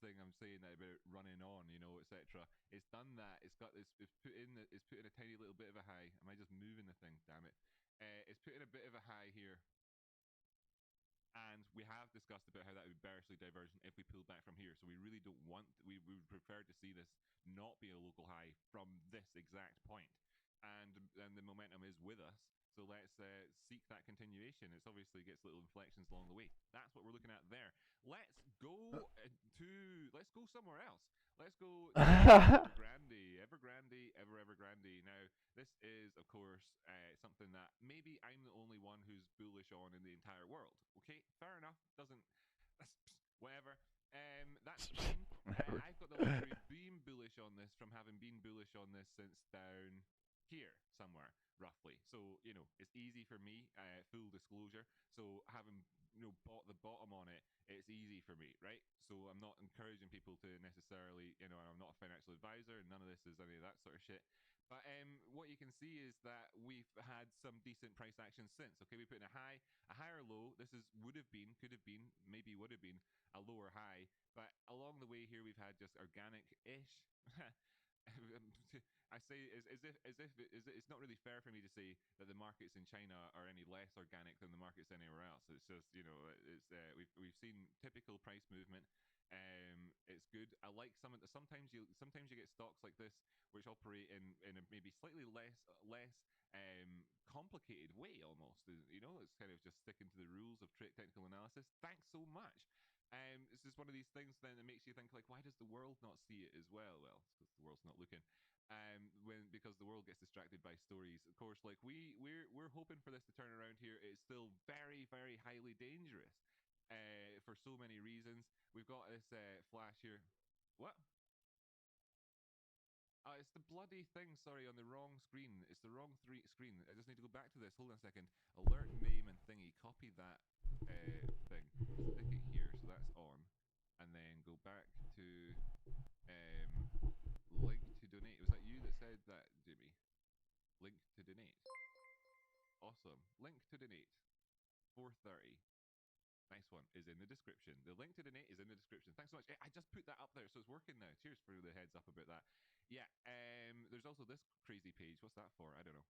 thing I'm saying that about running on, etc. It's done that. It's put in a tiny little bit of a high. Am I just we have discussed about how that would be bearish divergent if we pull back from here. So we really don't want. We would prefer to see this not be a local high from this exact point, and the momentum is with us. So let's seek that continuation. It's obviously gets little inflections along the way. That's what we're looking at there. Let's go let's go somewhere else. Let's go to Evergrande, Evergrande, Evergrande. Now, this is, of course, something that maybe I'm the only one who's bullish on in the entire world. Okay, fair enough. Doesn't whatever. That's fine. I've got the luxury of being bullish on this from having been bullish on this since down here somewhere roughly. So it's easy for me. Full disclosure. So having bought the bottom on it, it's easy for me, right? So I'm not encouraging people to necessarily, I'm not a financial advisor, and none of this is any of that sort of shit. But what you can see is that we've had some decent price action since. Okay, we put in a high, a higher low. This is would have been, could have been, maybe would have been a lower high. But along the way here, we've had just organic-ish. I say it's not really fair for me to say that the markets in China are any less organic than the markets anywhere else. It's just we've seen typical price movement. It's good. I like sometimes you get stocks like this which operate in a maybe slightly less complicated way almost. It's kind of just sticking to the rules of technical analysis. Thanks so much. This is one of these things then that makes you think like, why does the world not see it as well? Well, it's because the world's not looking. Because the world gets distracted by stories. Of course, like we're hoping for this to turn around here. It's still very, very highly dangerous for so many reasons. We've got this flash here. What? It's the bloody thing, sorry, on the wrong screen. It's the wrong screen. I just need to go back to this. Hold on a second. Alert name and thingy. Copy that thing. Stick it here, so that's on. And then go back to link to donate. Was that you that said that, Jimmy? Link to donate. Awesome. Link to donate. 4:30. Nice one. Is in the description. The link to donate is in the description. Thanks so much. I just put that up there, so it's working now. Cheers for the heads up about that. Yeah. There's also this crazy page. What's that for? I don't know.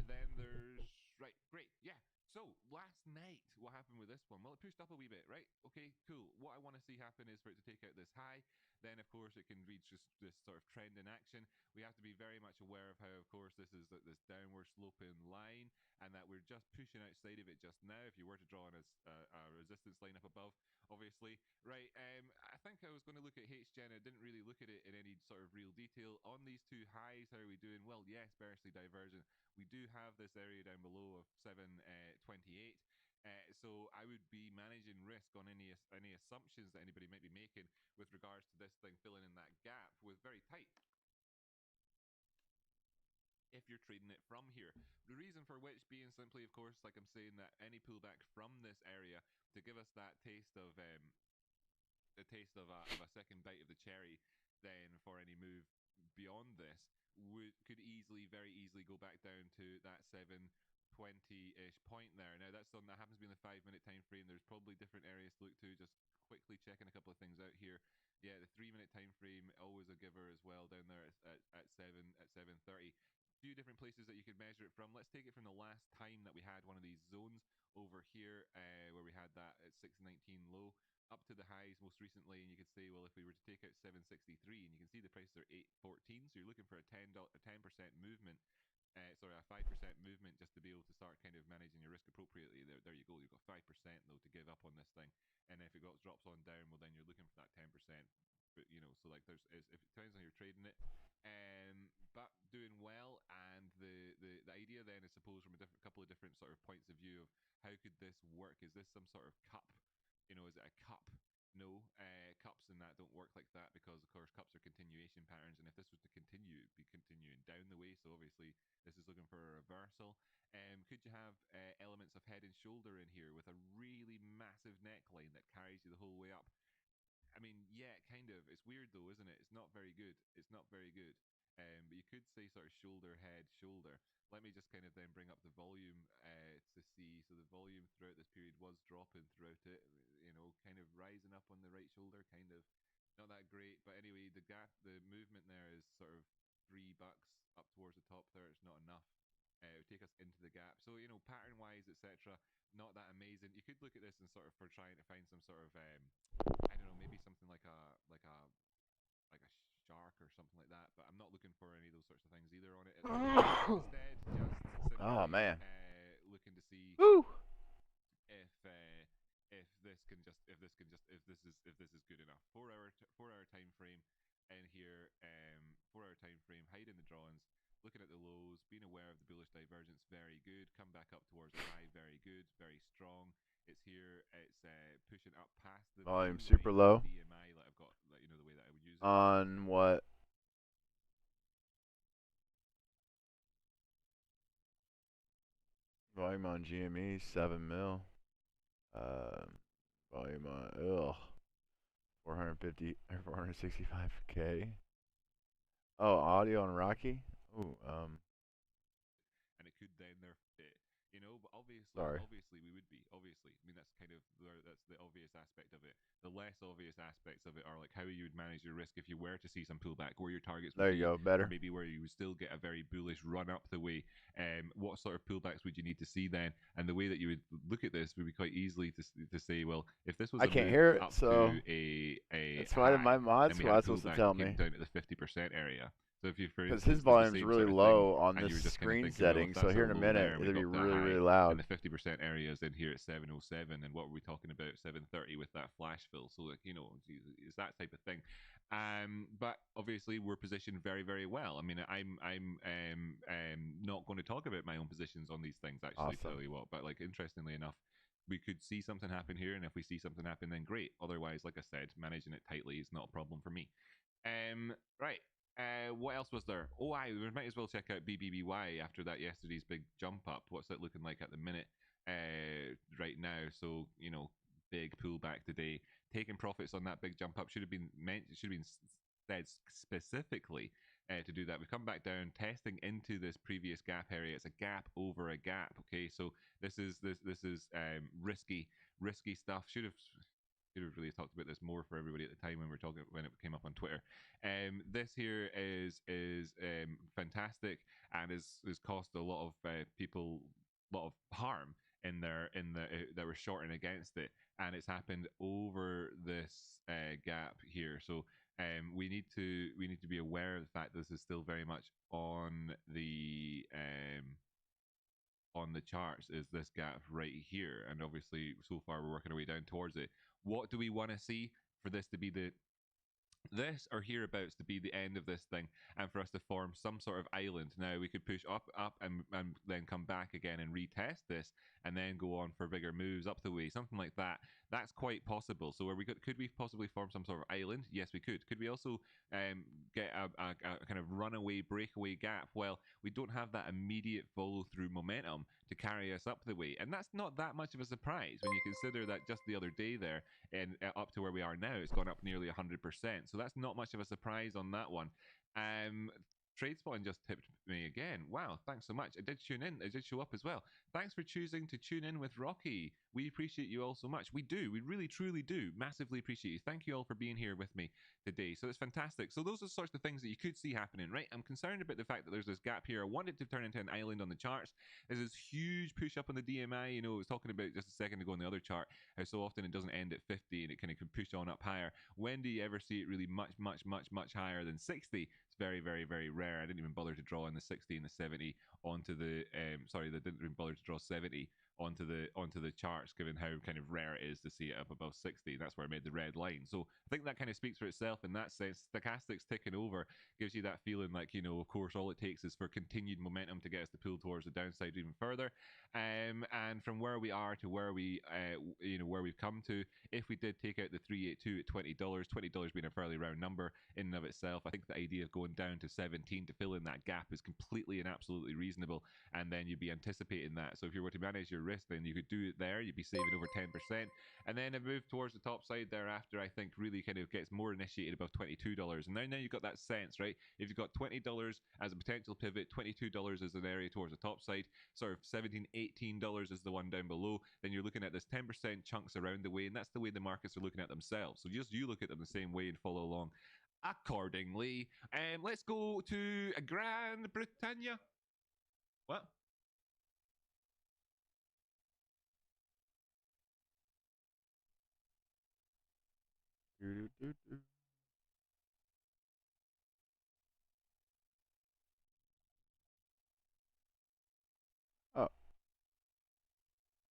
Then there's right. Great. Yeah. So last night, what happened with this one? Well, it pushed up a wee bit, right? Okay, cool. What I want to see happen is for it to take out this high. Then, of course, it can reach this sort of trend in action. We have to be very much aware of how, of course, this is this downward sloping line, and that we're just pushing outside of it just now. If you were to draw on a resistance line up above, obviously, right? I think I was going to look at HGen. I didn't really look at it in any sort of real detail. On these two highs, how are we doing? Well, yes, bearishly divergent. We do have this area down below of 728. So I would be managing risk on any assumptions that anybody might be making with regards to this thing filling in that gap with very tight. If you're trading it from here, the reason for which being simply, of course, like I'm saying, that any pullback from this area to give us that taste of a second bite of the cherry, then for any move beyond this could very easily go back down to that 720-ish point there. Now that's something that happens to be in the 5-minute time frame. There's probably different areas to look to. Just quickly checking a couple of things out here. Yeah, the 3-minute time frame, always a giver as well down there at 7:30. Few different places that you could measure it from. Let's take it from the last time that we had one of these zones over here, where we had that at 619 low up to the highs most recently, and you could say, well, if we were to take out 763, and you can see the prices are 814, so you're looking for a 10% movement. Sorry, a 5% movement just to be able to start kind of managing your risk appropriately. There you go. You've got 5% though to give up on this thing, and if it drops on down, well, then you're looking for that 10%. But so like if it depends on how you're trading it, but doing well. And the idea then is, suppose, from a couple of different sort of points of view of how could this work? Is this some sort of cup? Is it a cup? No, cups and that don't work like that, because of course cups are continuation patterns, and if this was to continue, it'd be continuing down the way. So obviously this is looking for a reversal. Could you have elements of head and shoulder in here with a really massive neckline that carries you the whole way up? I mean, yeah, kind of. It's weird though, isn't it? It's not very good. It's not very good. But you could say sort of shoulder, head, shoulder. Let me just kind of then bring up the volume to see. So the volume throughout this period was dropping throughout it, kind of rising up on the right shoulder, kind of not that great. But anyway, the movement there is sort of $3 up towards the top there. It's not enough. take us into the gap. So pattern wise, etc., not that amazing. You could look at this and sort of for trying to find some sort of I don't know, maybe something like a shark or something like that. But I'm not looking for any of those sorts of things either on it at the minute. Instead, just Oh simply man. looking to see Woo. if this can just if this is good enough. 4 hour time frame in here. 4 hour time frame. Hiding the drawings. Looking at the lows, being aware of the bullish divergence, very good. Come back up towards the high, very good, very strong. It's here. It's pushing up past the Volume blue super line low. DMI that I've got. The way that I would use it. On what? Volume on GME 7 mil. Volume on 450 or 465K. Oh, audio on Rocky. Ooh, And it could then but sorry. obviously we would be obviously. I mean that's kind of that's the obvious aspect of it. The less obvious aspects of it are like how you would manage your risk if you were to see some pullback, where your targets would There you be, go, or better. maybe where you would still get a very bullish run up the way. What sort of pullbacks would you need to see then? And the way that you would look at this would be quite easily to say, well, if this was I a can't move hear it, up so to a that's why my high, mod then we had a squad's supposed to pullback tell and came me. down to the 50% area. So if you, for Because instance, his did the volume's same really sort of thing, low on and you this were just kind of screen thinking, well, if setting, so that's here our in a low minute there, and we it'll go be up to really, high, really and loud. the 50% area is in here at 707, and what were we talking about 730 with that flash fill? So like it's that type of thing. But obviously we're positioned very, very well. I mean, I'm not going to talk about my own positions on these things actually. Awesome. Tell you what, but like interestingly enough, we could see something happen here, and if we see something happen, then great. Otherwise, like I said, managing it tightly is not a problem for me. Right. What else was there? Oh, we might as well check out BBBY after that yesterday's big jump up. What's that looking like at the minute? Right now, so big pullback today. Taking profits on that big jump up should have been said specifically to do that. We come back down, testing into this previous gap area. It's a gap over a gap. Okay, so this is risky stuff. Should have really talked about this more for everybody at the time when it came up on Twitter. This here is fantastic and has cost a lot of people a lot of harm that were shorting against it, and it's happened over this gap here. So we need to be aware of the fact that this is still very much on the charts, is this gap right here, and obviously so far we're working our way down towards it. What do we want to see for this to be this or hereabouts to be the end of this thing, and for us to form some sort of island? Now we could push up and then come back again and retest this, and then go on for bigger moves up the way, something like that. That's quite possible. So could we possibly form some sort of island? Yes, we could. Could we also get a kind of runaway breakaway gap? Well, we don't have that immediate follow through momentum to carry us up the way, and that's not that much of a surprise when you consider that just the other day there, and up to where we are now, it's gone up nearly 100%. So that's not much of a surprise on that one. TradeSpawn just tipped me again. Wow, thanks so much. I did tune in. I did show up as well. Thanks for choosing to tune in with Rocky. We appreciate you all so much. We do. We really, truly do. Massively appreciate you. Thank you all for being here with me today. So it's fantastic. So those are the sorts of things that you could see happening, right? I'm concerned about the fact that there's this gap here. I want it to turn into an island on the charts. There's this huge push up on the DMI. I was talking about just a second ago on the other chart, how so often it doesn't end at 50 and it kind of can push on up higher. When do you ever see it really much higher than 60? It's very, very, very rare. I didn't even bother to draw in the 60 and the 70 onto the sorry, they didn't even bother to draw 70 onto the charts, given how kind of rare it is to see it up above 60. That's where I made the red line. So I think that kind of speaks for itself in that sense. Stochastics ticking over gives you that feeling like, of course, all it takes is for continued momentum to get us to pull towards the downside even further. And from where we are to where where we've come to, if we did take out the 382 at $20 being a fairly round number in and of itself, I think the idea of going down to 17 to fill in that gap is completely and absolutely reasonable, and then you'd be anticipating that. So if you were to manage your risk, then you could do it there. You'd be saving over 10%, and then a move towards the top side thereafter, I think, really kind of gets more initiated above $22. And now you've got that sense, right? If you've got $20 as a potential pivot, $22 as an area towards the top side, sort of $17, $18 is the one down below, then you're looking at this 10% chunks around the way, and that's the way the markets are looking at themselves. So just you look at them the same way and follow along accordingly. Let's go to Grand Britannia. What? Do-do-do-do. Oh,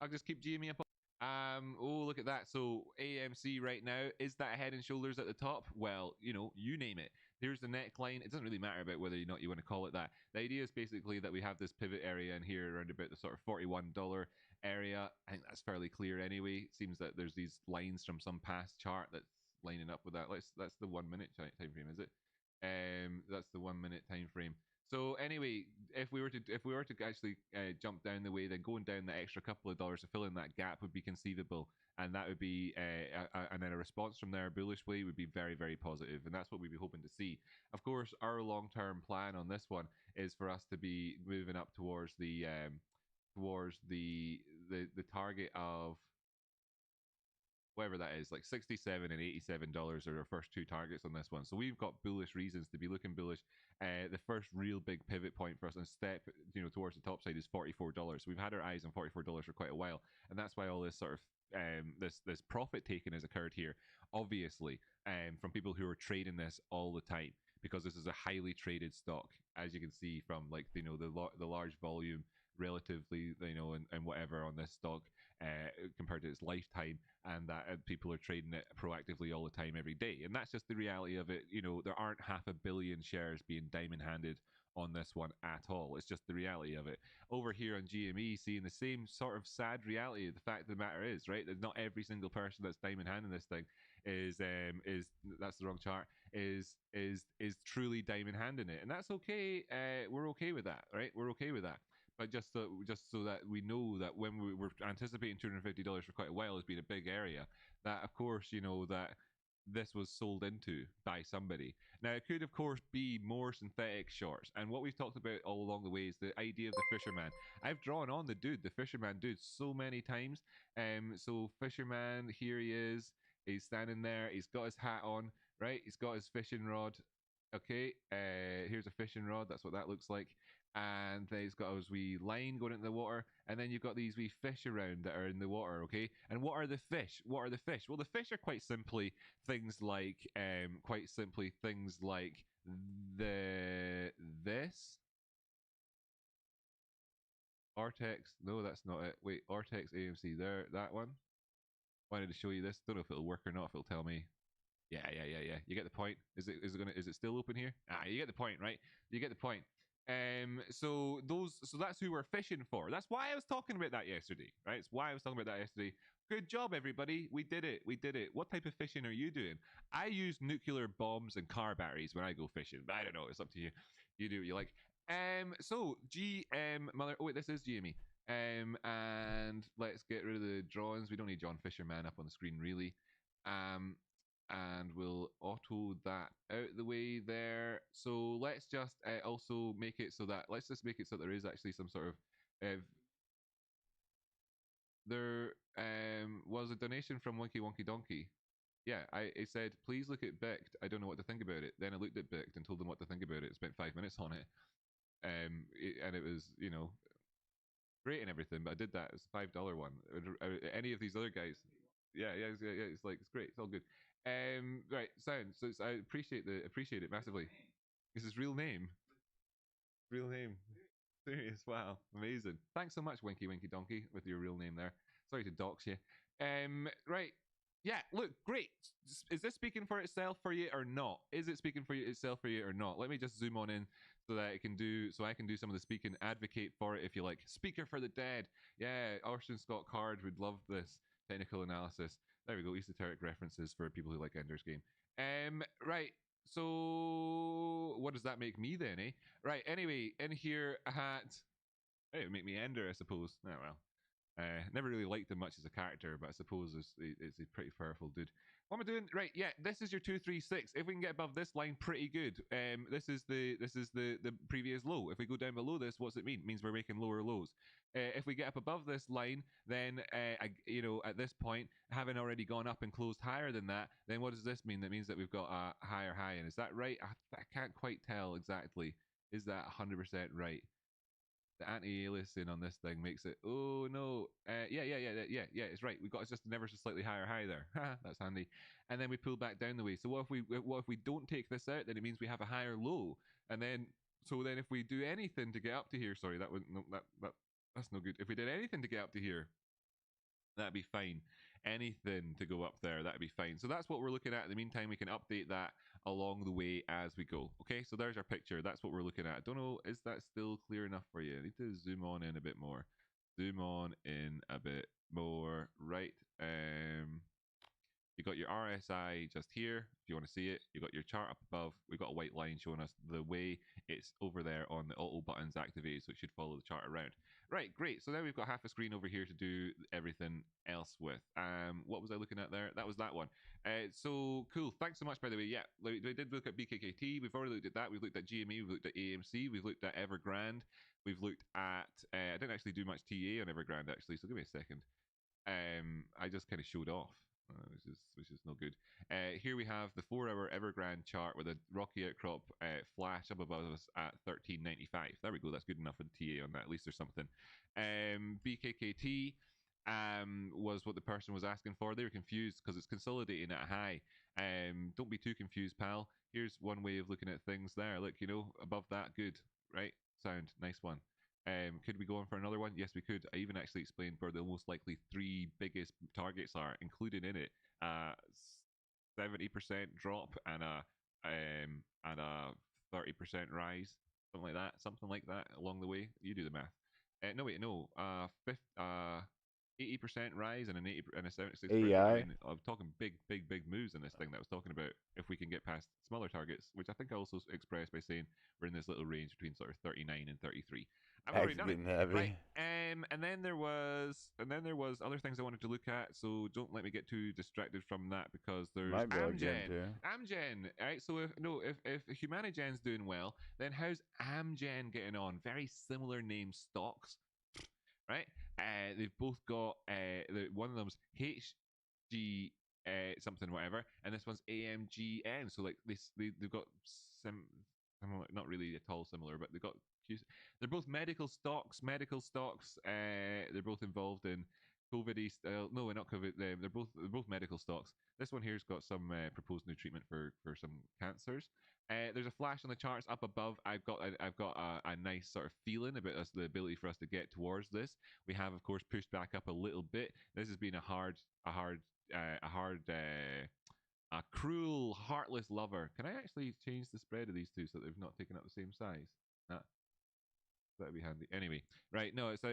I'll just keep GMing up. Oh, look at that. So AMC right now, is that head and shoulders at the top? Well, you name it. Here's the neckline. It doesn't really matter about whether or not you want to call it that. The idea is basically that we have this pivot area in here around about the sort of $41 area. I think that's fairly clear anyway. It seems that there's these lines from some past chart that's lining up with that. That's the 1 minute time frame, is it? That's the 1 minute time frame. So anyway, if we were to actually jump down the way, then going down the extra couple of dollars to fill in that gap would be conceivable, and that would be and then a response from there bullish way would be very, very positive, and that's what we'd be hoping to see. Of course, our long-term plan on this one is for us to be moving up towards the target of whatever that is, like $67 and $87 are our first two targets on this one. So we've got bullish reasons to be looking bullish. The first real big pivot point for us and step, towards the top side is $44. We've had our eyes on $44 for quite a while, and that's why all this sort of this profit taking has occurred here. Obviously, from people who are trading this all the time, because this is a highly traded stock, as you can see from the large volume relatively, and whatever on this stock compared to its lifetime, and that people are trading it proactively all the time every day, and that's just the reality of it. There aren't 500 million shares being diamond handed on this one at all. It's just the reality of it. Over here on GME, seeing the same sort of sad reality. The fact of the matter is, right, that not every single person that's diamond handing this thing is that's the wrong chart, is truly diamond handing it, and that's okay. We're okay with that, right? We're okay with that. But just so that we know that when we were anticipating $250 for quite a while as being a big area, that of course that this was sold into by somebody. Now it could of course be more synthetic shorts, and what we've talked about all along the way is the idea of the fisherman. I've drawn on the fisherman dude, so many times. So fisherman, here he is. He's standing there. He's got his hat on, right? He's got his fishing rod. Okay, here's a fishing rod. That's what that looks like. And then he's got his wee line going into the water, and then you've got these wee fish around that are in the water. Okay, and what are the fish? What are the fish? Well, the fish are quite simply things like this Artex. No, that's not it. Wait, Artex AMC. There, that one. Wanted to show you this. Don't know if it'll work or not. If it'll tell me. Yeah. You get the point. Is it still open here? You get the point, right? You get the point. So that's who we're fishing for. That's why I was talking about that yesterday, right? It's why I was talking about that yesterday. Good job, everybody. We did it. What type of fishing are you doing? I use nuclear bombs and car batteries when I go fishing, but I don't know. It's up to you. You do what you like. So mother. Oh wait, this is GME. And let's get rid of the drawings. We don't need John Fisherman up on the screen, really. And we'll auto that out the way there. So let's just also make it so that there is actually some sort of there was a donation from Wonky Wonky Donkey. Yeah, it said, please look at Bicked. I don't know what to think about it. Then I looked at Bicked and told them what to think about it. Spent 5 minutes on it. And it was, great and everything, but I did that. It's a $5 one. Any of these other guys, yeah. It's like, it's great. It's all good. Right, sound. So I appreciate it massively. Is his real name? Real name. Serious. Wow, amazing. Thanks so much, Winky Winky Donkey, with your real name there. Sorry to dox you. Right. Yeah, look, great. Is this speaking for itself for you or not? Is it speaking for itself for you or not? Let me just zoom on in so that I can do some of the speaking. Advocate for it if you like. Speaker for the dead. Yeah, Orson Scott Card would love this technical analysis. There we go. Esoteric references for people who like Ender's Game. Right. So what does that make me then, eh? Right. Anyway, in here at it would make me Ender, I suppose. Oh well. Never really liked him much as a character, but I suppose it's a pretty powerful dude. What am I doing? Right, yeah, this is your 236. If we can get above this line, pretty good. This is the previous low. If we go down below this, what's it mean? It means we're making lower lows. If we get up above this line, then at this point, having already gone up and closed higher than that, then what does this mean? That means that we've got a higher high, and is that right? I can't quite tell exactly. Is that 100% right? The anti-aliasing on this thing makes it. Oh no! Yeah. It's right. We got just never so slightly higher high there. That's handy. And then we pull back down the way. So what if we don't take this out? Then it means we have a higher low. And then if we do anything to get up to here, sorry, that would no, that's no good. If we did anything to get up to here, that'd be fine. Anything to go up there, that'd be fine. So that's what we're looking at. In the meantime, we can update that along the way as we go. Okay, so there's our picture. That's what we're looking at. I don't know, is that still clear enough for you? I need to zoom on in a bit more. Zoom on in a bit more. Right. You got your RSI just here, if you want to see it. You got your chart up above. We've got a white line showing us the way it's over there on the auto buttons activated, so it should follow the chart around. Right, great. So now we've got half a screen over here to do everything else with. What was I looking at there? That was that one. So cool. Thanks so much, by the way. Yeah, we did look at BKKT. We've already looked at that. We've looked at GME. We've looked at AMC. We've looked at Evergrande. We've looked at. I didn't actually do much TA on Evergrande actually. So give me a second. I just kind of showed off. Which is no good. Here we have the 4-hour Evergrande chart with a rocky outcrop flash up above us at 1395. There we go. That's good enough for the TA on that. At least there's something. BKKT was what the person was asking for. They were confused because it's consolidating at a high. Don't be too confused, pal. Here's one way of looking at things there. Look, above that, good, right? Sound, nice one. Could we go on for another one? Yes, we could. I even actually explained where the most likely 3 biggest targets are, including in it 70% drop and a 30% rise, something like that along the way. You do the math. No, wait, no. 80% rise and an 80 and a 76% decline. I'm talking big moves in this thing that I was talking about. If we can get past smaller targets, which I think I also expressed by saying we're in this little range between sort of 39 and 33. I've already done it. Heavy. Right. And then there was other things I wanted to look at. So don't let me get too distracted from that because there's Amgen. Amgen. Right. So if Humanigen's doing well, then how's Amgen getting on? Very similar name stocks. Right, they've both got one of them's HG something whatever, and this one's AMGN. So like they've got not really at all similar, but they've got they're both medical stocks. They're both involved in COVID. No, not COVID. They're both medical stocks. This one here's got some proposed new treatment for some cancers. There's a flash on the charts up above. I've got a nice sort of feeling about us, the ability for us to get towards this. We have, of course, pushed back up a little bit. This has been a cruel, heartless lover. Can I actually change the spread of these two so that they've not taken up the same size? That'd be handy. Anyway, right? No, it's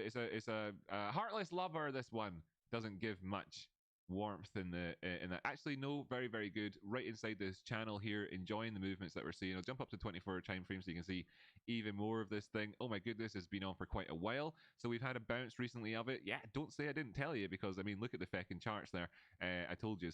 a heartless lover. This one doesn't give much warmth in that. Actually, no, very good. Right inside this channel here, enjoying the movements that we're seeing. I'll jump up to 24 time frames so you can see even more of this thing. Oh my goodness, it's been on for quite a while. So we've had a bounce recently of it. Yeah, don't say I didn't tell you because I mean, look at the feckin' charts there. I told you.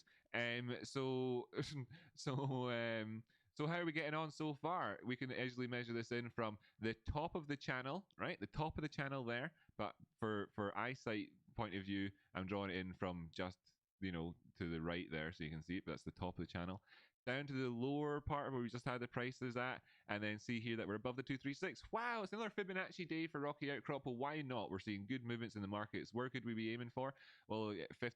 So how are we getting on so far? We can easily measure this in from the top of the channel, right? The top of the channel there. But for eyesight point of view, I'm drawing it in from just, to the right there so you can see it. But that's the top of the channel. Down to the lower part where we just had the prices at, and then see here that we're above the 236. Wow, it's another Fibonacci day for Rocky Outcrop. Well, why not? We're seeing good movements in the markets. Where could we be aiming for? Well,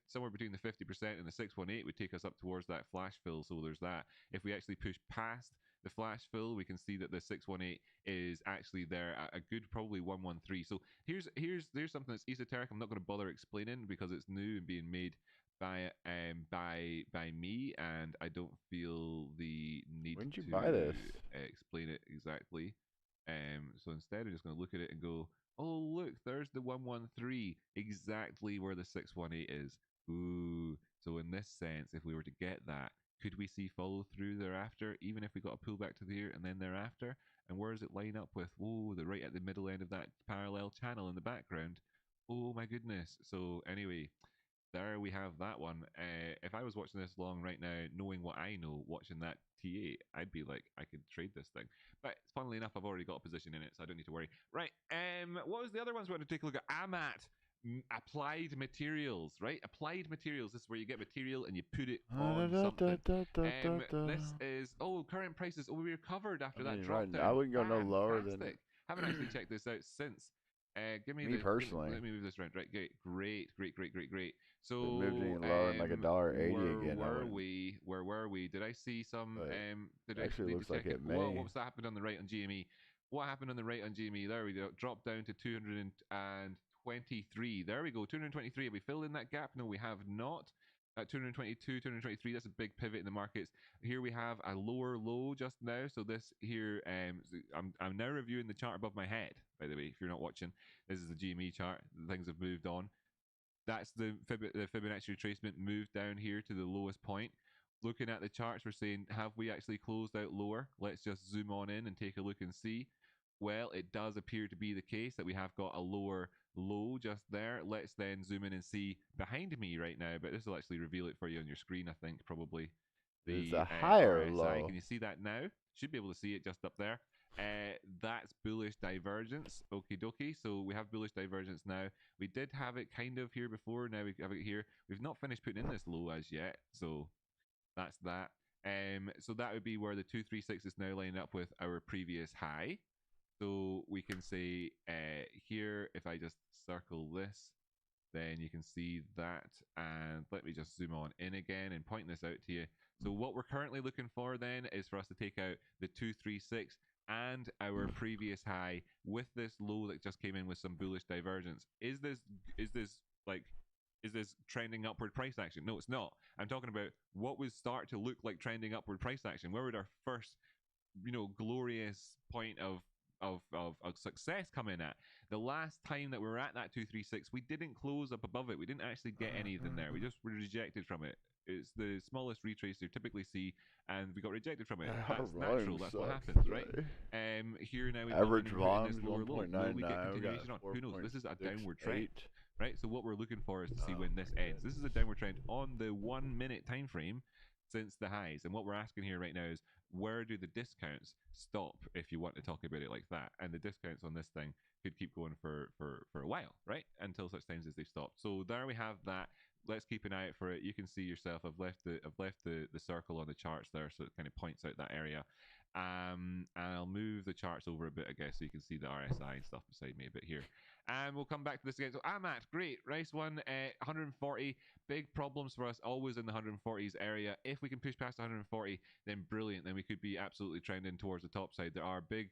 somewhere between the 50% and the 618 would take us up towards that flash fill. So there's that. If we actually push past the flash fill, we can see that the 618 is actually there at a good probably 113. So here's something that's esoteric. I'm not going to bother explaining because it's new and being made by me, and I don't feel the need When did you to buy this? Explain it exactly. So instead, I'm just going to look at it and go, oh look, there's the 113, exactly where the 618 is. Ooh, so in this sense, if we were to get that, could we see follow through thereafter, even if we got a pullback to here and then thereafter? And where does it line up with? Oh, the right at the middle end of that parallel channel in the background. Oh my goodness. So anyway, there we have that one. If I was watching this long right now, knowing what I know, watching that TA, I'd be like, I could trade this thing. But funnily enough, I've already got a position in it, so I don't need to worry. Right. What was the other ones we want to take a look at? AMAT. Applied materials, right? Applied materials. This is where you get material and you put it on something. This is current prices. Oh, we recovered after that drop down. I wouldn't go no lower than. Haven't actually checked this out since. Give me, Me the. personally. Let me move this around. Right, great. If it moved any So, lower than like $1.80 where again, I were wouldn't. we? Where were we? Did I see some? But Did I actually, it need to looks like check it? it Whoa, may. what was that happened on the right on GME? What happened on the right on GME? There we go. Dropped down to 223. There we go. 223. Have we filled in that gap? No, we have not. At 222, 223, that's a big pivot in the markets. Here we have a lower low just now. So this here, I'm now reviewing the chart above my head, by the way, if you're not watching. This is the GME chart. Things have moved on. That's the Fibonacci retracement moved down here to the lowest point. Looking at the charts, we're saying, have we actually closed out lower? Let's just zoom on in and take a look and see. Well, it does appear to be the case that we have got a lower low just there. Let's then zoom in and see behind me right now, but this will actually reveal it for you on your screen, I think, probably. It's The a higher RSI. low. Can you see that now? Should be able to see it just up there. That's bullish divergence. Okie dokie. So we have bullish divergence now. We did have it kind of here before. Now we have it here. We've not finished putting in this low as yet. So that's that. So that would be where the 236 is now lining up with our previous high. So we can say here, if I just circle this, then you can see that. And let me just zoom on in again and point this out to you. So what we're currently looking for then is for us to take out the 236 and our previous high with this low that just came in with some bullish divergence. Is this trending upward price action? No, it's not. I'm talking about what would start to look like trending upward price action. Where would our first, glorious point of success come in at? The last time that we were at that 236, we didn't close up above it. We didn't actually get anything there. We just were rejected from it. It's the smallest retrace you typically see, and we got rejected from it. That's natural. That's what happens, right? Here now we've average volume volume is lower low. Will we get 1.99. continuation on? Who knows? This is a downward trend, right? So what we're looking for is to see when this ends. This is a downward trend on the 1 minute time frame since the highs, and what we're asking here right now is, where do the discounts stop, if you want to talk about it like that? And the discounts on this thing could keep going for a while, right? Until such times as they stop. So there we have that. Let's keep an eye out for it. You can see yourself. I've left the circle on the charts there, so it kind of points out that area. And I'll move the charts over a bit, I guess, so you can see the RSI and stuff beside me a bit here. And we'll come back to this again. So AMAT, great, nice one. 140, big problems for us, always in the 140s area. If we can push past 140, then brilliant. Then we could be absolutely trending towards the top side. There are big,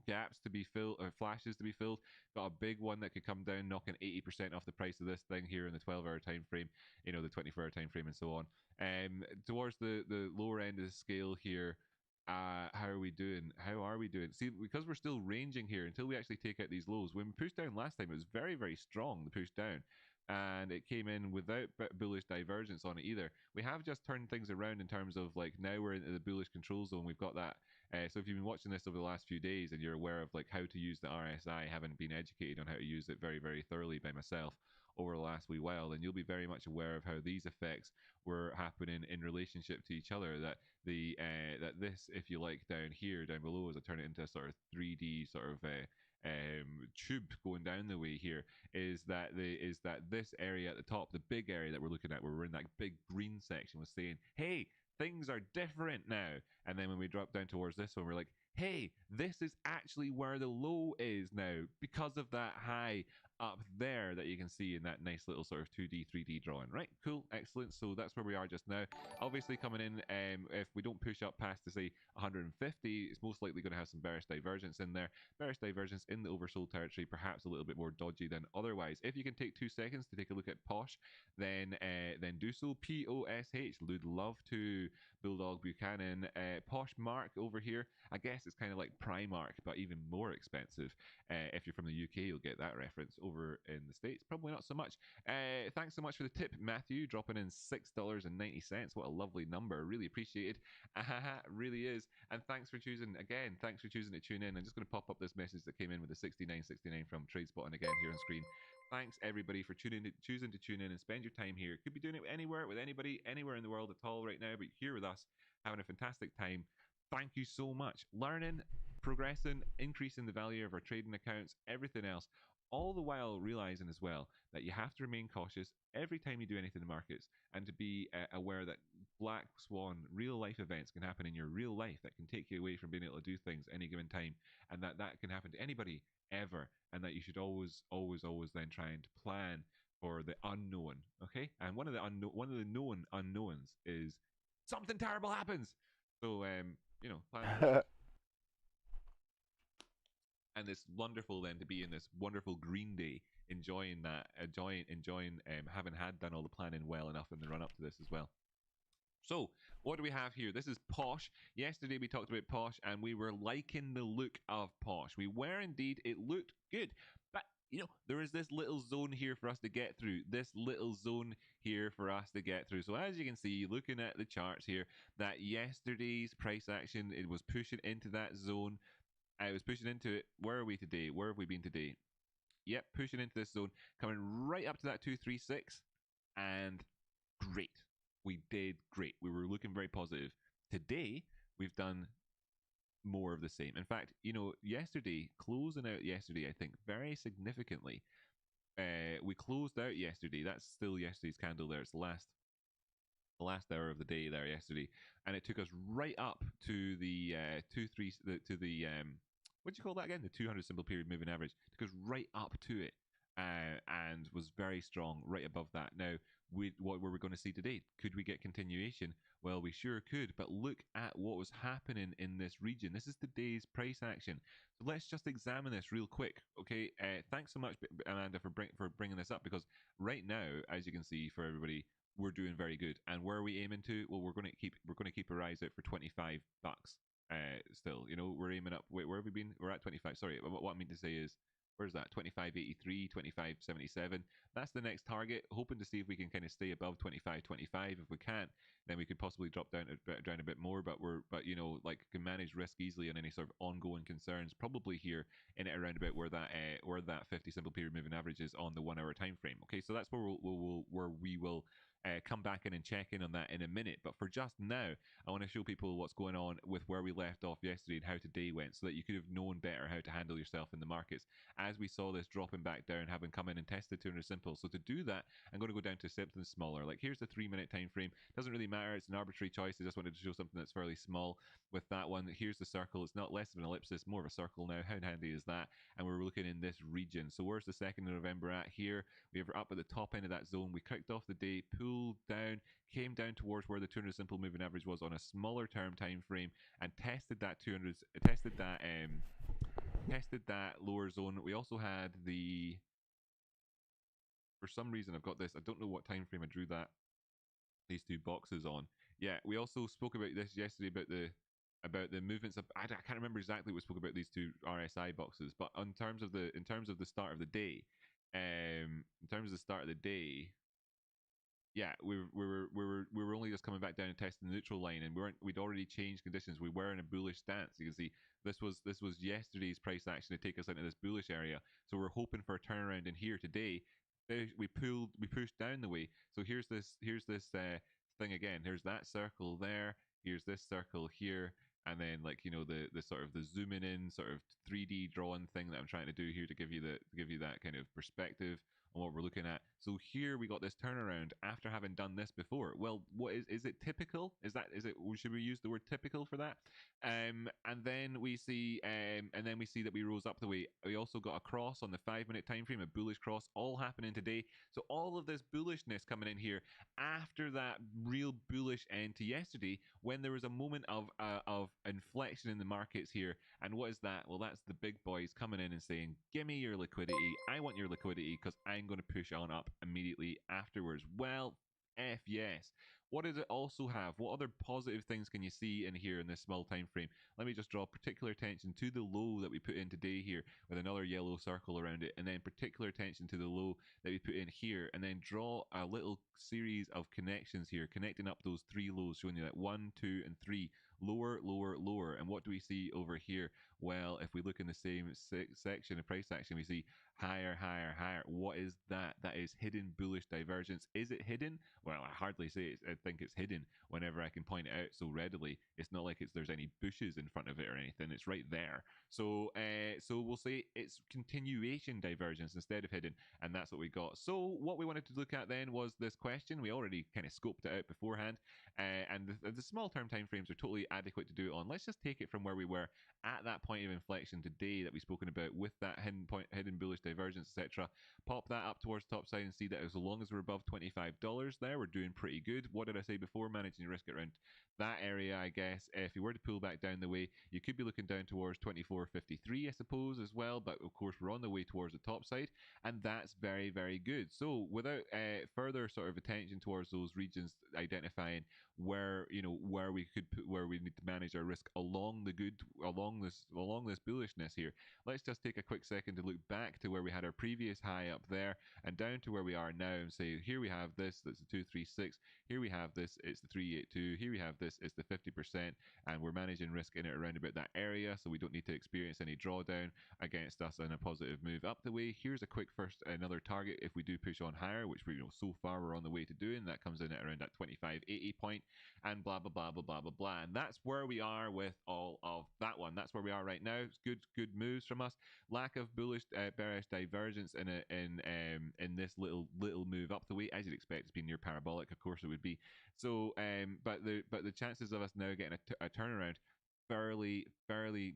gaps to be filled, or flashes to be filled. Got a big one that could come down, knocking 80% off the price of this thing here in the 12-hour time frame, the 24-hour time frame, and so on. Towards the lower end of the scale here. How are we doing? See, because we're still ranging here until we actually take out these lows. When we pushed down last time, it was very, very strong, the push down. And it came in without bullish divergence on it either. We have just turned things around in terms of, like, now we're into the bullish control zone. We've got that. So if you've been watching this over the last few days and you're aware of, like, how to use the RSI, having been educated on how to use it very, very thoroughly by myself over the last wee while, then you'll be very much aware of how these effects were happening in relationship to each other. That that this, if you like, down below, as I turn it into a sort of 3D sort of tube going down the way here, is that this area at the top, the big area that we're looking at, where we're in that big green section, was saying, hey, things are different now. And then when we drop down towards this one, we're like, hey, this is actually where the low is now, because of that high up there that you can see in that nice little sort of 2D, 3D drawing. Right, cool, excellent. So that's where we are just now. Obviously coming in, if we don't push up past, to say, 150, it's most likely going to have some bearish divergence in there. Bearish divergence in the oversold territory, perhaps a little bit more dodgy than otherwise. If you can take 2 seconds to take a look at Posh, then do so. POSH, would love to. Bulldog Buchanan. Posh Mark over here, I guess it's kind of like Primark, but even more expensive. If you're from the UK, you'll get that reference. Over in the States, probably not so much. Thanks so much for the tip, Matthew, dropping in $6.90. What a lovely number. Really appreciated. Really is. And thanks for choosing to tune in. I'm just going to pop up this message that came in with the 6969 from TradeSpot, and again here on screen. Thanks everybody for choosing to tune in and spend your time here. Could be doing it anywhere with anybody, anywhere in the world at all right now, but here with us, having a fantastic time. Thank you so much. Learning, progressing, increasing the value of our trading accounts, everything else. All the while realizing as well that you have to remain cautious every time you do anything in the markets, and to be aware that black swan, real life events can happen in your real life that can take you away from being able to do things any given time, and that can happen to anybody ever, and that you should always, always, always then try and plan for the unknown. Okay, and one of the known unknowns is something terrible happens. So plan for that. And it's wonderful then to be in this wonderful green day, enjoying that, enjoying having had done all the planning well enough in the run up to this as well. So, what do we have here? This is Posh. Yesterday we talked about Posh and we were liking the look of Posh. We were indeed. It looked good. But, there is this little zone here for us to get through. This little zone here for us to get through. So, as you can see, looking at the charts here, that yesterday's price action, it was pushing into that zone. I was pushing into it. Where are we today? Where have we been today? Yep, pushing into this zone, coming right up to that 236, and great. We did great. We were looking very positive. Today, we've done more of the same. In fact, closing out yesterday, I think very significantly, we closed out yesterday. That's still yesterday's candle there. It's the last hour of the day there yesterday, and it took us right up to the what do you call that again? The 200 simple period moving average. It goes right up to it, and was very strong right above that. Now, what were we going to see today? Could we get continuation? Well, we sure could, but look at what was happening in this region. This is today's price action. So let's just examine this real quick, okay? Thanks so much, Amanda, for bringing this up, because right now, as you can see for everybody, we're doing very good. And where are we aiming to? Well, we're going to keep our eyes out for $25. Still, we're aiming up. Wait, where have we been? We're at 25. Sorry, what I mean to say is, where's that? 25.83, 25.77. That's the next target. Hoping to see if we can kind of stay above 25.25. If we can't, then we could possibly drop down a bit more. But can manage risk easily on any sort of ongoing concerns. Probably here in it around about where that 50 simple period moving average is on the 1 hour time frame. Okay, so that's where we will come back in and check in on that in a minute. But for just now, I want to show people what's going on with where we left off yesterday and how today went, so that you could have known better how to handle yourself in the markets as we saw this dropping back down, having come in and tested 200 simple. So to do that, I'm going to go down to something smaller. Like, here's the 3-minute time frame. Doesn't really matter. It's an arbitrary choice. I just wanted to show something that's fairly small with that one. Here's the circle. It's not less of an ellipsis, more of a circle now. How handy is that? And we're looking in this region. So where's the 2nd of November at here? We were up at the top end of that zone. We kicked off the day, pulled down, came down towards where the 200 simple moving average was on a smaller term time frame, and tested that tested that lower zone. We also had for some reason I've got this, I don't know what time frame I drew these two boxes on. Yeah, we also spoke about this yesterday about the movements of, I can't remember exactly what we spoke about these two RSI boxes, but in terms of the start of the day, yeah, we were only just coming back down and testing the neutral line, and we'd already changed conditions. We were in a bullish stance. You can see this was yesterday's price action to take us into this bullish area. So we're hoping for a turnaround in here today. We pushed down the way. So here's this thing again. Here's that circle there. Here's this circle here. And then, the sort of the zooming in sort of 3D drawing thing that I'm trying to do here to give you that kind of perspective on what we're looking at. So here we got this turnaround after having done this before. Well, what is it typical? Should we use the word typical for that? And then we see that we rose up the way. We also got a cross on the 5-minute time frame, a bullish cross, all happening today. So all of this bullishness coming in here after that real bullish end to yesterday, when there was a moment of inflection in the markets here. And what is that? Well, that's the big boys coming in and saying, give me your liquidity. I want your liquidity because I'm going to push on up immediately afterwards. Well, F yes. What does it also have? What other positive things can you see in here in this small time frame? Let me just draw particular attention to the low that we put in today here with another yellow circle around it, and then particular attention to the low that we put in here, and then draw a little series of connections here, connecting up those 3 lows, showing you that 1, 2, and 3 lower, lower, lower. And what do we see over here? Well, if we look in the same section, the price action, we see higher, higher, higher. What is that? That is hidden bullish divergence. Is it hidden? Well, I hardly say it. I think it's hidden whenever I can point it out so readily. It's not like there's any bushes in front of it or anything. It's right there. So we'll say it's continuation divergence instead of hidden, and that's what we got. So what we wanted to look at then was this question. We already kind of scoped it out beforehand, and the small term time frames are totally adequate to do it on. Let's just take it from where we were at that point of inflection today that we've spoken about with that hidden bullish divergence, etc. Pop that up towards the top side and see that as long as we're above $25 there, we're doing pretty good. What did I say before? Managing risk around that area, I guess. If you were to pull back down the way, you could be looking down towards 24.53, I suppose, as well. But of course, we're on the way towards the top side, and that's very, very good. So without further sort of attention towards those regions, identifying where where we could put, where we need to manage our risk along this bullishness here. Let's just take a quick second to look back to where we had our previous high up there and down to where we are now, and say here we have this, that's the 236. Here we have this, it's the 382. Here we have this, it's the 50%, and we're managing risk in it around about that area, so we don't need to experience any drawdown against us in a positive move up the way. Here's a quick another target if we do push on higher, which we so far we're on the way to doing. That comes in at around that 25.80 point, and blah blah blah blah blah blah blah. And that's where we are with all of that one. That's where we are right now. It's good moves from us. Lack of bullish bearish divergence in this little move up the way, as you'd expect. It's been near parabolic, of course it would be. So but the chances of us now getting a turnaround fairly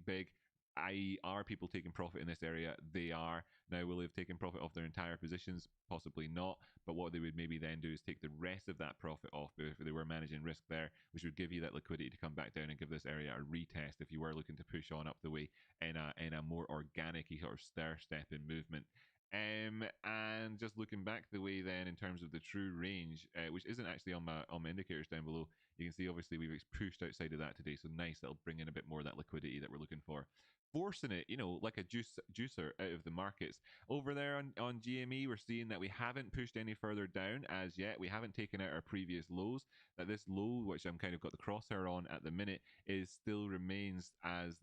big. I.e., are people taking profit in this area? They are. Now, will they have taken profit off their entire positions? Possibly not. But what they would maybe then do is take the rest of that profit off if they were managing risk there, which would give you that liquidity to come back down and give this area a retest if you were looking to push on up the way in a more organic sort of stair-stepping movement. And just looking back the way then in terms of the true range, which isn't actually on my indicators down below, you can see obviously we've pushed outside of that today, so nice. That'll bring in a bit more of that liquidity that we're looking for, forcing it, like a juicer out of the markets. Over there on GME, we're seeing that we haven't pushed any further down as yet. We haven't taken out our previous lows. That this low, which I'm kind of got the crosshair on at the minute, is still remains as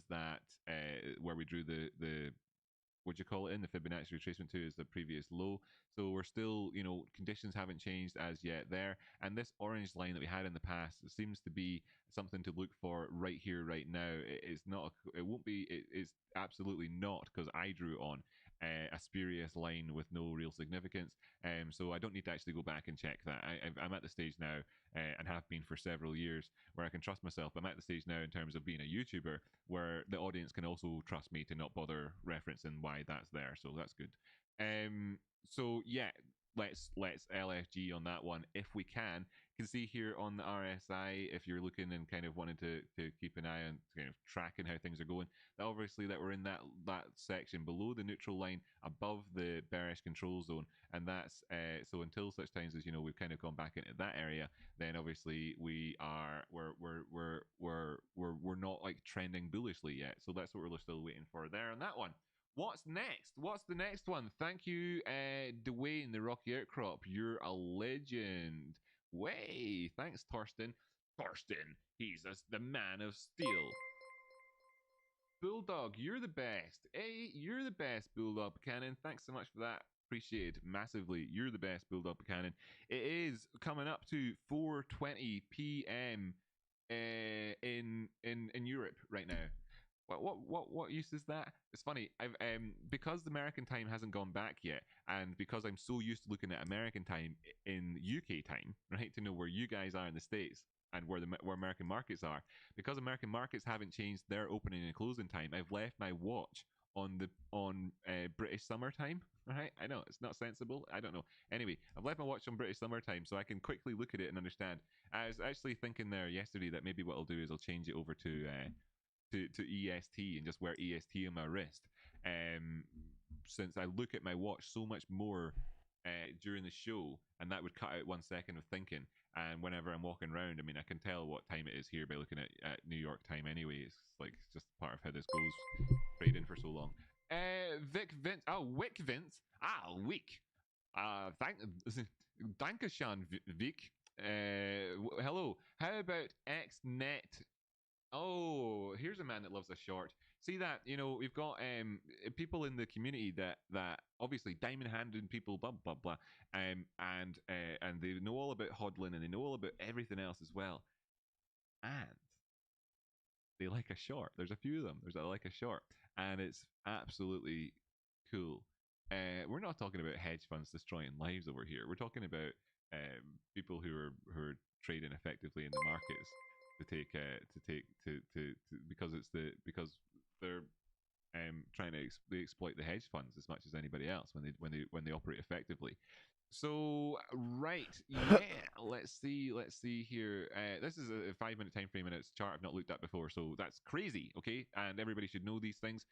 that where we drew the what do you call it in the Fibonacci retracement 2 is the previous low. So we're still, conditions haven't changed as yet there. And this orange line that we had in the past seems to be something to look for right here, right now. It's not, it won't be, it's absolutely not, because I drew on a spurious line with no real significance. So I don't need to actually go back and check that. I'm at the stage now, and have been for several years, where I can trust myself. I'm at the stage now in terms of being a YouTuber where the audience can also trust me to not bother referencing why that's there. So that's good. So yeah, let's LFG on that one if we can. You can see here on the RSI, if you're looking and kind of wanting to keep an eye on kind of tracking how things are going, that obviously that we're in that section below the neutral line, above the bearish control zone, and that's so until such times as we've kind of gone back into that area, then obviously we're not like trending bullishly yet. So that's what we're still waiting for there on that one. What's next? What's the next one? Thank you, Dwayne, the Rocky Outcrop. You're a legend. Way. Thanks, Torsten. Torsten, he's the man of steel. Bulldog, you're the best. Hey, you're the best, Bulldog Buchanan. Thanks so much for that. Appreciate it massively. You're the best, Bulldog Buchanan. It is coming up to 4:20 p.m. in Europe right now. What use is that? It's funny. I've because the American time hasn't gone back yet, and because I'm so used to looking at American time in UK time, right, to know where you guys are in the States and where American markets are. Because American markets haven't changed their opening and closing time, I've left my watch on British summertime. Right? I know it's not sensible. I don't know. Anyway, I've left my watch on British summertime so I can quickly look at it and understand. I was actually thinking there yesterday that maybe what I'll do is I'll change it over to EST and just wear EST on my wrist. Since I look at my watch so much more during the show, and that would cut out 1 second of thinking. And whenever I'm walking around, I mean, I can tell what time it is here by looking at New York time anyway. It's like just part of how this goes. Trading for so long. Vic Vince. Oh, Wick Vince. Ah, Wick. Dankeschön, Vic. Hello. How about XNet? Oh, here's a man that loves a short. See that, we've got people in the community that obviously diamond handed people, blah blah blah, and they know all about hodling and they know all about everything else as well, and they like a short. There's a few of them. There's a like a short, and it's absolutely cool. We're not talking about hedge funds destroying lives over here. We're talking about people who are trading effectively in the markets to because they're trying to they exploit the hedge funds as much as anybody else when they operate effectively. So right, yeah. Let's see here. This is a 5 minute time frame, and it's a chart I've not looked at before, so that's crazy. Okay, and everybody should know these things.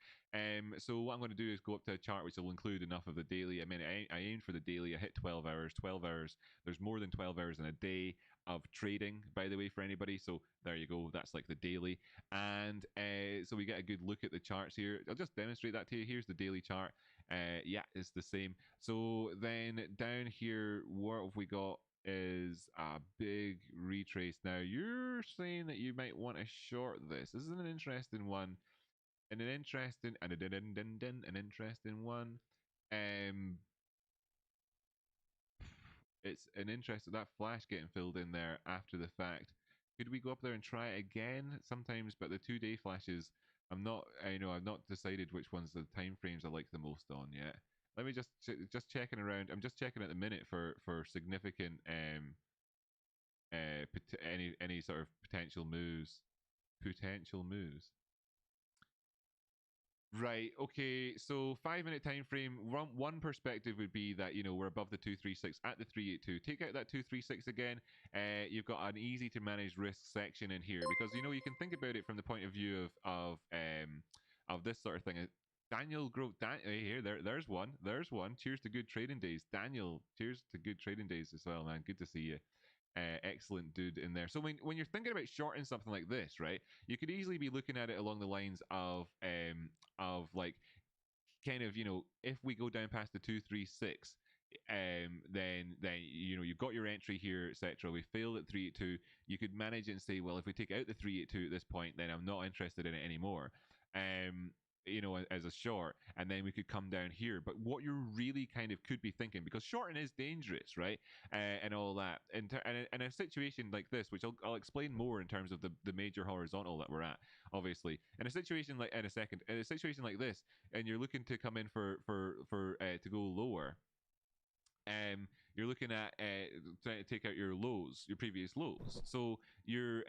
So what I'm going to do is go up to a chart which will include enough of the daily. I mean, I aimed for the daily. I hit 12 hours. 12 hours. There's more than 12 hours in a day of trading, by the way, for anybody. So there you go. That's like the daily, and so we get a good look at the charts here. I'll just demonstrate that to you. Here's the daily chart. Yeah, it's the same. So then down here, what have we got is a big retrace. Now you're saying that you might want to short this. This is an interesting one, and an interesting one. Um, it's an interest that flash getting filled in there after the fact. Could we go up there and try it again sometimes? But the 2 day flashes, I've not decided which ones the time frames I like the most on yet. Let me just checking around. I'm just checking at the minute for significant any sort of potential moves. Potential moves. Right. Okay. So 5 minute time frame. One perspective would be that we're above the 236 at the 382. Take out that 236 again. You've got an easy to manage risk section in here because you can think about it from the point of view of this sort of thing. Daniel Grove. Hey, here, there's one. There's one. Cheers to good trading days, Daniel. Cheers to good trading days as well, man. Good to see you. Excellent dude in there. So when you're thinking about shorting something like this, right, you could easily be looking at it along the lines of like kind of if we go down past the 236, then you've got your entry here, etc. We failed at 382. You could manage it and say, well, if we take out the 382 at this point, then I'm not interested in it anymore. As a short, and then we could come down here. But what you really kind of could be thinking, because shorting is dangerous, right, and all that, and in a situation like this, which I'll explain more in terms of the major horizontal that we're at, obviously, in a situation like in a second, in a situation like this, and you're looking to come in for to go lower. You're looking at trying to take out your lows, your previous lows. So your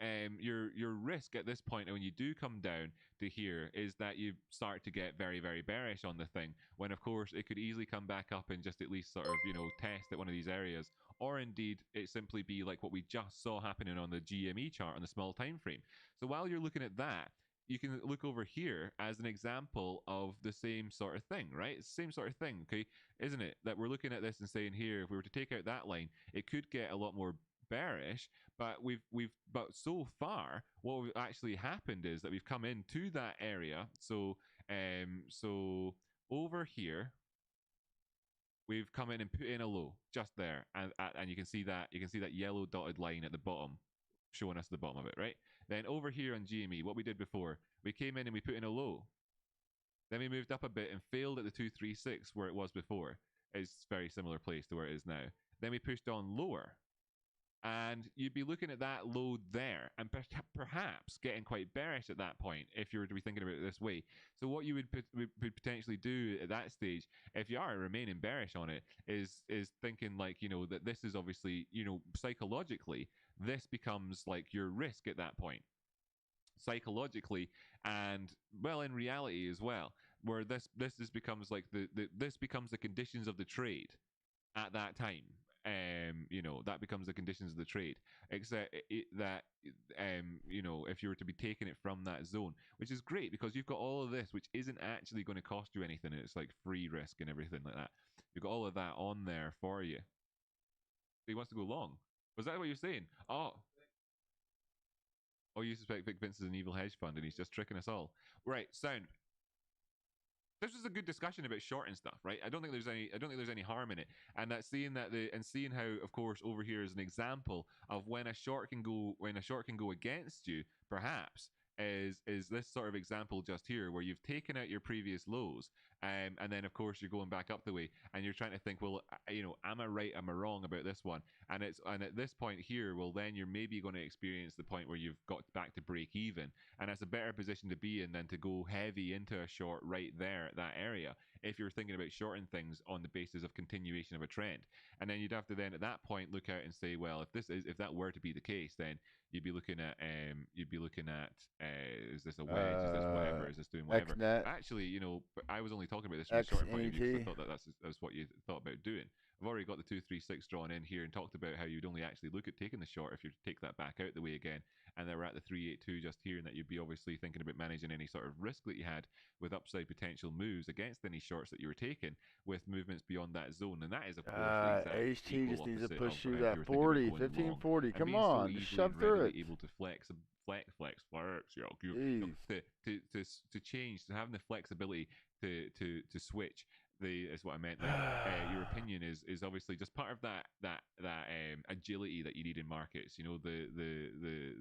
risk at this point, when you do come down to here, is that you start to get very, very bearish on the thing. When of course it could easily come back up and just at least sort of test at one of these areas, or indeed it simply be like what we just saw happening on the GME chart on the small time frame. So while you're looking at that, you can look over here as an example of the same sort of thing, right? It's the same sort of thing, okay? Isn't it? That we're looking at this and saying here, if we were to take out that line, it could get a lot more bearish, but but so far what actually happened is that we've come into that area. So over here we've come in and put in a low just there, and you can see that yellow dotted line at the bottom showing us the bottom of it, right? Then over here on GME, what we did before, we came in and we put in a low. Then we moved up a bit and failed at the 236 where it was before. It's a very similar place to where it is now. Then we pushed on lower. And you'd be looking at that low there and perhaps getting quite bearish at that point if you were to be thinking about it this way. So what you would potentially do at that stage, if you are remaining bearish on it, is thinking like, that this is obviously, psychologically, this becomes like your risk at that point. Psychologically, and well, in reality as well, where this just becomes like this becomes the conditions of the trade at that time. That becomes the conditions of the trade, except that if you were to be taking it from that zone, which is great because you've got all of this which isn't actually going to cost you anything, and it's like free risk and everything like that. You've got all of that on there for you. He wants to go long. Was that what you're saying? Oh, you suspect Vic Vince is an evil hedge fund and he's just tricking us all. Right, sound. this was a good discussion about short and stuff, right? I don't think there's any harm in it. And that seeing how, of course, over here is an example of when a short can go against you, perhaps. Is this sort of example just here where you've taken out your previous lows, and then of course you're going back up the way and you're trying to think, well, am I right, am I wrong about this one? And at this point here, well, then you're maybe going to experience the point where you've got back to break even, and that's a better position to be in than to go heavy into a short right there at that area if you're thinking about shorting things on the basis of continuation of a trend. And then you'd have to then at that point look out and say, well, if that were to be the case, then you'd be looking at is this a wedge, is this whatever, is this doing whatever. XNet. Actually, I was only talking about this from a short point of view because I thought that's what you thought about doing. I've already got the 236 drawn in here and talked about how you'd only actually look at taking the short if you take that back out the way again, and then we're at the 382 just here, and that you'd be obviously thinking about managing any sort of risk that you had with upside potential moves against any shorts that you were taking with movements beyond that zone. And that is, of course, the exact HT just needs to opposite push of you how that you were thinking about 40, going long. 1540. Come being on, so just easily shove and through readily it. able to flex, to change, to having the flexibility to switch. Is what I meant. Your opinion is obviously just part of that agility that you need in markets. The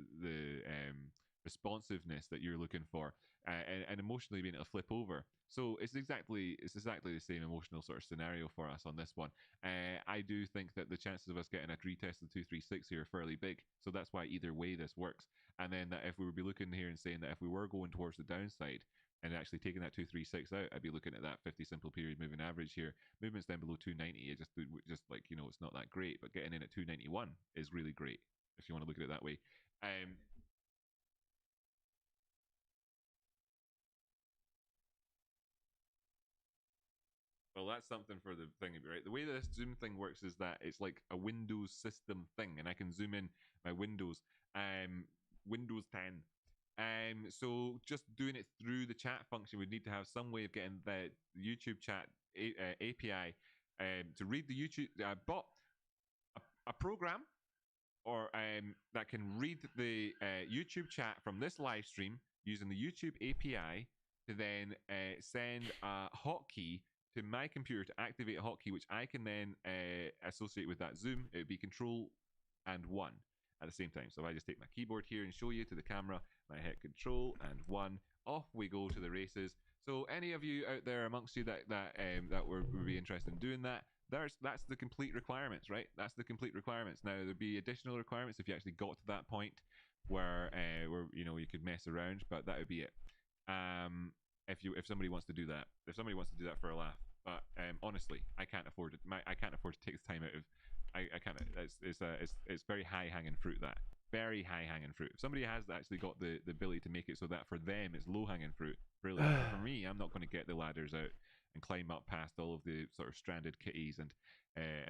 responsiveness that you're looking for, and emotionally being able to flip over. So it's exactly the same emotional sort of scenario for us on this one. I do think that the chances of us getting a retest of 236 here are fairly big. So that's why either way this works. And then that if we would be looking here and saying that if we were going towards the downside and actually taking that 236 out, I'd be looking at that 50 simple period moving average here. Movements down below 290, just like, it's not that great, but getting in at 291 is really great if you want to look at it that way. Well, that's something for the thing, right? The way this Zoom thing works is that it's like a Windows system thing, and I can zoom in my Windows, Windows 10. So just doing it through the chat function, we'd need to have some way of getting the YouTube chat API to read the YouTube bot, a program, or that can read the YouTube chat from this live stream using the YouTube API to then send a hotkey to my computer to activate a hotkey, which I can then associate with that Zoom. It would be Control and 1 at the same time. So if I just take my keyboard here and show you to the camera, I hit Control and 1, off we go to the races. So any of you out there amongst you that would be interested in doing that, that's the complete requirements, right? That's the complete requirements. Now there'd be additional requirements if you actually got to that point where you could mess around, but that would be it. If somebody wants to do that, for a laugh. But honestly, I can't afford it. I can't afford to take the time out of. I can't. It's very high hanging fruit. That very high hanging fruit. If somebody has actually got the ability to make it so that for them it's low hanging fruit, brilliant. For me, I'm not going to get the ladders out and climb up past all of the sort of stranded kitties and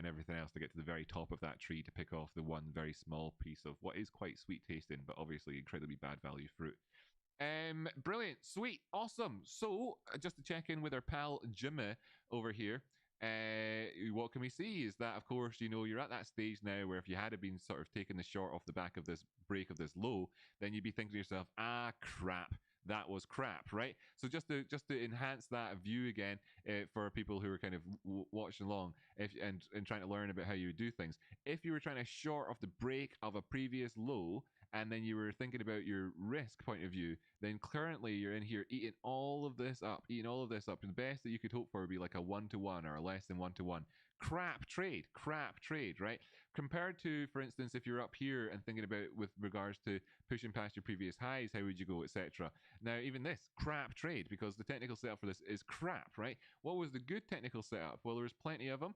everything else to get to the very top of that tree to pick off the one very small piece of what is quite sweet tasting, but obviously incredibly bad value fruit. Brilliant, sweet, awesome. So just to check in with our pal Jimmy over here, what can we see is that, of course, you're at that stage now where if you had been sort of taking the short off the back of this break of this low, then you'd be thinking to yourself, crap, that was crap, right? So just to enhance that view again, for people who are kind of watching along, and trying to learn about how you would do things, if you were trying to short off the break of a previous low, and then you were thinking about your risk point of view, then currently you're in here eating all of this up, and the best that you could hope for would be like a 1-to-1 or a less than 1-to-1. Crap trade, right? Compared to, for instance, if you're up here and thinking about with regards to pushing past your previous highs, how would you go, etc. Now, even this, crap trade, because the technical setup for this is crap, right? What was the good technical setup? Well, there was plenty of them.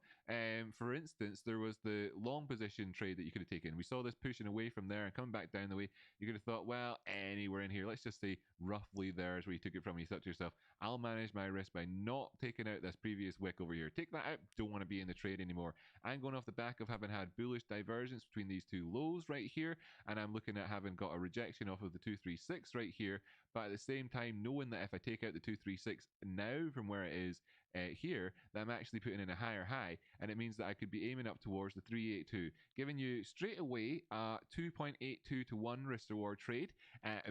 For instance, there was the long position trade that you could have taken. We saw this pushing away from there and coming back down the way. You could have thought, well, anywhere in here, let's just say roughly there's where you took it from. And you thought to yourself, I'll manage my risk by not taking out this previous wick over here. Take that out. Don't want to be in the trade anymore. I'm going off the back of having had bullish divergence between these two lows right here, and I'm looking at having got a rejection off of the 236 right here, but at the same time, knowing that if I take out the 236 now from where it is here, that I'm actually putting in a higher high, and it means that I could be aiming up towards the 382, giving you straight away a 2.82 to 1 risk reward trade.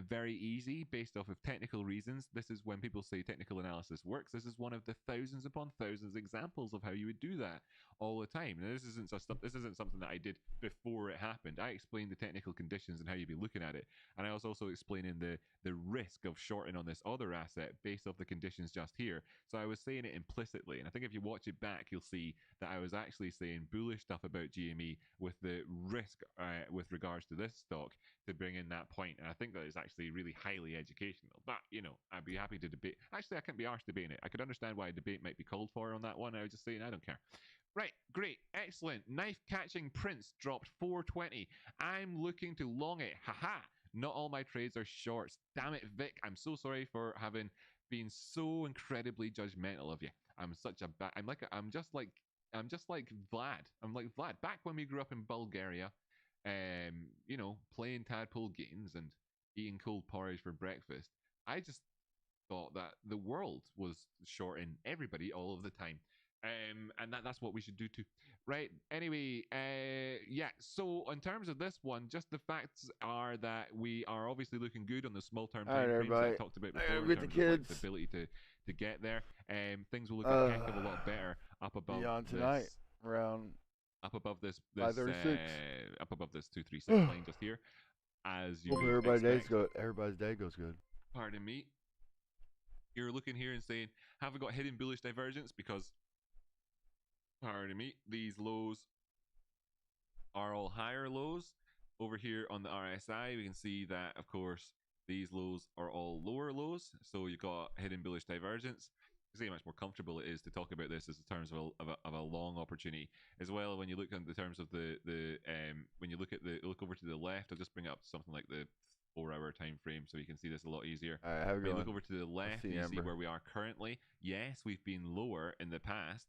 Very easy based off of technical reasons. This is when people say technical analysis works. This is one of the thousands upon thousands examples of how you would do that all the time. Now, this isn't something that I did before it happened. I explained the technical conditions and how you'd be looking at it, and I was also explaining the risk of shorting on this other asset based off the conditions just here. So I was saying it implicitly, and I think if you watch it back, you'll see that I was actually saying bullish stuff about GME with the risk with regards to this stock to bring in that point. And I think that is actually really highly educational. But, you know, I'd be happy to debate. Actually, I can't be arsed debating it. I could understand why a debate might be called for on that one. I was just saying I don't care. Right, great, excellent. Knife catching Prince dropped 420. I'm looking to long it. Haha. Not all my trades are shorts. Damn it, Vic. I'm so sorry for having been so incredibly judgmental of you. I'm such a bad. I'm just like Vlad. I'm like Vlad. Back when we grew up in Bulgaria, you know, playing tadpole games and eating cold porridge for breakfast. I just thought that the world was shorting everybody all of the time. And that's what we should do too. Right. Anyway, yeah. So in terms of this one, just the facts are that we are obviously looking good on the small term All right, time frames that I everybody. talked about I before gotta in get terms the of like, kids. the ability to get there. Things will look a heck of a lot better up above Be on tonight this, around up above this 5:36. Up above this 236 line just here. As you Hope would expect. everybody's day goes good. Pardon me. You're looking here and saying, have we got hidden bullish divergence? Because, pardon me, these lows are all higher lows. Over here on the RSI, we can see that, of course, these lows are all lower lows. So you've got hidden bullish divergence. You see how much more comfortable it is to talk about this as in terms of a long opportunity as well. When you look in the terms of when you look over to the left, I'll just bring up something like the 4-hour time frame so you can see this a lot easier. All right, have a When good you one. look over to the left, see you see Amber. where we are currently. Yes, we've been lower in the past,